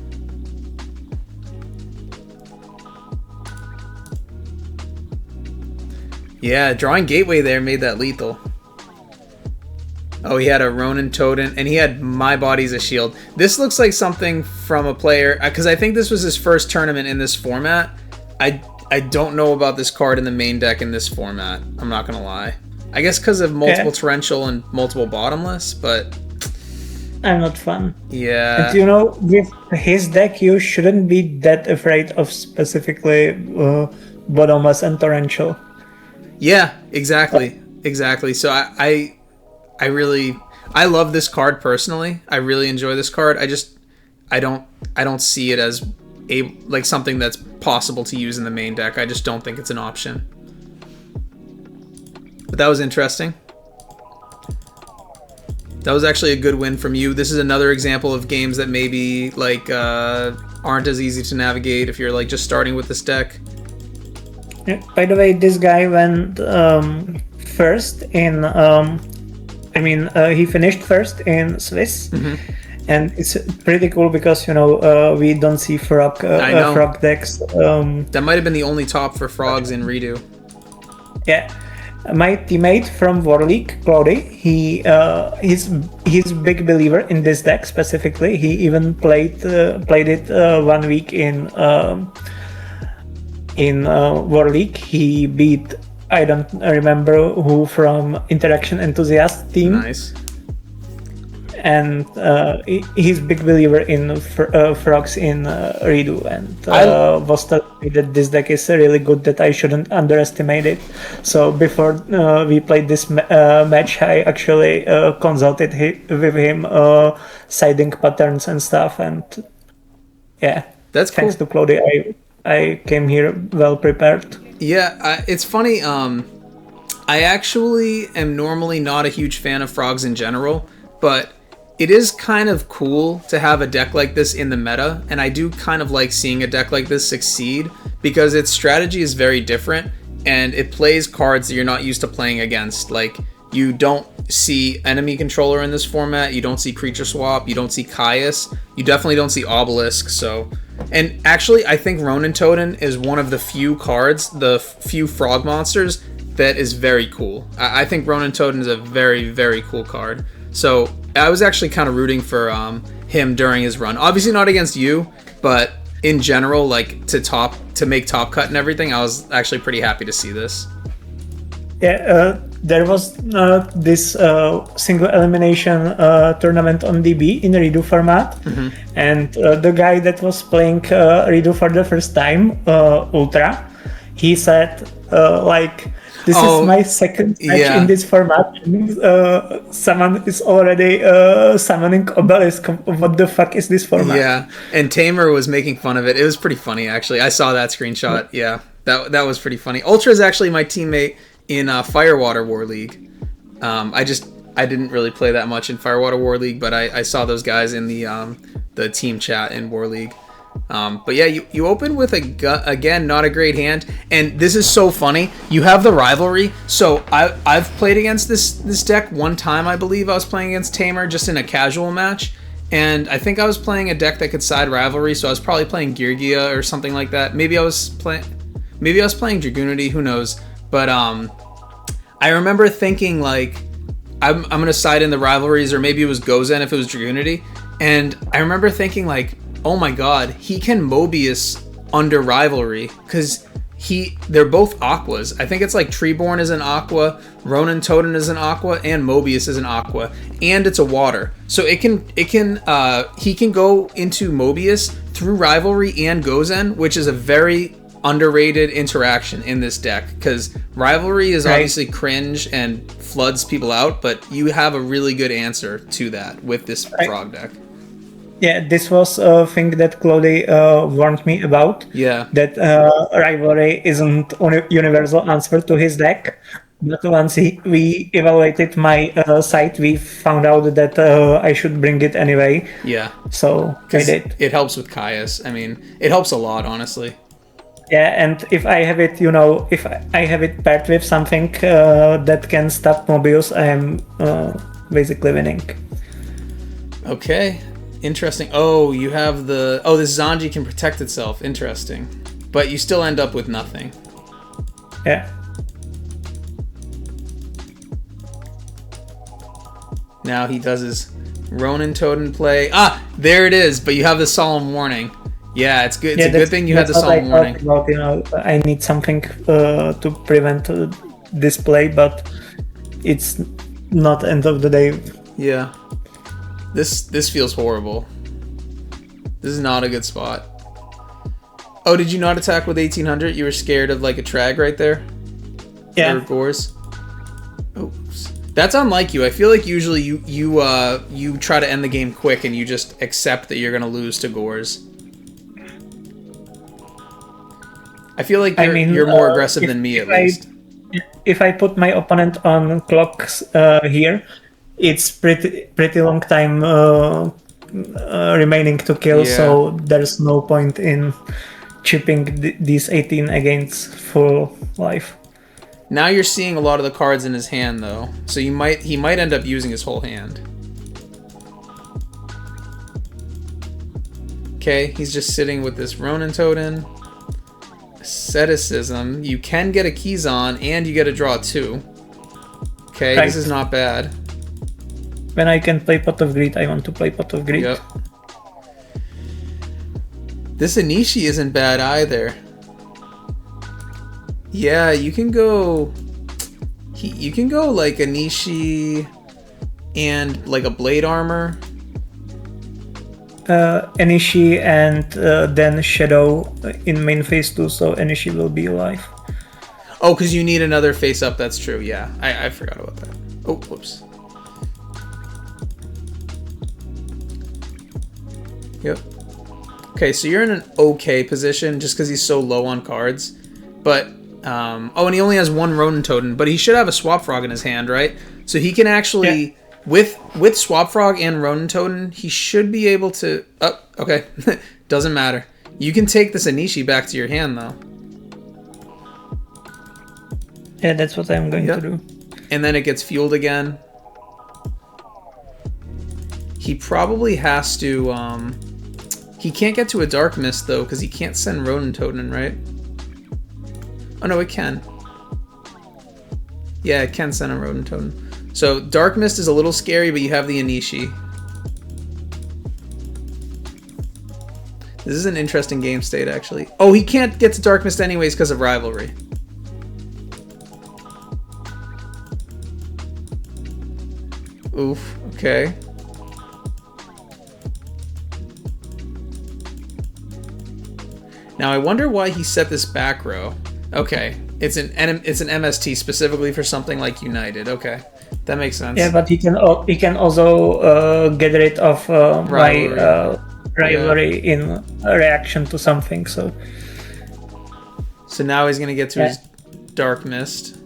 Yeah, drawing Gateway there made that lethal. Oh, he had a Ronin Totem, and he had My Body's a Shield. This looks like something from a player, because I think this was his first tournament in this format. I don't know about this card in the main deck in this format. I'm not going to lie. I guess because of multiple torrential and multiple bottomless, but... I'm not fan. Yeah. And you know, with his deck, you shouldn't be that afraid of specifically bottomless and torrential. Yeah, exactly. Exactly. So I love this card personally. I really enjoy this card. I don't see it as like something that's possible to use in the main deck. I just don't think it's an option. But that was interesting. That was actually a good win from you. This is another example of games that maybe like aren't as easy to navigate if you're like just starting with this deck. Yeah, by the way, this guy went first in he finished first in Swiss. And it's pretty cool because, you know, we don't see frog decks. That might have been the only top for frogs in REDU. Yeah. My teammate from War League, Claude, he's big believer in this deck specifically. He even played it 1 week in War League. He beat, I don't remember who, from Interaction Enthusiast team. Nice. And he's big believer in frogs in REDU, and was telling me that this deck is really good, that I shouldn't underestimate it. So before we played this match, I actually consulted with him siding patterns and stuff, and yeah, that's cool. Thanks to Claude, I came here well prepared. Yeah, it's funny. I actually am normally not a huge fan of frogs in general, but it is kind of cool to have a deck like this in the meta, and I do kind of like seeing a deck like this succeed because its strategy is very different and it plays cards that you're not used to playing against. Like, you don't see enemy controller in this format, you don't see creature swap, you don't see Caius, you definitely don't see Obelisk. So, and actually I think Ronin Totem is one of the few cards, the few frog monsters, that is very cool. I think Ronin Totem is a very, very cool card. So I was actually kind of rooting for him during his run. Obviously not against you, but in general, like to make top cut and everything, I was actually pretty happy to see this. Yeah, there was this single elimination tournament on DB in REDU format, and the guy that was playing REDU for the first time, Ultra, he said this is my second match in this format. Someone is already summoning Obelisk. What the fuck is this format? Yeah, and Tamer was making fun of it. It was pretty funny, actually. I saw that screenshot. Yeah, that was pretty funny. Ultra is actually my teammate in Firewater War League. I didn't really play that much in Firewater War League, but I saw those guys in the team chat in War League. But yeah, you open with again, not a great hand, and this is so funny. You have the rivalry. So I've played against this deck one time, I believe. I was playing against Tamer just in a casual match, and I think I was playing a deck that could side rivalry. So I was probably playing Girgia or something like that. Maybe I was playing Dragoonity. Who knows? But I remember thinking like I'm gonna side in the rivalries, or maybe it was Gozen if it was Dragoonity, and I remember thinking like, oh my god, he can Mobius under rivalry, because they're both aquas. I think it's like Treeborn is an aqua, Ronin Totem is an aqua, and Mobius is an aqua, and it's a water. So he can go into Mobius through rivalry and Gozen, which is a very underrated interaction in this deck, because rivalry is obviously cringe and floods people out, but you have a really good answer to that with this frog deck. Yeah, this was a thing that Claude warned me about. Yeah. That rivalry isn't a universal answer to his deck. But once we evaluated my site, we found out that I should bring it anyway. Yeah. So I did. It helps with Caius. I mean, it helps a lot, honestly. Yeah, and if I have it, if I have it paired with something that can stop Mobius, I am basically winning. Okay. Interesting. Oh, you have this Zanji can protect itself. Interesting. But you still end up with nothing. Yeah. Now he does his Ronin Totem play. Ah, there it is. But you have the Solemn Warning. Yeah, it's good. It's a good thing you had the Solemn Warning. About, I need something to prevent this play, but it's not end of the day. Yeah. This feels horrible. This is not a good spot. Oh, did you not attack with 1800? You were scared of like a trag right there? Yeah. Or Gores? Oops. That's unlike you. I feel like usually you try to end the game quick and you just accept that you're gonna lose to Gores. I feel like you're more aggressive than me at least. If I put my opponent on clocks here, it's pretty long time remaining to kill, so there's no point in chipping these 18 against full life. Now you're seeing a lot of the cards in his hand, though, so he might end up using his whole hand. Okay, he's just sitting with this Ronin Totem. Asceticism. You can get a Keyzon, and you get a draw 2. Okay, right. This is not bad. When I can play Pot of Greed, I want to play Pot of Greed. Yep. This Anishi isn't bad either. Yeah, you can go... You can go like Anishi and like a Blade Armor. Anishi and then Shadow in main phase 2, so Anishi will be alive. Oh, because you need another face up, that's true, yeah. I forgot about that. Oh, whoops. Yep. Okay, so you're in an okay position just because he's so low on cards. But, oh, and he only has one Ronin Totem, but he should have a Swap Frog in his hand, right? So he can actually... Yeah. With Swap Frog and Ronin Totem, he should be able to... Oh, okay. Doesn't matter. You can take this Anishi back to your hand, though. Yeah, that's what I'm going to do. And then it gets fueled again. He probably has to... He can't get to a Dark Mist, though, because he can't send Ronin Totem, right? Oh, no, it can. Yeah, it can send a Ronin Totem. So, Dark Mist is a little scary, but you have the Anishi. This is an interesting game state, actually. Oh, he can't get to Dark Mist anyways because of Rivalry. Oof, okay. Now, I wonder why he set this back row. Okay, it's an MST specifically for something like United. Okay. That makes sense. Yeah, but he can also get rid of my rivalry in reaction to something. So now he's gonna get to his Dark Mist.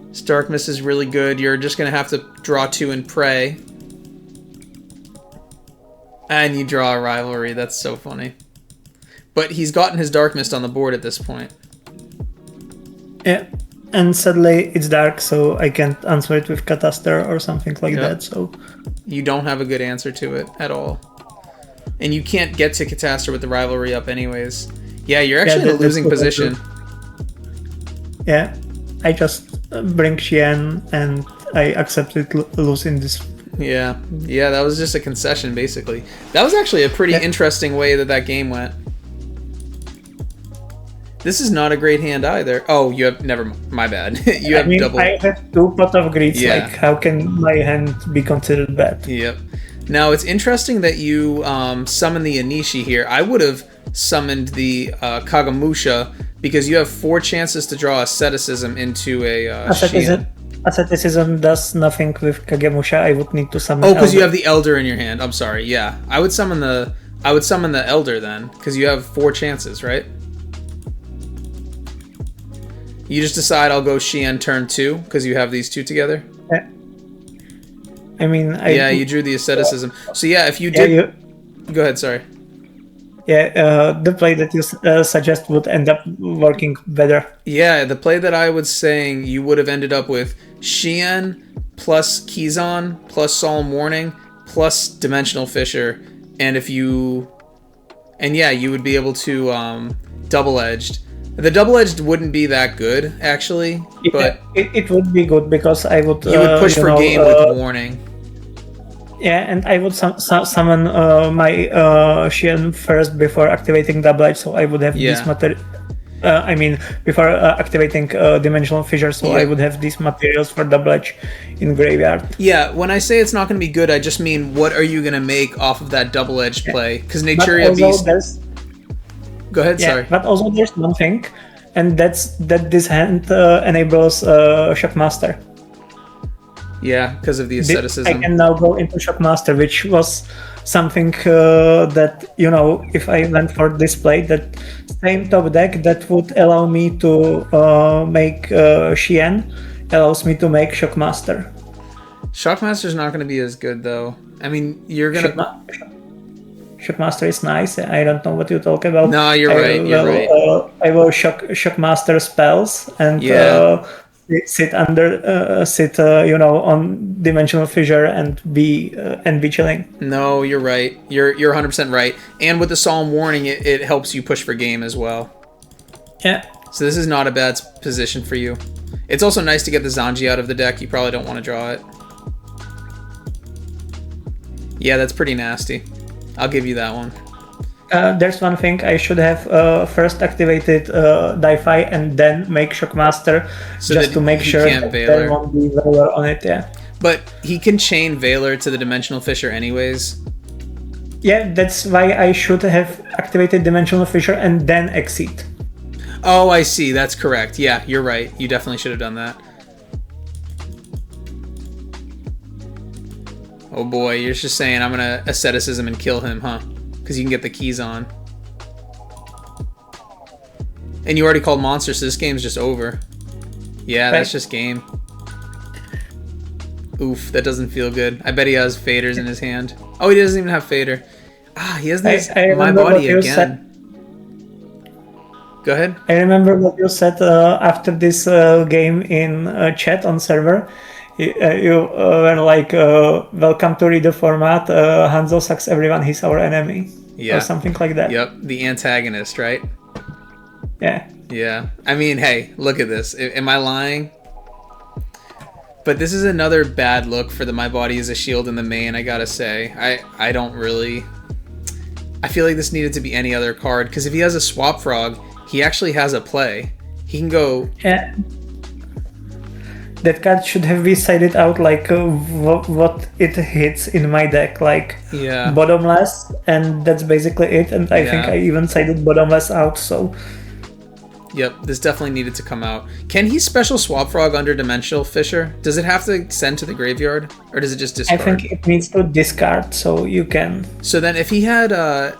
His Dark Mist is really good. You're just gonna have to draw 2 and pray, and you draw a rivalry. That's so funny. But he's gotten his Dark Mist on the board at this point. Yeah. And sadly, it's dark, so I can't answer it with Catastrophe or something like that. So you don't have a good answer to it at all, and you can't get to Catastrophe with the rivalry up, anyways. Yeah, you're actually in a losing position. Yeah, I just bring Xian and I accepted losing this. Yeah, that was just a concession, basically. That was actually a pretty interesting way that game went. This is not a great hand either. Oh, you have... Never mind. My bad. You have double... I have 2 Pot of Greeds. Yeah. Like, how can my hand be considered bad? Yep. Now, it's interesting that you summon the Anishi here. I would have summoned the Kagamusha because you have 4 chances to draw Asceticism into a Asceticism does nothing with Kagemusha. I would need to summon... Oh, because you have the Elder in your hand. I'm sorry. Yeah. I would summon the Elder then because you have 4 chances, right? You just decide I'll go Xian turn 2 because you have these 2 together? Yeah. I mean... you drew the Asceticism. So yeah, if you did... Go ahead, sorry. Yeah, the play that you suggest would end up working better. Yeah, the play that I was saying, you would have ended up with Xian plus Keyzon plus Solemn Warning plus Dimensional Fissure. And if you... And yeah, you would be able to double-edged. The double-edged wouldn't be that good, actually, but... It would be good, because I would... You would push for game with Warning. Yeah, and I would summon my Xian first before activating Double Edge, so I would have this material. Before activating Dimensional Fissure, so I would have these materials for Double Edge in graveyard. Yeah, when I say it's not going to be good, I just mean what are you going to make off of that Double Edge play? Because Naturia Beast... Go ahead, sorry. But also there's one thing, and that's that this hand enables Shockmaster. Yeah, because of the asceticism. I can now go into Shockmaster, which was something that, you know, if I went for this play, that same top deck that would allow me to make Xian, allows me to make Shockmaster. Shockmaster's not going to be as good, though. I mean, you're going to... Shockmaster is nice. I don't know what you talk about. No, you're right. I will Shockmaster spells and sit on Dimensional Fissure and be chilling. No, you're right. You're 100% right. And with the Solemn Warning, it helps you push for game as well. Yeah. So this is not a bad position for you. It's also nice to get the Zanji out of the deck. You probably don't want to draw it. Yeah, that's pretty nasty. I'll give you that one. There's one thing I should have first activated Di-Fi and then make Shockmaster, so just to make sure that there won't be Valor on it. Yeah. But he can chain Valor to the Dimensional Fissure anyways. Yeah, that's why I should have activated Dimensional Fissure and then Exceed. Oh, I see. That's correct. Yeah, you're right. You definitely should have done that. Oh boy, you're just saying I'm gonna asceticism and kill him, huh? Because you can get the keys on. And you already called monsters, so this game's just over. Yeah, that's just game. Oof, that doesn't feel good. I bet he has faders in his hand. Oh, he doesn't even have fader. Ah, he has this My Body again. Go ahead. I remember what you said after this game in chat on server. You were like, welcome to REDU format, Hanzo sucks everyone, he's our enemy. Yeah. Or something like that. Yep, the antagonist, right? Yeah. Yeah. I mean, hey, look at this. Am I lying? But this is another bad look for the My Body is a Shield in the main, I gotta say. I don't really... I feel like this needed to be any other card, because if he has a Swap Frog, he actually has a play. He can go... Yeah. That card should have been sided out like what it hits in my deck, like bottomless, and that's basically it. And I think I even sided bottomless out, so... Yep, this definitely needed to come out. Can he special Swap Frog under Dimensional Fissure? Does it have to send to the graveyard? Or does it just discard? I think it needs to discard, so you can... So then if he had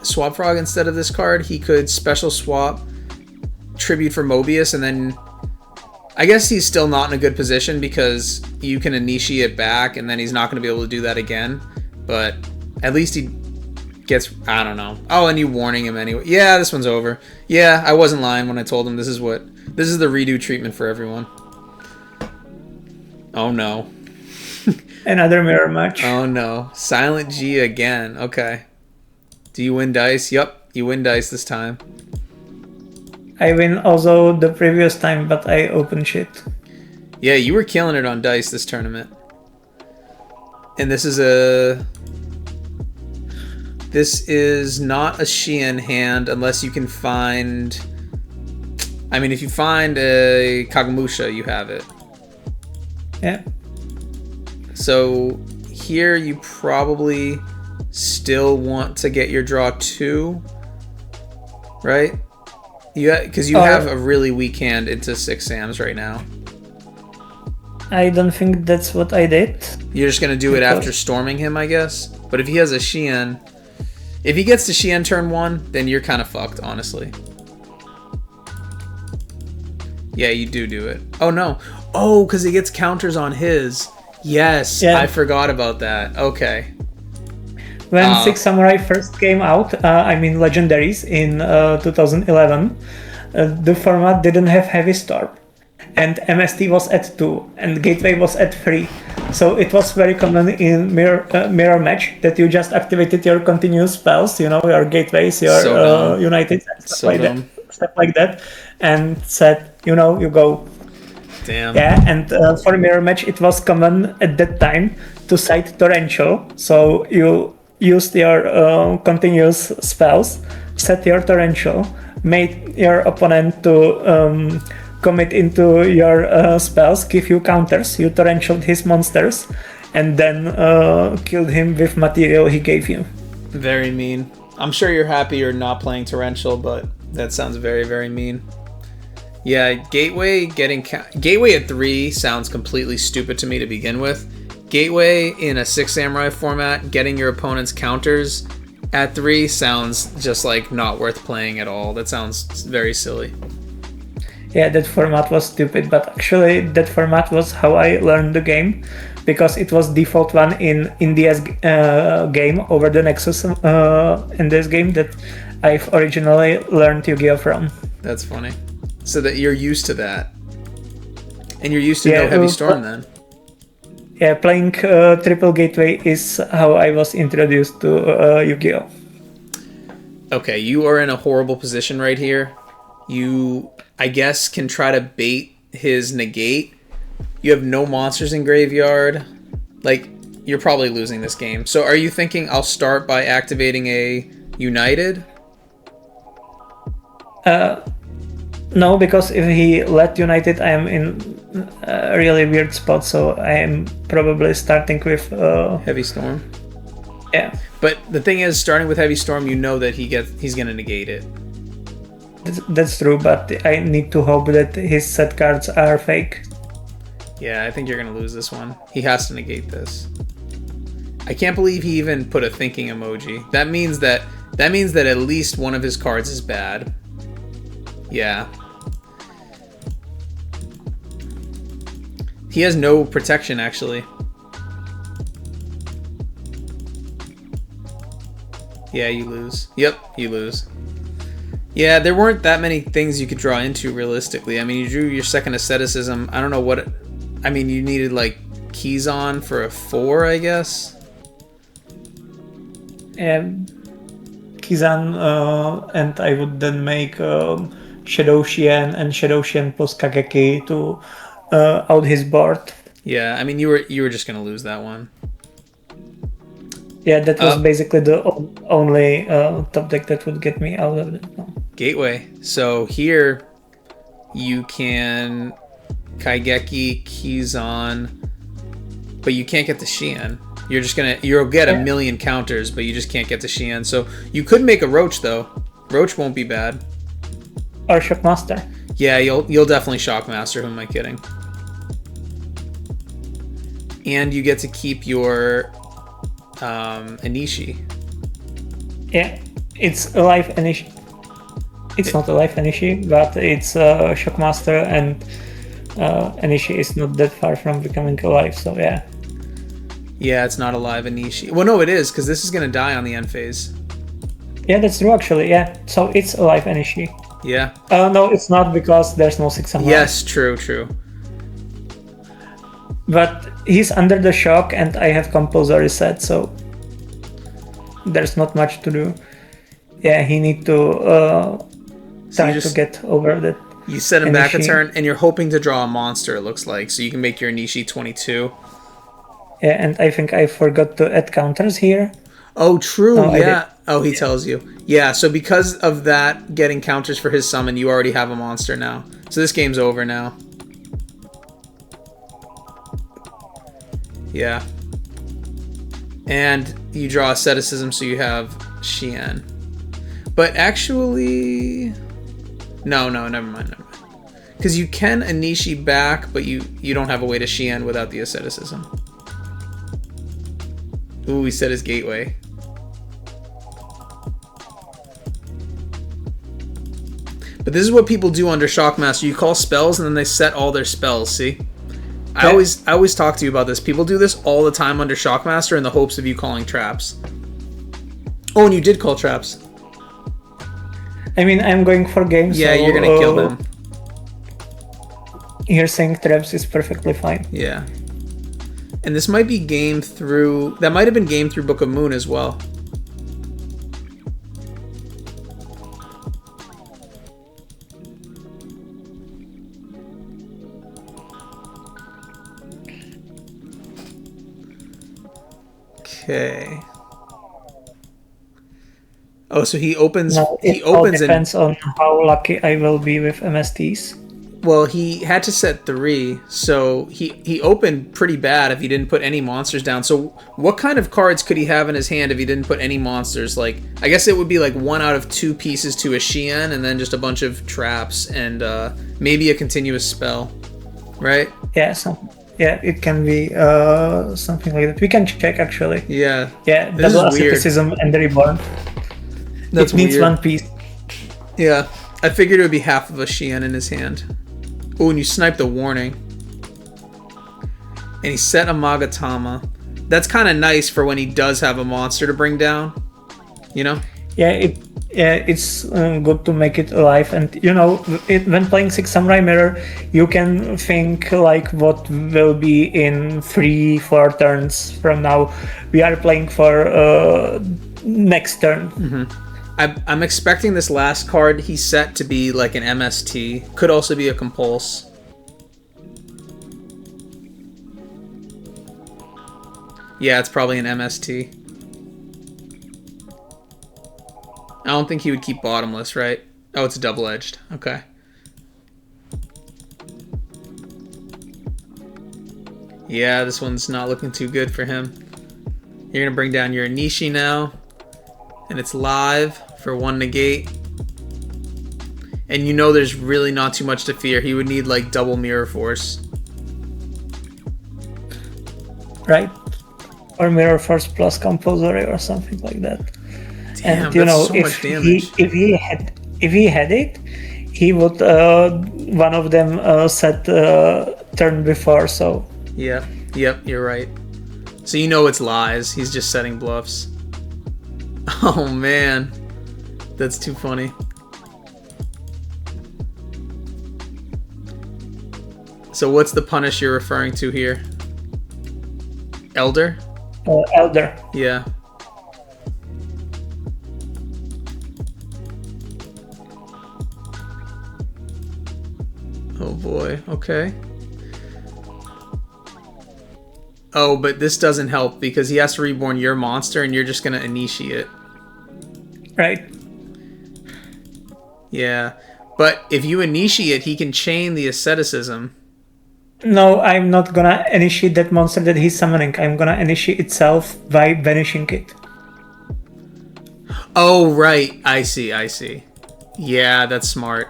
Swap Frog instead of this card, he could special swap Tribute for Mobius, and then... I guess he's still not in a good position because you can initiate back and then he's not going to be able to do that again. But at least he gets... I don't know. Oh, and you warning him anyway. Yeah, this one's over. Yeah, I wasn't lying when I told him this is the REDU treatment for everyone. Oh no. Another mirror match. Oh no. Silent G again. Okay. Do you win dice? Yep, you win dice this time. I win also the previous time, but I open shit. Yeah, you were killing it on dice this tournament. And this is a... This is not a Xian hand unless you can find... I mean, if you find a Kagemusha, you have it. Yeah. So here you probably still want to get your draw 2, right? Because you have a really weak hand into 6 Sams right now. I don't think that's what I did. You're just going to do it after storming him, I guess? But if he has a Xian... If he gets to Xian turn 1, then you're kind of fucked, honestly. Yeah, you do it. Oh, no. Oh, because he gets counters on his. Yes, I forgot about that. Okay. When Six Samurai first came out, Legendaries in 2011, the format didn't have Heavy Storm. And MST was at 2, and Gateway was at 3. So it was very common in mirror match that you just activated your continuous spells, your Gateways, your United, stuff like that, and said, you go. Damn. Yeah, and for mirror match, it was common at that time to side torrential. So you used your continuous spells, set your torrential, made your opponent to commit into your spells, give you counters, you torrentialed his monsters, and then killed him with material he gave you. Very mean. I'm sure you're happy you're not playing torrential, but that sounds very, very mean. Yeah, Gateway Gateway at 3 sounds completely stupid to me to begin with. Gateway in a 6 Samurai format, getting your opponent's counters at 3 sounds just like not worth playing at all. That sounds very silly. Yeah, that format was stupid, but actually that format was how I learned the game, because it was default one in India's game over the Nexus in this game that I've originally learned Yu-Gi-Oh from. That's funny. So that you're used to that. And you're used to no heavy storm then. Yeah, playing Triple Gateway is how I was introduced to Yu-Gi-Oh! Okay, you are in a horrible position right here. You, I guess, can try to bait his negate. You have no monsters in graveyard. Like, you're probably losing this game. So are you thinking I'll start by activating a United? No, because if he let United, I am in a really weird spot, so I am probably starting with... Heavy Storm? Yeah. But the thing is, starting with Heavy Storm, you know that he's going to negate it. That's true, but I need to hope that his set cards are fake. Yeah, I think you're going to lose this one. He has to negate this. I can't believe he even put a thinking emoji. That means that at least one of his cards is bad. Yeah. He has no protection, actually. Yeah, you lose. Yep, you lose. Yeah, there weren't that many things you could draw into, realistically. I mean, you drew your second asceticism. I don't know what... I mean, you needed, like, keys on for a 4, I guess? Kizan, and I would then make Shadow Shien and Shadow Shien plus Kageki to out his board. Yeah, I mean, you were just gonna lose that one. Yeah, that was basically the only top deck that would get me out of it. No. Gateway. So here, you can Kaigeki, Kizan, but you can't get the Shien. You'll get a million counters, but you just can't get the Shien. So you could make a Roach though. Roach won't be bad. Or Shockmaster. Yeah, you'll definitely Shockmaster. Who am I kidding? And you get to keep your Anishi. Yeah, it's a live Anishi. It's not a live Anishi, but it's Shockmaster, and Anishi is not that far from becoming alive. So yeah. Yeah, it's not a live Anishi. Well, no, it is, because this is gonna die on the end phase. Yeah, that's true actually. Yeah, so it's a live Anishi. Yeah. No, it's not, because there's no 6 on Yes, true. But he's under the shock, and I have Composer reset, so there's not much to do. Yeah, he need to try to get over that. You set him back a Anishi. turn, and you're hoping to draw a monster, it looks like, so you can make your Anishi 22. Yeah, and I think I forgot to add counters here. Oh, true, No, yeah. Oh, he tells you. Yeah, so because of that, getting counters for his summon, you already have a monster now. So this game's over now. Yeah. And you draw asceticism, so you have Shien. But actually... No, never mind. Because you can Anishi back, but you don't have a way to Shien without the asceticism. Ooh, he set his gateway. But this is what people do under Shockmaster. You call spells and then they set all their spells, see? I always talk to you about this. People do this all the time under Shockmaster in the hopes of you calling traps. Oh, and you did call traps. I mean, I'm going for games. Yeah, so, you're gonna kill them. You're saying traps is perfectly fine. Yeah. And this might be game through... That might have been game through Book of Moon as well. Okay. Oh, so he opens. Now, He it all opens and depends on how lucky I will be with MSTs. well, he had to set 3, so he opened pretty bad if he didn't put any monsters down. So what kind of cards could he have in his hand if he didn't put any monsters? Like, I guess it would be like 1 out of 2 pieces to a Shien, and then just a bunch of traps and maybe a continuous spell, right? Yeah, it can be something like that. We can check actually. Yeah. Yeah, This double is weird. asceticism and the reborn. That's it needs weird. 1 piece. Yeah, I figured it would be half of a Shien in his hand. Oh, and you sniped a warning. And he set a Magatama. That's kind of nice for when he does have a monster to bring down. You know? Yeah, it's good to make it alive. And when playing Six Samurai Mirror, you can think like what will be in 3-4 turns from now. We are playing for next turn. Mm-hmm. I'm expecting this last card he set to be like an MST. Could also be a Compulse. Yeah, it's probably an MST. I don't think he would keep Bottomless, right? Oh, it's double-edged. Okay. Yeah, this one's not looking too good for him. You're gonna bring down your Anishi now. And it's live for 1 negate. And you know there's really not too much to fear. He would need like double Mirror Force. Right? Or Mirror Force plus Compulsory or something like that. Damn, and that's so much damage. if he had it, he would one of them set turn before, so Yep, you're right. So you know it's lies. He's just setting bluffs. Oh man, that's too funny. So what's the punish you're referring to here? Elder? Elder. Yeah. Oh boy, okay. Oh, but this doesn't help because he has to reborn your monster and you're just gonna initiate. Right. Yeah. But if you initiate, he can chain the asceticism. No, I'm not gonna initiate that monster that he's summoning. I'm gonna initiate itself by banishing it. Oh, right. I see. Yeah, that's smart.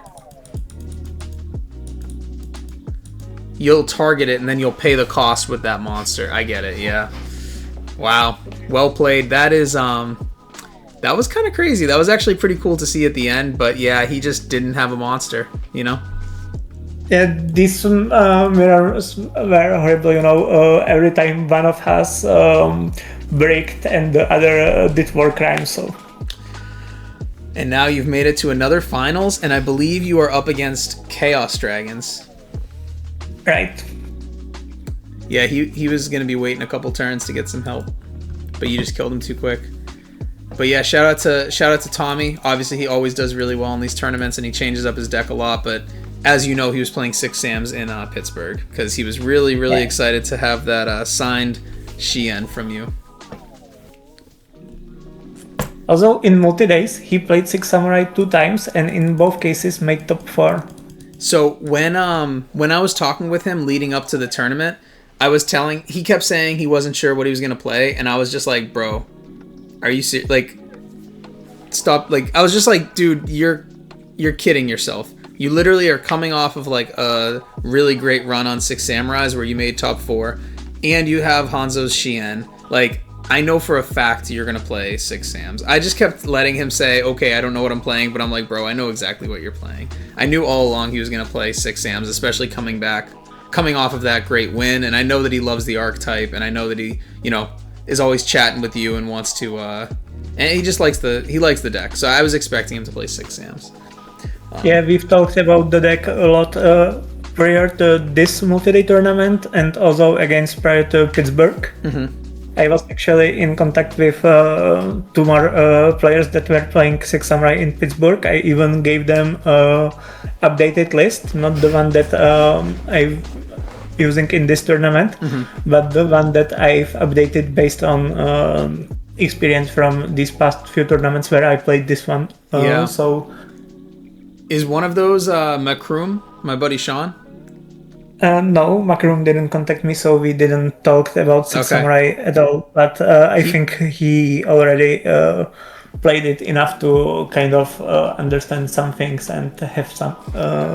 You'll target it and then you'll pay the cost with that monster. I get it, yeah. Wow. Well played. That was kind of crazy. That was actually pretty cool to see at the end, but yeah, he just didn't have a monster, you know? Yeah, these mirrors were horrible, every time one of us breaked and the other did war crimes, so. And now you've made it to another finals, and I believe you are up against Chaos Dragons. Right. Yeah, he was going to be waiting a couple turns to get some help, but you just killed him too quick. But yeah, shout out to Tommy. Obviously, he always does really well in these tournaments, and he changes up his deck a lot, but as you know, he was playing Six Sams in Pittsburgh because he was really, really excited to have that signed Shien from you. Also, in multi-days, he played Six Samurai 2 times, and in both cases made top 4. So when I was talking with him leading up to the tournament, he kept saying he wasn't sure what he was gonna play, and I was just like, bro, are you serious? Like, stop. Like, I was just like, dude, you're kidding yourself. You literally are coming off of like a really great run on Six Samurais where you made top 4, and you have Hanzo's Shien. Like, I know for a fact you're going to play Six Sams. I just kept letting him say, okay, I don't know what I'm playing, but I'm like, bro, I know exactly what you're playing. I knew all along he was going to play Six Sams, especially coming off of that great win, and I know that he loves the archetype, and I know that he, is always chatting with you and wants to, and he just likes the deck, so I was expecting him to play Six Sams. Yeah, we've talked about the deck a lot prior to this multi-day tournament, and also against prior to Pittsburgh. Mm-hmm. I was actually in contact with 2 more players that were playing Six Samurai in Pittsburgh. I even gave them updated list, not the one that I using in this tournament, but the one that I've updated based on experience from these past few tournaments where I played this one. So, is one of those Macroom, my buddy Sean? No, Macroom didn't contact me, so we didn't talk about Six Samurai at all. But I think he already played it enough to kind of understand some things and have some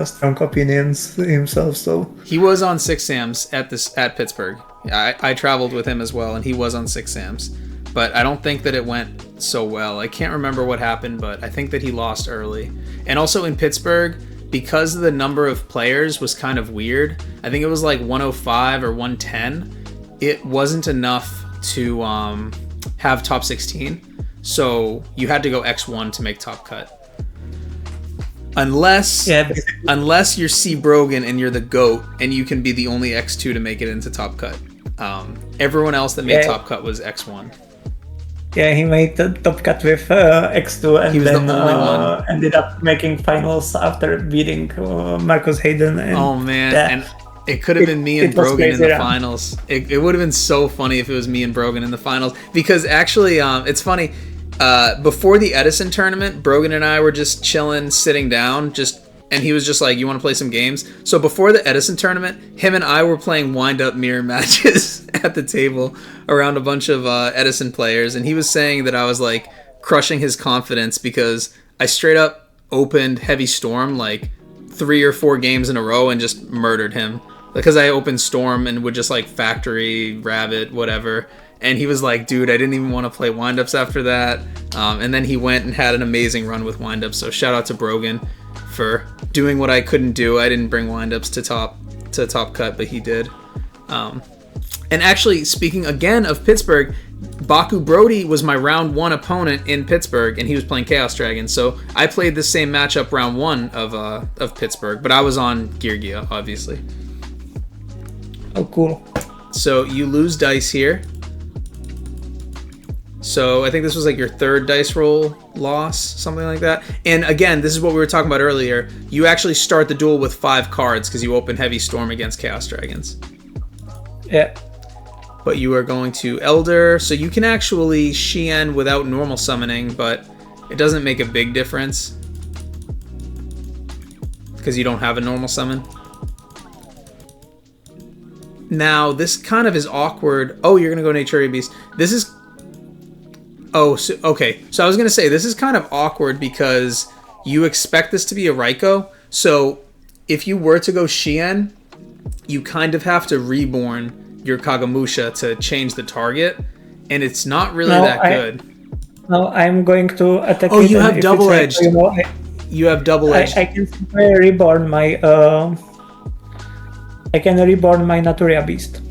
strong opinions himself. So he was on Six Sams at Pittsburgh. I traveled with him as well, and he was on Six Sams. But I don't think that it went so well. I can't remember what happened, but I think that he lost early. And also in Pittsburgh, because the number of players was kind of weird, I think it was like 105 or 110, it wasn't enough to have top 16. So you had to go X1 to make top cut. Unless you're C. Brogan and you're the GOAT and you can be the only X2 to make it into top cut. Everyone else that made top cut was X1. Yeah, he made the top cut with X2 and then the only one. Ended up making finals after beating Marcus Hayden. And oh man, and it could have been me and Brogan in the finals. It would have been so funny if it was me and Brogan in the finals, because actually it's funny, before the Edison tournament, Brogan and I were just chilling, sitting down, and he was just like, you want to play some games? So before the Edison tournament, him and I were playing wind-up mirror matches at the table around a bunch of Edison players, and he was saying that I was like crushing his confidence because I straight up opened Heavy Storm like 3 or 4 games in a row and just murdered him. Because I opened Storm and would just like Factory, Rabbit, whatever. And he was like, dude, I didn't even want to play wind-ups after that. And then he went and had an amazing run with wind-ups. So shout out to Brogan for doing what I couldn't do. I didn't bring windups to top cut, but he did. And actually, speaking again of Pittsburgh, Baku Brody was my round 1 opponent in Pittsburgh, and he was playing Chaos Dragon. So I played the same matchup round 1 of Pittsburgh, but I was on Geargia, obviously. Oh, cool. So you lose dice here. So I think this was like your 3rd dice roll loss, something like that. And again, this is what we were talking about earlier. You actually start the duel with 5 cards because you open Heavy Storm against Chaos Dragons. Yeah. But you are going to Elder, so you can actually Shien without normal summoning, but it doesn't make a big difference because you don't have a normal summon. Now, this kind of is awkward. Oh, you're going to go Naturia Beast. This is... Oh, so, okay. So I was going to say, this is kind of awkward because you expect this to be a Raikou. So if you were to go Shien, you kind of have to reborn your Kagamusha to change the target. And it's not really good. No, I'm going to attack. Oh, you have double-edged. You have double-edged. I can simply reborn my... I can reborn my Naturia Beast.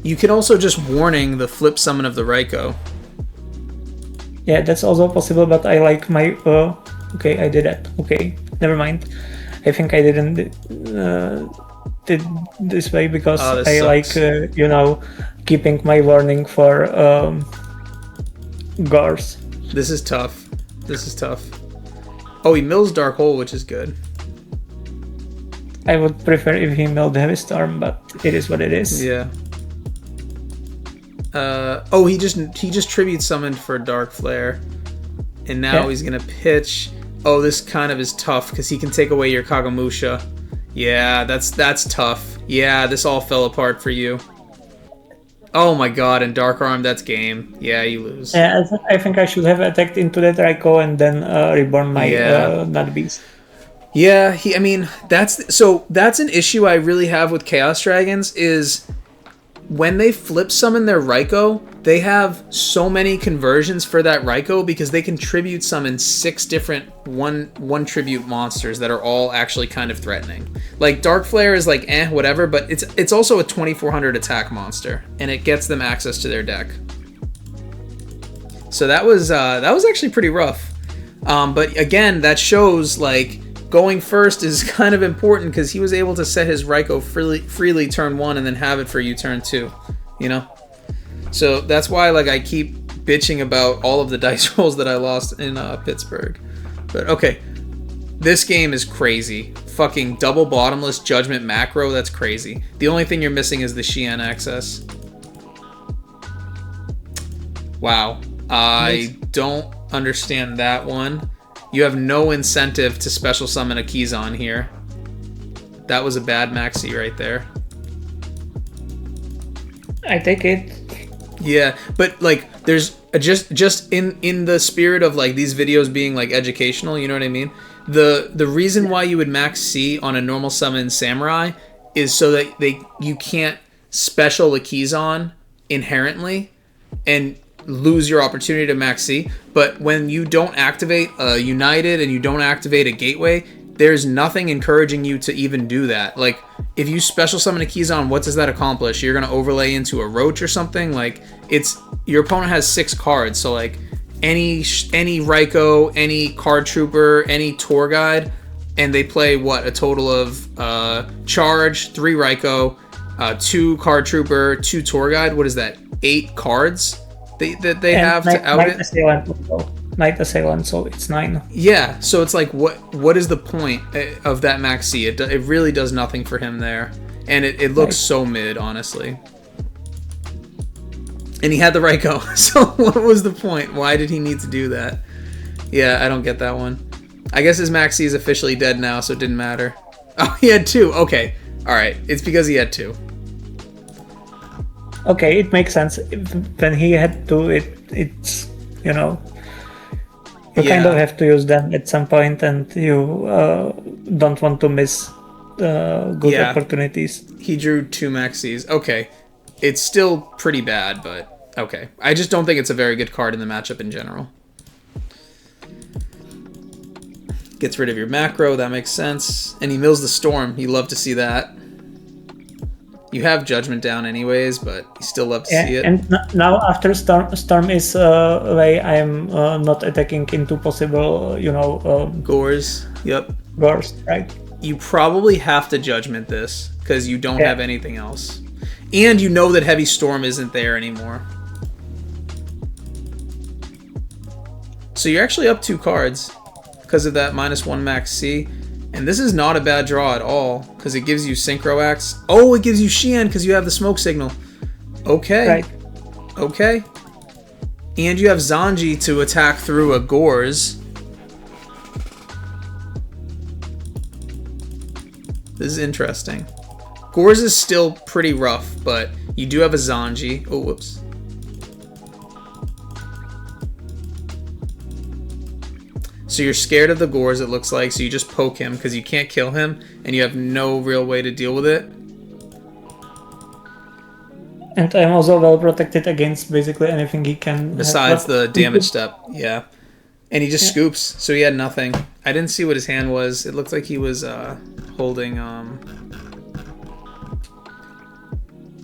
You can also just warning the flip summon of the Raikou. Yeah, that's also possible, but I like my... okay, I did that. Okay, never mind. I think I didn't did this way because I sucks. Like, keeping my warning for Gars. This is tough. Oh, he mills Dark Hole, which is good. I would prefer if he milled Heavy Storm, but it is what it is. Yeah. Oh, he just tribute summoned for Dark Flare, and now he's gonna pitch. Oh, this kind of is tough because he can take away your Kagamusha. Yeah, that's tough. Yeah, this all fell apart for you. Oh my god, and Dark Arm, that's game. Yeah, you lose. Yeah, I think I should have attacked into that Raikou and then reborn my Nut Beast. Yeah, that's an issue I really have with Chaos Dragons is when they flip summon their Raikou, they have so many conversions for that Raikou because they can tribute summon 6 different one tribute monsters that are all actually kind of threatening. Like Dark Flare is like whatever, but it's also a 2400 attack monster and it gets them access to their deck. So that was actually pretty rough. But again, that shows like going first is kind of important because he was able to set his Raikou freely turn 1 and then have it for you turn 2, So that's why like I keep bitching about all of the dice rolls that I lost in Pittsburgh. But okay, this game is crazy. fucking double bottomless Judgment macro. That's crazy. The only thing you're missing is the Xian access. Wow. I don't understand that one. You have no incentive to special summon a Keyzon here. That was a bad maxi right there. I take it. Yeah, but like there's just in the spirit of like these videos being like educational, you know what I mean? The reason why you would max C on a normal summon Samurai is so that you can't special the Keyzon inherently and lose your opportunity to max C. But when you don't activate a United and you don't activate a Gateway, there's nothing encouraging you to even do that. Like, if you special summon a Keyzon, what does that accomplish? You're gonna overlay into a Roach or something? Like, your opponent has 6 cards, so like any Raikou, any Card Trooper, any Tour Guide, and they play what, a total of Charge, 3 Raikou, 2 Card Trooper, 2 Tour Guide. What is that? 8 cards that they have to out it. Night Assailant, so it's 9. Yeah, so it's like, what is the point of that max C? It really does nothing for him there, and it looks so mid, honestly. And he had the Raikou, so what was the point? Why did he need to do that? Yeah, I don't get that one. I guess his max C is officially dead now, so it didn't matter. Oh, he had 2. Okay, all right, it's because he had 2. Okay, it makes sense. When he had 2, it's you know. You kind of have to use them at some point, and you don't want to miss good opportunities. He drew 2 maxis. Okay. It's still pretty bad, but okay. I just don't think it's a very good card in the matchup in general. Gets rid of your macro, that makes sense. And he mills the Storm. You love to see that. You have Judgment down anyways, but you still love to see it. And now after Storm is away, I am not attacking into possible, Gores. Yep. Gores, right? You probably have to Judgment this, because you don't have anything else. And you know that Heavy Storm isn't there anymore. So you're actually up 2 cards because of that -1 max C. And this is not a bad draw at all, because it gives you Synchro Axe. Oh, it gives you Xian because you have the Smoke Signal. Okay. Right. Okay. And you have Zanji to attack through a Gores. This is interesting. Gores is still pretty rough, but you do have a Zanji. Oh, whoops. So you're scared of the Gores, it looks like, so you just poke him because you can't kill him, and you have no real way to deal with it. And I'm also well protected against basically anything he can. Besides the damage step, yeah. And he just scoops, so he had nothing. I didn't see what his hand was. It looked like he was holding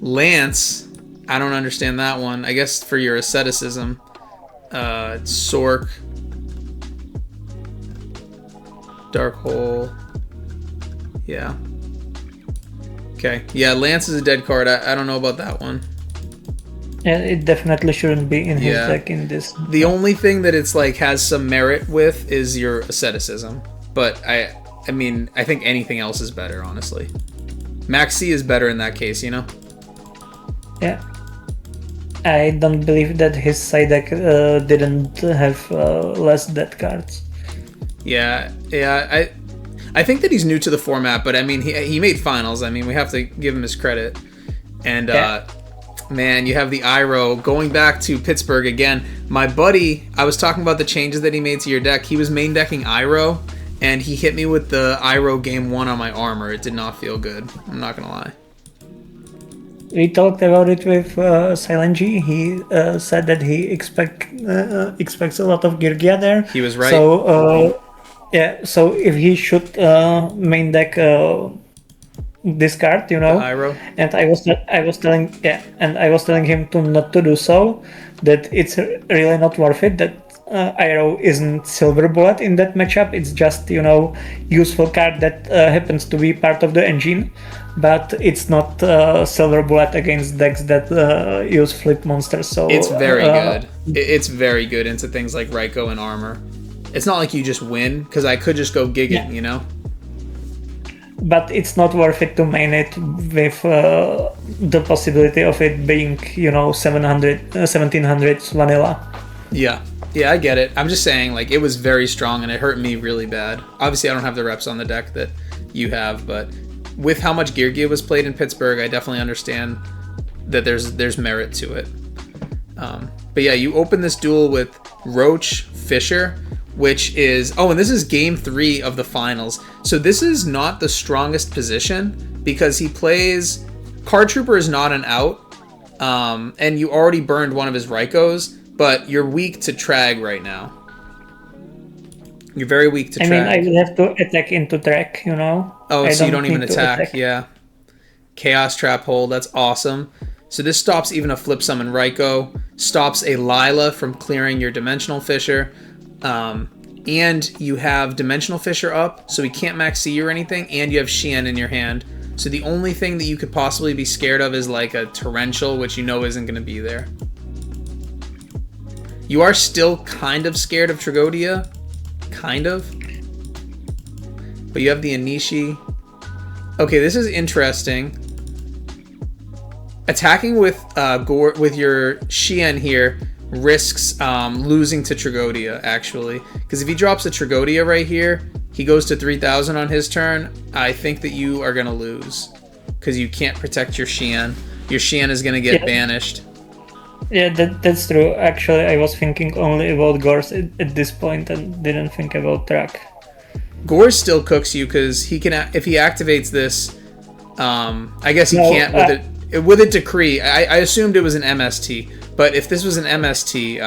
Lance. I don't understand that one. I guess for your asceticism. Sork. Dark Hole. Yeah. Okay. Yeah, Lance is a dead card. I don't know about that one. Yeah, it definitely shouldn't be in his deck in this. The only thing that it's like has some merit with is your asceticism. But I mean, I think anything else is better, honestly. Max C is better in that case, you know? Yeah. I don't believe that his side deck didn't have less dead cards. Yeah. I think that he's new to the format, but I mean, he made finals. I mean, we have to give him his credit. And man, you have the Iroh going back to Pittsburgh again. My buddy, I was talking about the changes that he made to your deck. He was main decking Iroh, and he hit me with the Iroh game 1 on my armor. It did not feel good. I'm not gonna lie. We talked about it with Silent G. He said that he expects a lot of Girgia there. He was right. So so if he should main deck this card, you know, Iroh. and I was telling him to not to do so, that it's really not worth it. That Iroh isn't Silver Bullet in that matchup. It's just, you know, useful card that happens to be part of the engine, but it's not Silver Bullet against decks that use flip monsters. So it's very good. It's very good into things like Raikou and armor. It's not like you just win, because I could just go Gigan, you know? but it's not worth it to main it with the possibility of it being, 1700 vanilla. Yeah, I get it. I'm just saying, like, it was very strong and it hurt me really bad. Obviously, I don't have the reps on the deck that you have, but with how much Gear was played in Pittsburgh, I definitely understand that there's merit to it. But yeah, you open this duel with Roach Fisher, which is... Oh, and this is game 3 of the finals. So this is not the strongest position because he plays... Card Trooper is not an out, and you already burned one of his Rykos, but you're weak to Trag right now. You're very weak to Trag. I will have to attack into track, Oh, so you don't even attack. Yeah. Chaos Trap Hole, that's awesome. So this stops even a Flip Summon Ryko, stops a Lila from clearing your Dimensional Fissure, and you have Dimensional Fissure up, so he can't max C or anything, and you have Xian in your hand. So the only thing that you could possibly be scared of is like a Torrential, which you know isn't going to be there. You are still kind of scared of Tragodia. Kind of. But you have the Anishi. Okay, this is interesting. Attacking with with your Xian here risks losing to Tragodia, actually. Because if he drops a Tragodia right here, he goes to 3,000 on his turn. I think that you are going to lose. Because you can't protect your Xian. Your Xian is going to get banished. Yeah, that's true. Actually, I was thinking only about Gors at this point and didn't think about Track. Gors still cooks you because he can, if he activates this, I guess he can't with it. With a decree, I assumed it was an MST, but if this was an MST,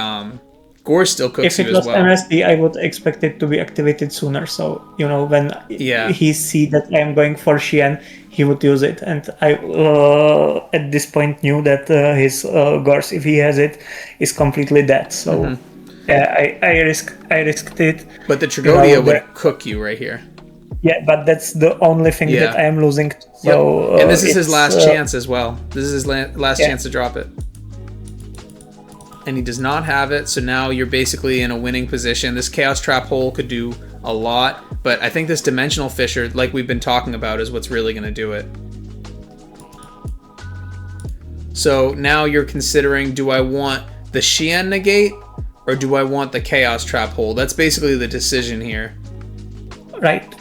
Gors still cooks you as well. If it was MST, I would expect it to be activated sooner. So, when he see that I'm going for Xian, he would use it. And I, at this point, knew that his Gors, if he has it, is completely dead. So, yeah, I risked it. But the Tragodia would cook you right here. Yeah, but that's the only thing that I am losing. So, and this is his last chance as well. This is his last chance to drop it. And he does not have it, so now you're basically in a winning position. This Chaos Trap Hole could do a lot, but I think this Dimensional Fissure, like we've been talking about, is what's really going to do it. So now you're considering, do I want the Xian negate, or do I want the Chaos Trap Hole? That's basically the decision here. Right.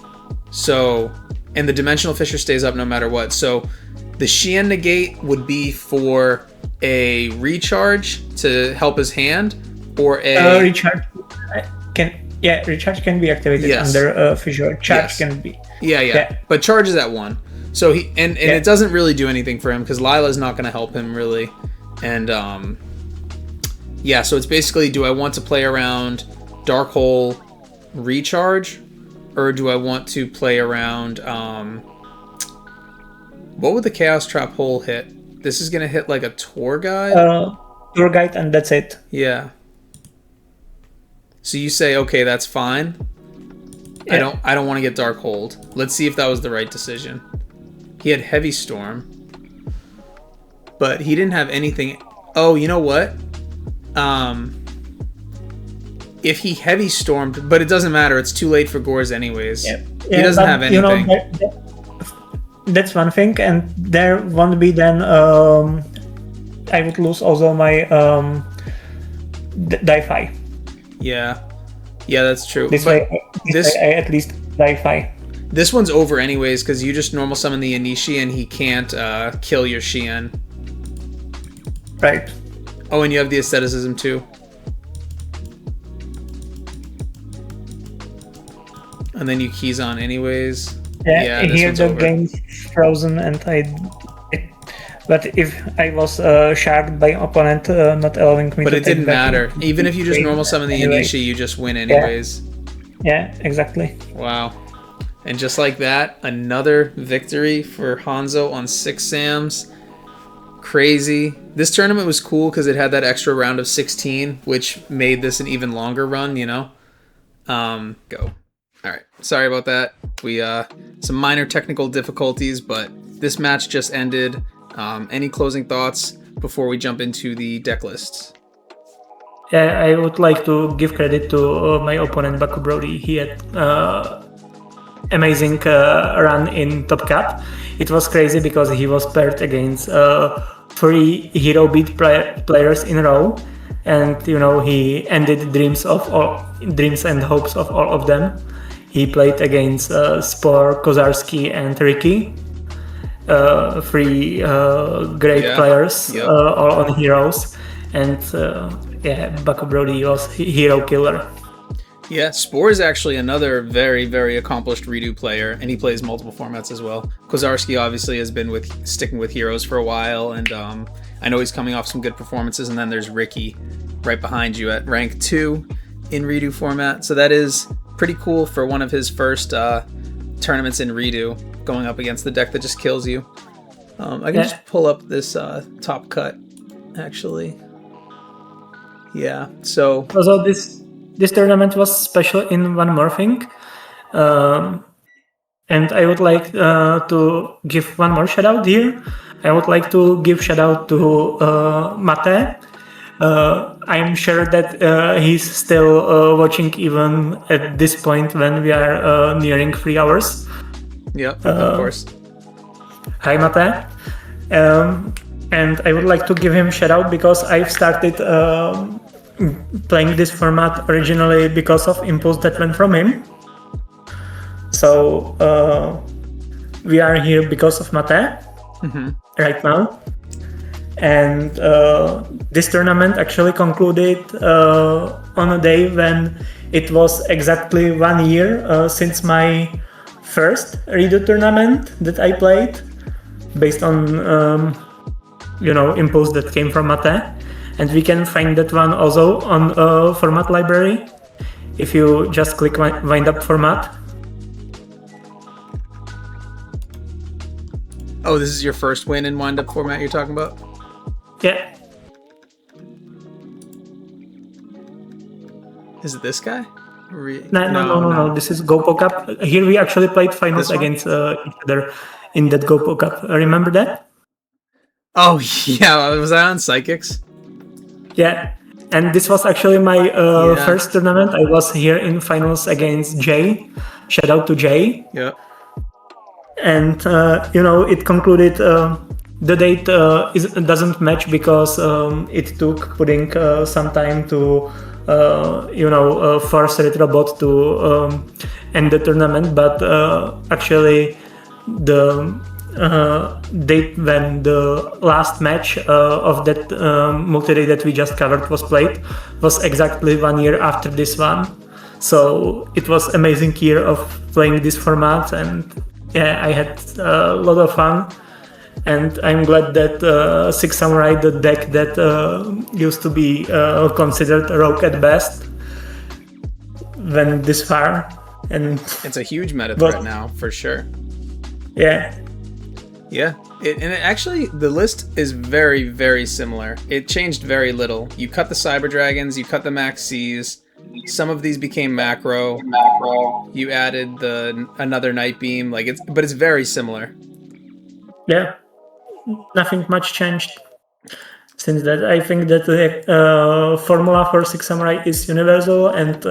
So, and the Dimensional Fissure stays up no matter what. So the Xian negate would be for a recharge to help his hand, or a recharge recharge can be activated under fissure. Charge can be. Yeah. But charge is at 1. So he and it doesn't really do anything for him because Lila's not going to help him really. And so it's basically, do I want to play around Dark Hole recharge, or do I want to play around what would the Chaos Trap Hole hit? This is gonna hit like a tour guide. Tour guide, and that's it. Yeah. So you say, okay, that's fine. Yeah. I don't want to get Dark Hold. Let's see if that was the right decision. He had Heavy Storm, but he didn't have anything. Oh, you know what? If he Heavy Stormed, but it doesn't matter. It's too late for Gors anyways. He doesn't have anything. That's one thing, and there won't be then. I would lose also my die-fi. Yeah, that's true. This way I at least die-fi. This one's over anyways because you just normal summon the Anishi and he can't kill your Xian. Right. Oh, and you have the Asceticism too. And then you keys on anyways. Yeah, here the game's frozen and but if I was sharked by opponent not allowing me but it didn't matter. Even if you just normal summon the Anishi, you just win anyways. Yeah, exactly. Wow. And just like that, another victory for Hanzo on 6 Sams. Crazy. This tournament was cool because it had that extra round of 16, which made this an even longer run, Go. Alright, sorry about that. We some minor technical difficulties, but this match just ended. Any closing thoughts before we jump into the deck lists? I would like to give credit to my opponent Baku Brody. He had amazing run in Top Cup. It was crazy because he was paired against 3 hero beat players in a row, and he ended dreams and hopes of all of them. He played against Spore, Kozarski, and Ricky. 3 great players, all on heroes, and Bucko Brody was hero killer. Yeah, Spore is actually another very, very accomplished REDU player, and he plays multiple formats as well. Kozarski obviously has been sticking with heroes for a while, and I know he's coming off some good performances. And then there's Ricky right behind you at rank 2 in REDU format. So that is pretty cool for one of his first tournaments in REDU, going up against the deck that just kills you. I can just pull up this top cut, actually. Yeah, so... Also, this tournament was special in one more thing. And I would like to give one more shout out here. I would like to give shout out to Mate. I'm sure that he's still watching even at this point when we are nearing 3 hours. Yeah, of course. Hi, Mate. And I would like to give him shout out because I've started playing this format originally because of impulse that went from him. So we are here because of Mate right now. And this tournament actually concluded on a day when it was exactly 1 year since my first REDU tournament that I played, based on impulse that came from Mate. And we can find that one also on format library if you just click wind up format. Oh, this is your first win in wind up format you're talking about? Yeah. Is it this guy? No. This is GoPo Cup. Here we actually played finals against each other in that GoPo Cup. Remember that? Oh, yeah. Was I on Psychics? Yeah. And this was actually my first tournament. I was here in finals against Jay. Shout out to Jay. Yeah. And, it concluded... the date doesn't match because it took putting some time to, force Retrobot to end the tournament. But actually, the date when the last match of that multi-day that we just covered was played was exactly 1 year after this one. So it was amazing year of playing this format, and I had a lot of fun. And I'm glad that Six Samurai, the deck that used to be considered a rogue at best, went this far. And it's a huge meta threat now, for sure. Yeah. Yeah. Actually, the list is very, very similar. It changed very little. You cut the Cyber Dragons, you cut the Max Cs. Some of these became macro. You added another Night Beam. But it's very similar. Yeah. Nothing much changed since that. I think that the formula for Six Samurai is universal, and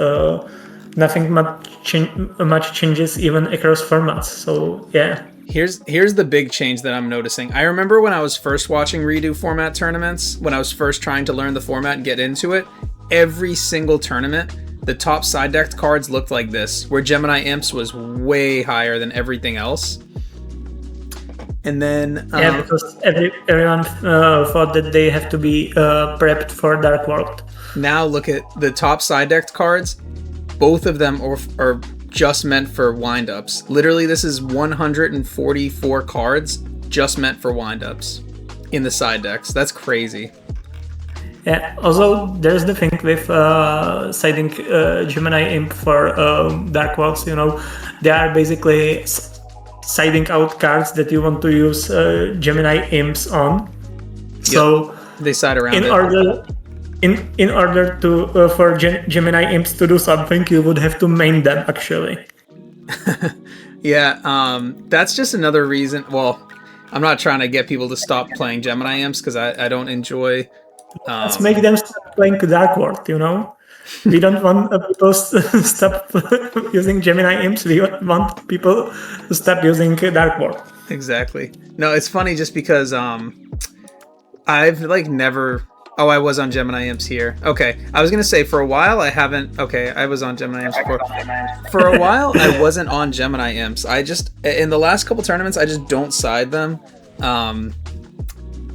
nothing much changes even across formats. So yeah. Here's the big change that I'm noticing. I remember when I was first watching REDU format tournaments, when I was first trying to learn the format and get into it, every single tournament, the top side decked cards looked like this, where Gemini Imps was way higher than everything else. And then because everyone thought that they have to be prepped for Dark World. Now look at the top side decked cards. Both of them are just meant for windups. Literally, this is 144 cards just meant for windups in the side decks. That's crazy. Yeah. Also, there's the thing with siding Gemini Imp for Dark Worlds. They are basically siding out cards that you want to use Gemini Imps on. So they side around in order to for Gemini Imps to do something, you would have to main them actually. That's just another reason. Well, I'm not trying to get people to stop playing Gemini Imps because I don't enjoy. Let's make them stop playing Dark World, We don't want people to stop using Gemini imps. We want people to stop using Dark World. Exactly. No, it's funny just because I've like never. Oh, I was on Gemini Imps here. Okay, I was gonna say for a while I haven't. Okay, I was on Gemini Imps before. For a while I wasn't on Gemini Imps. I just in the last couple tournaments I just don't side them, and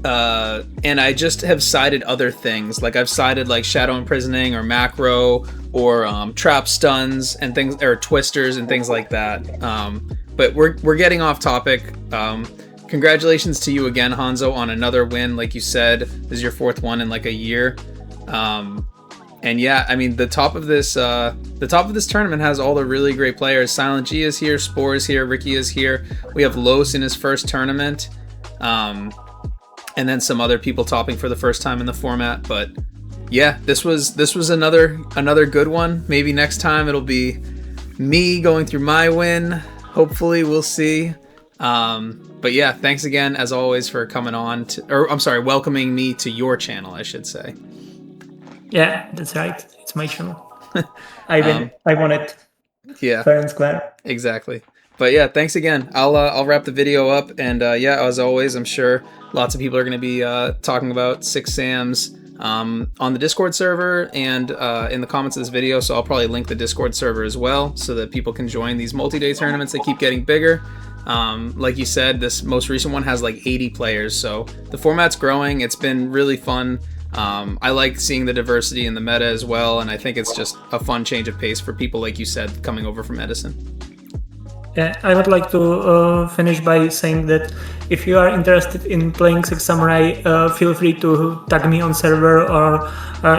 I just have sided other things. Like I've sided like Shadow Imprisoning or Macro or Trap Stuns and things, or Twisters and things like that. But we're getting off topic. Congratulations to you again, Hanzo, on another win. Like you said, this is your 4th one in like a year. And yeah, I mean, the top of this tournament has all the really great players. Silent G is here, Spore is here, Ricky is here. We have Los in his first tournament, and then some other people topping for the first time in the format. But yeah, this was another good one. Maybe next time it'll be me going through my win. Hopefully, we'll see. But yeah, thanks again, as always, for coming on welcoming me to your channel, I should say. Yeah, that's right. It's my channel. I want it. Yeah. Fair and square. Exactly. But yeah, thanks again. I'll wrap the video up, and yeah, as always, I'm sure lots of people are going to be talking about Six Sams on the Discord server and in the comments of this video. So I'll probably link the Discord server as well, so that people can join these multi-day tournaments. They keep getting bigger. Like you said, this most recent one has like 80 players, so the format's growing. It's been really fun. I like seeing the diversity in the meta as well, and I think it's just a fun change of pace for people, like you said, coming over from Edison. Yeah, I would like to finish by saying that if you are interested in playing Six Samurai, feel free to tag me on server or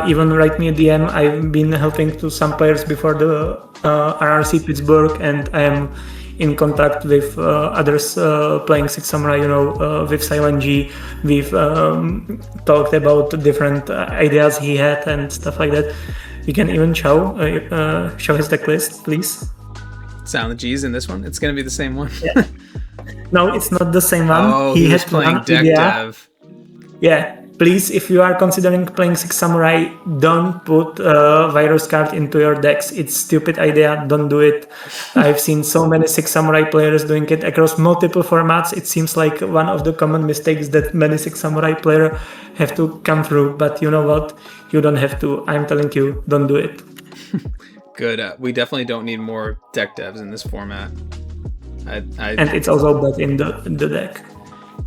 even write me a DM. I've been helping to some players before the RRC Pittsburgh, and I am in contact with others playing Six Samurai, with Silent G. We've talked about different ideas he had and stuff like that. You can even show his deck list, please. Silent G's in this one? It's going to be the same one? Yeah. No, it's not the same one. Oh, he was playing deck dev. Yeah. Please, if you are considering playing Six Samurai, don't put virus card into your decks. It's a stupid idea. Don't do it. I've seen so many Six Samurai players doing it across multiple formats. It seems like one of the common mistakes that many Six Samurai players have to come through. But you know what? You don't have to. I'm telling you, don't do it. Good. We definitely don't need more deck devs in this format. And it's also bad in the deck.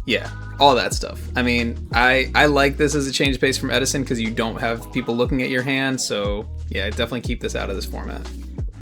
Yeah, all that stuff. I mean, I like this as a change of pace from Edison because you don't have people looking at your hand. So yeah, definitely keep this out of this format.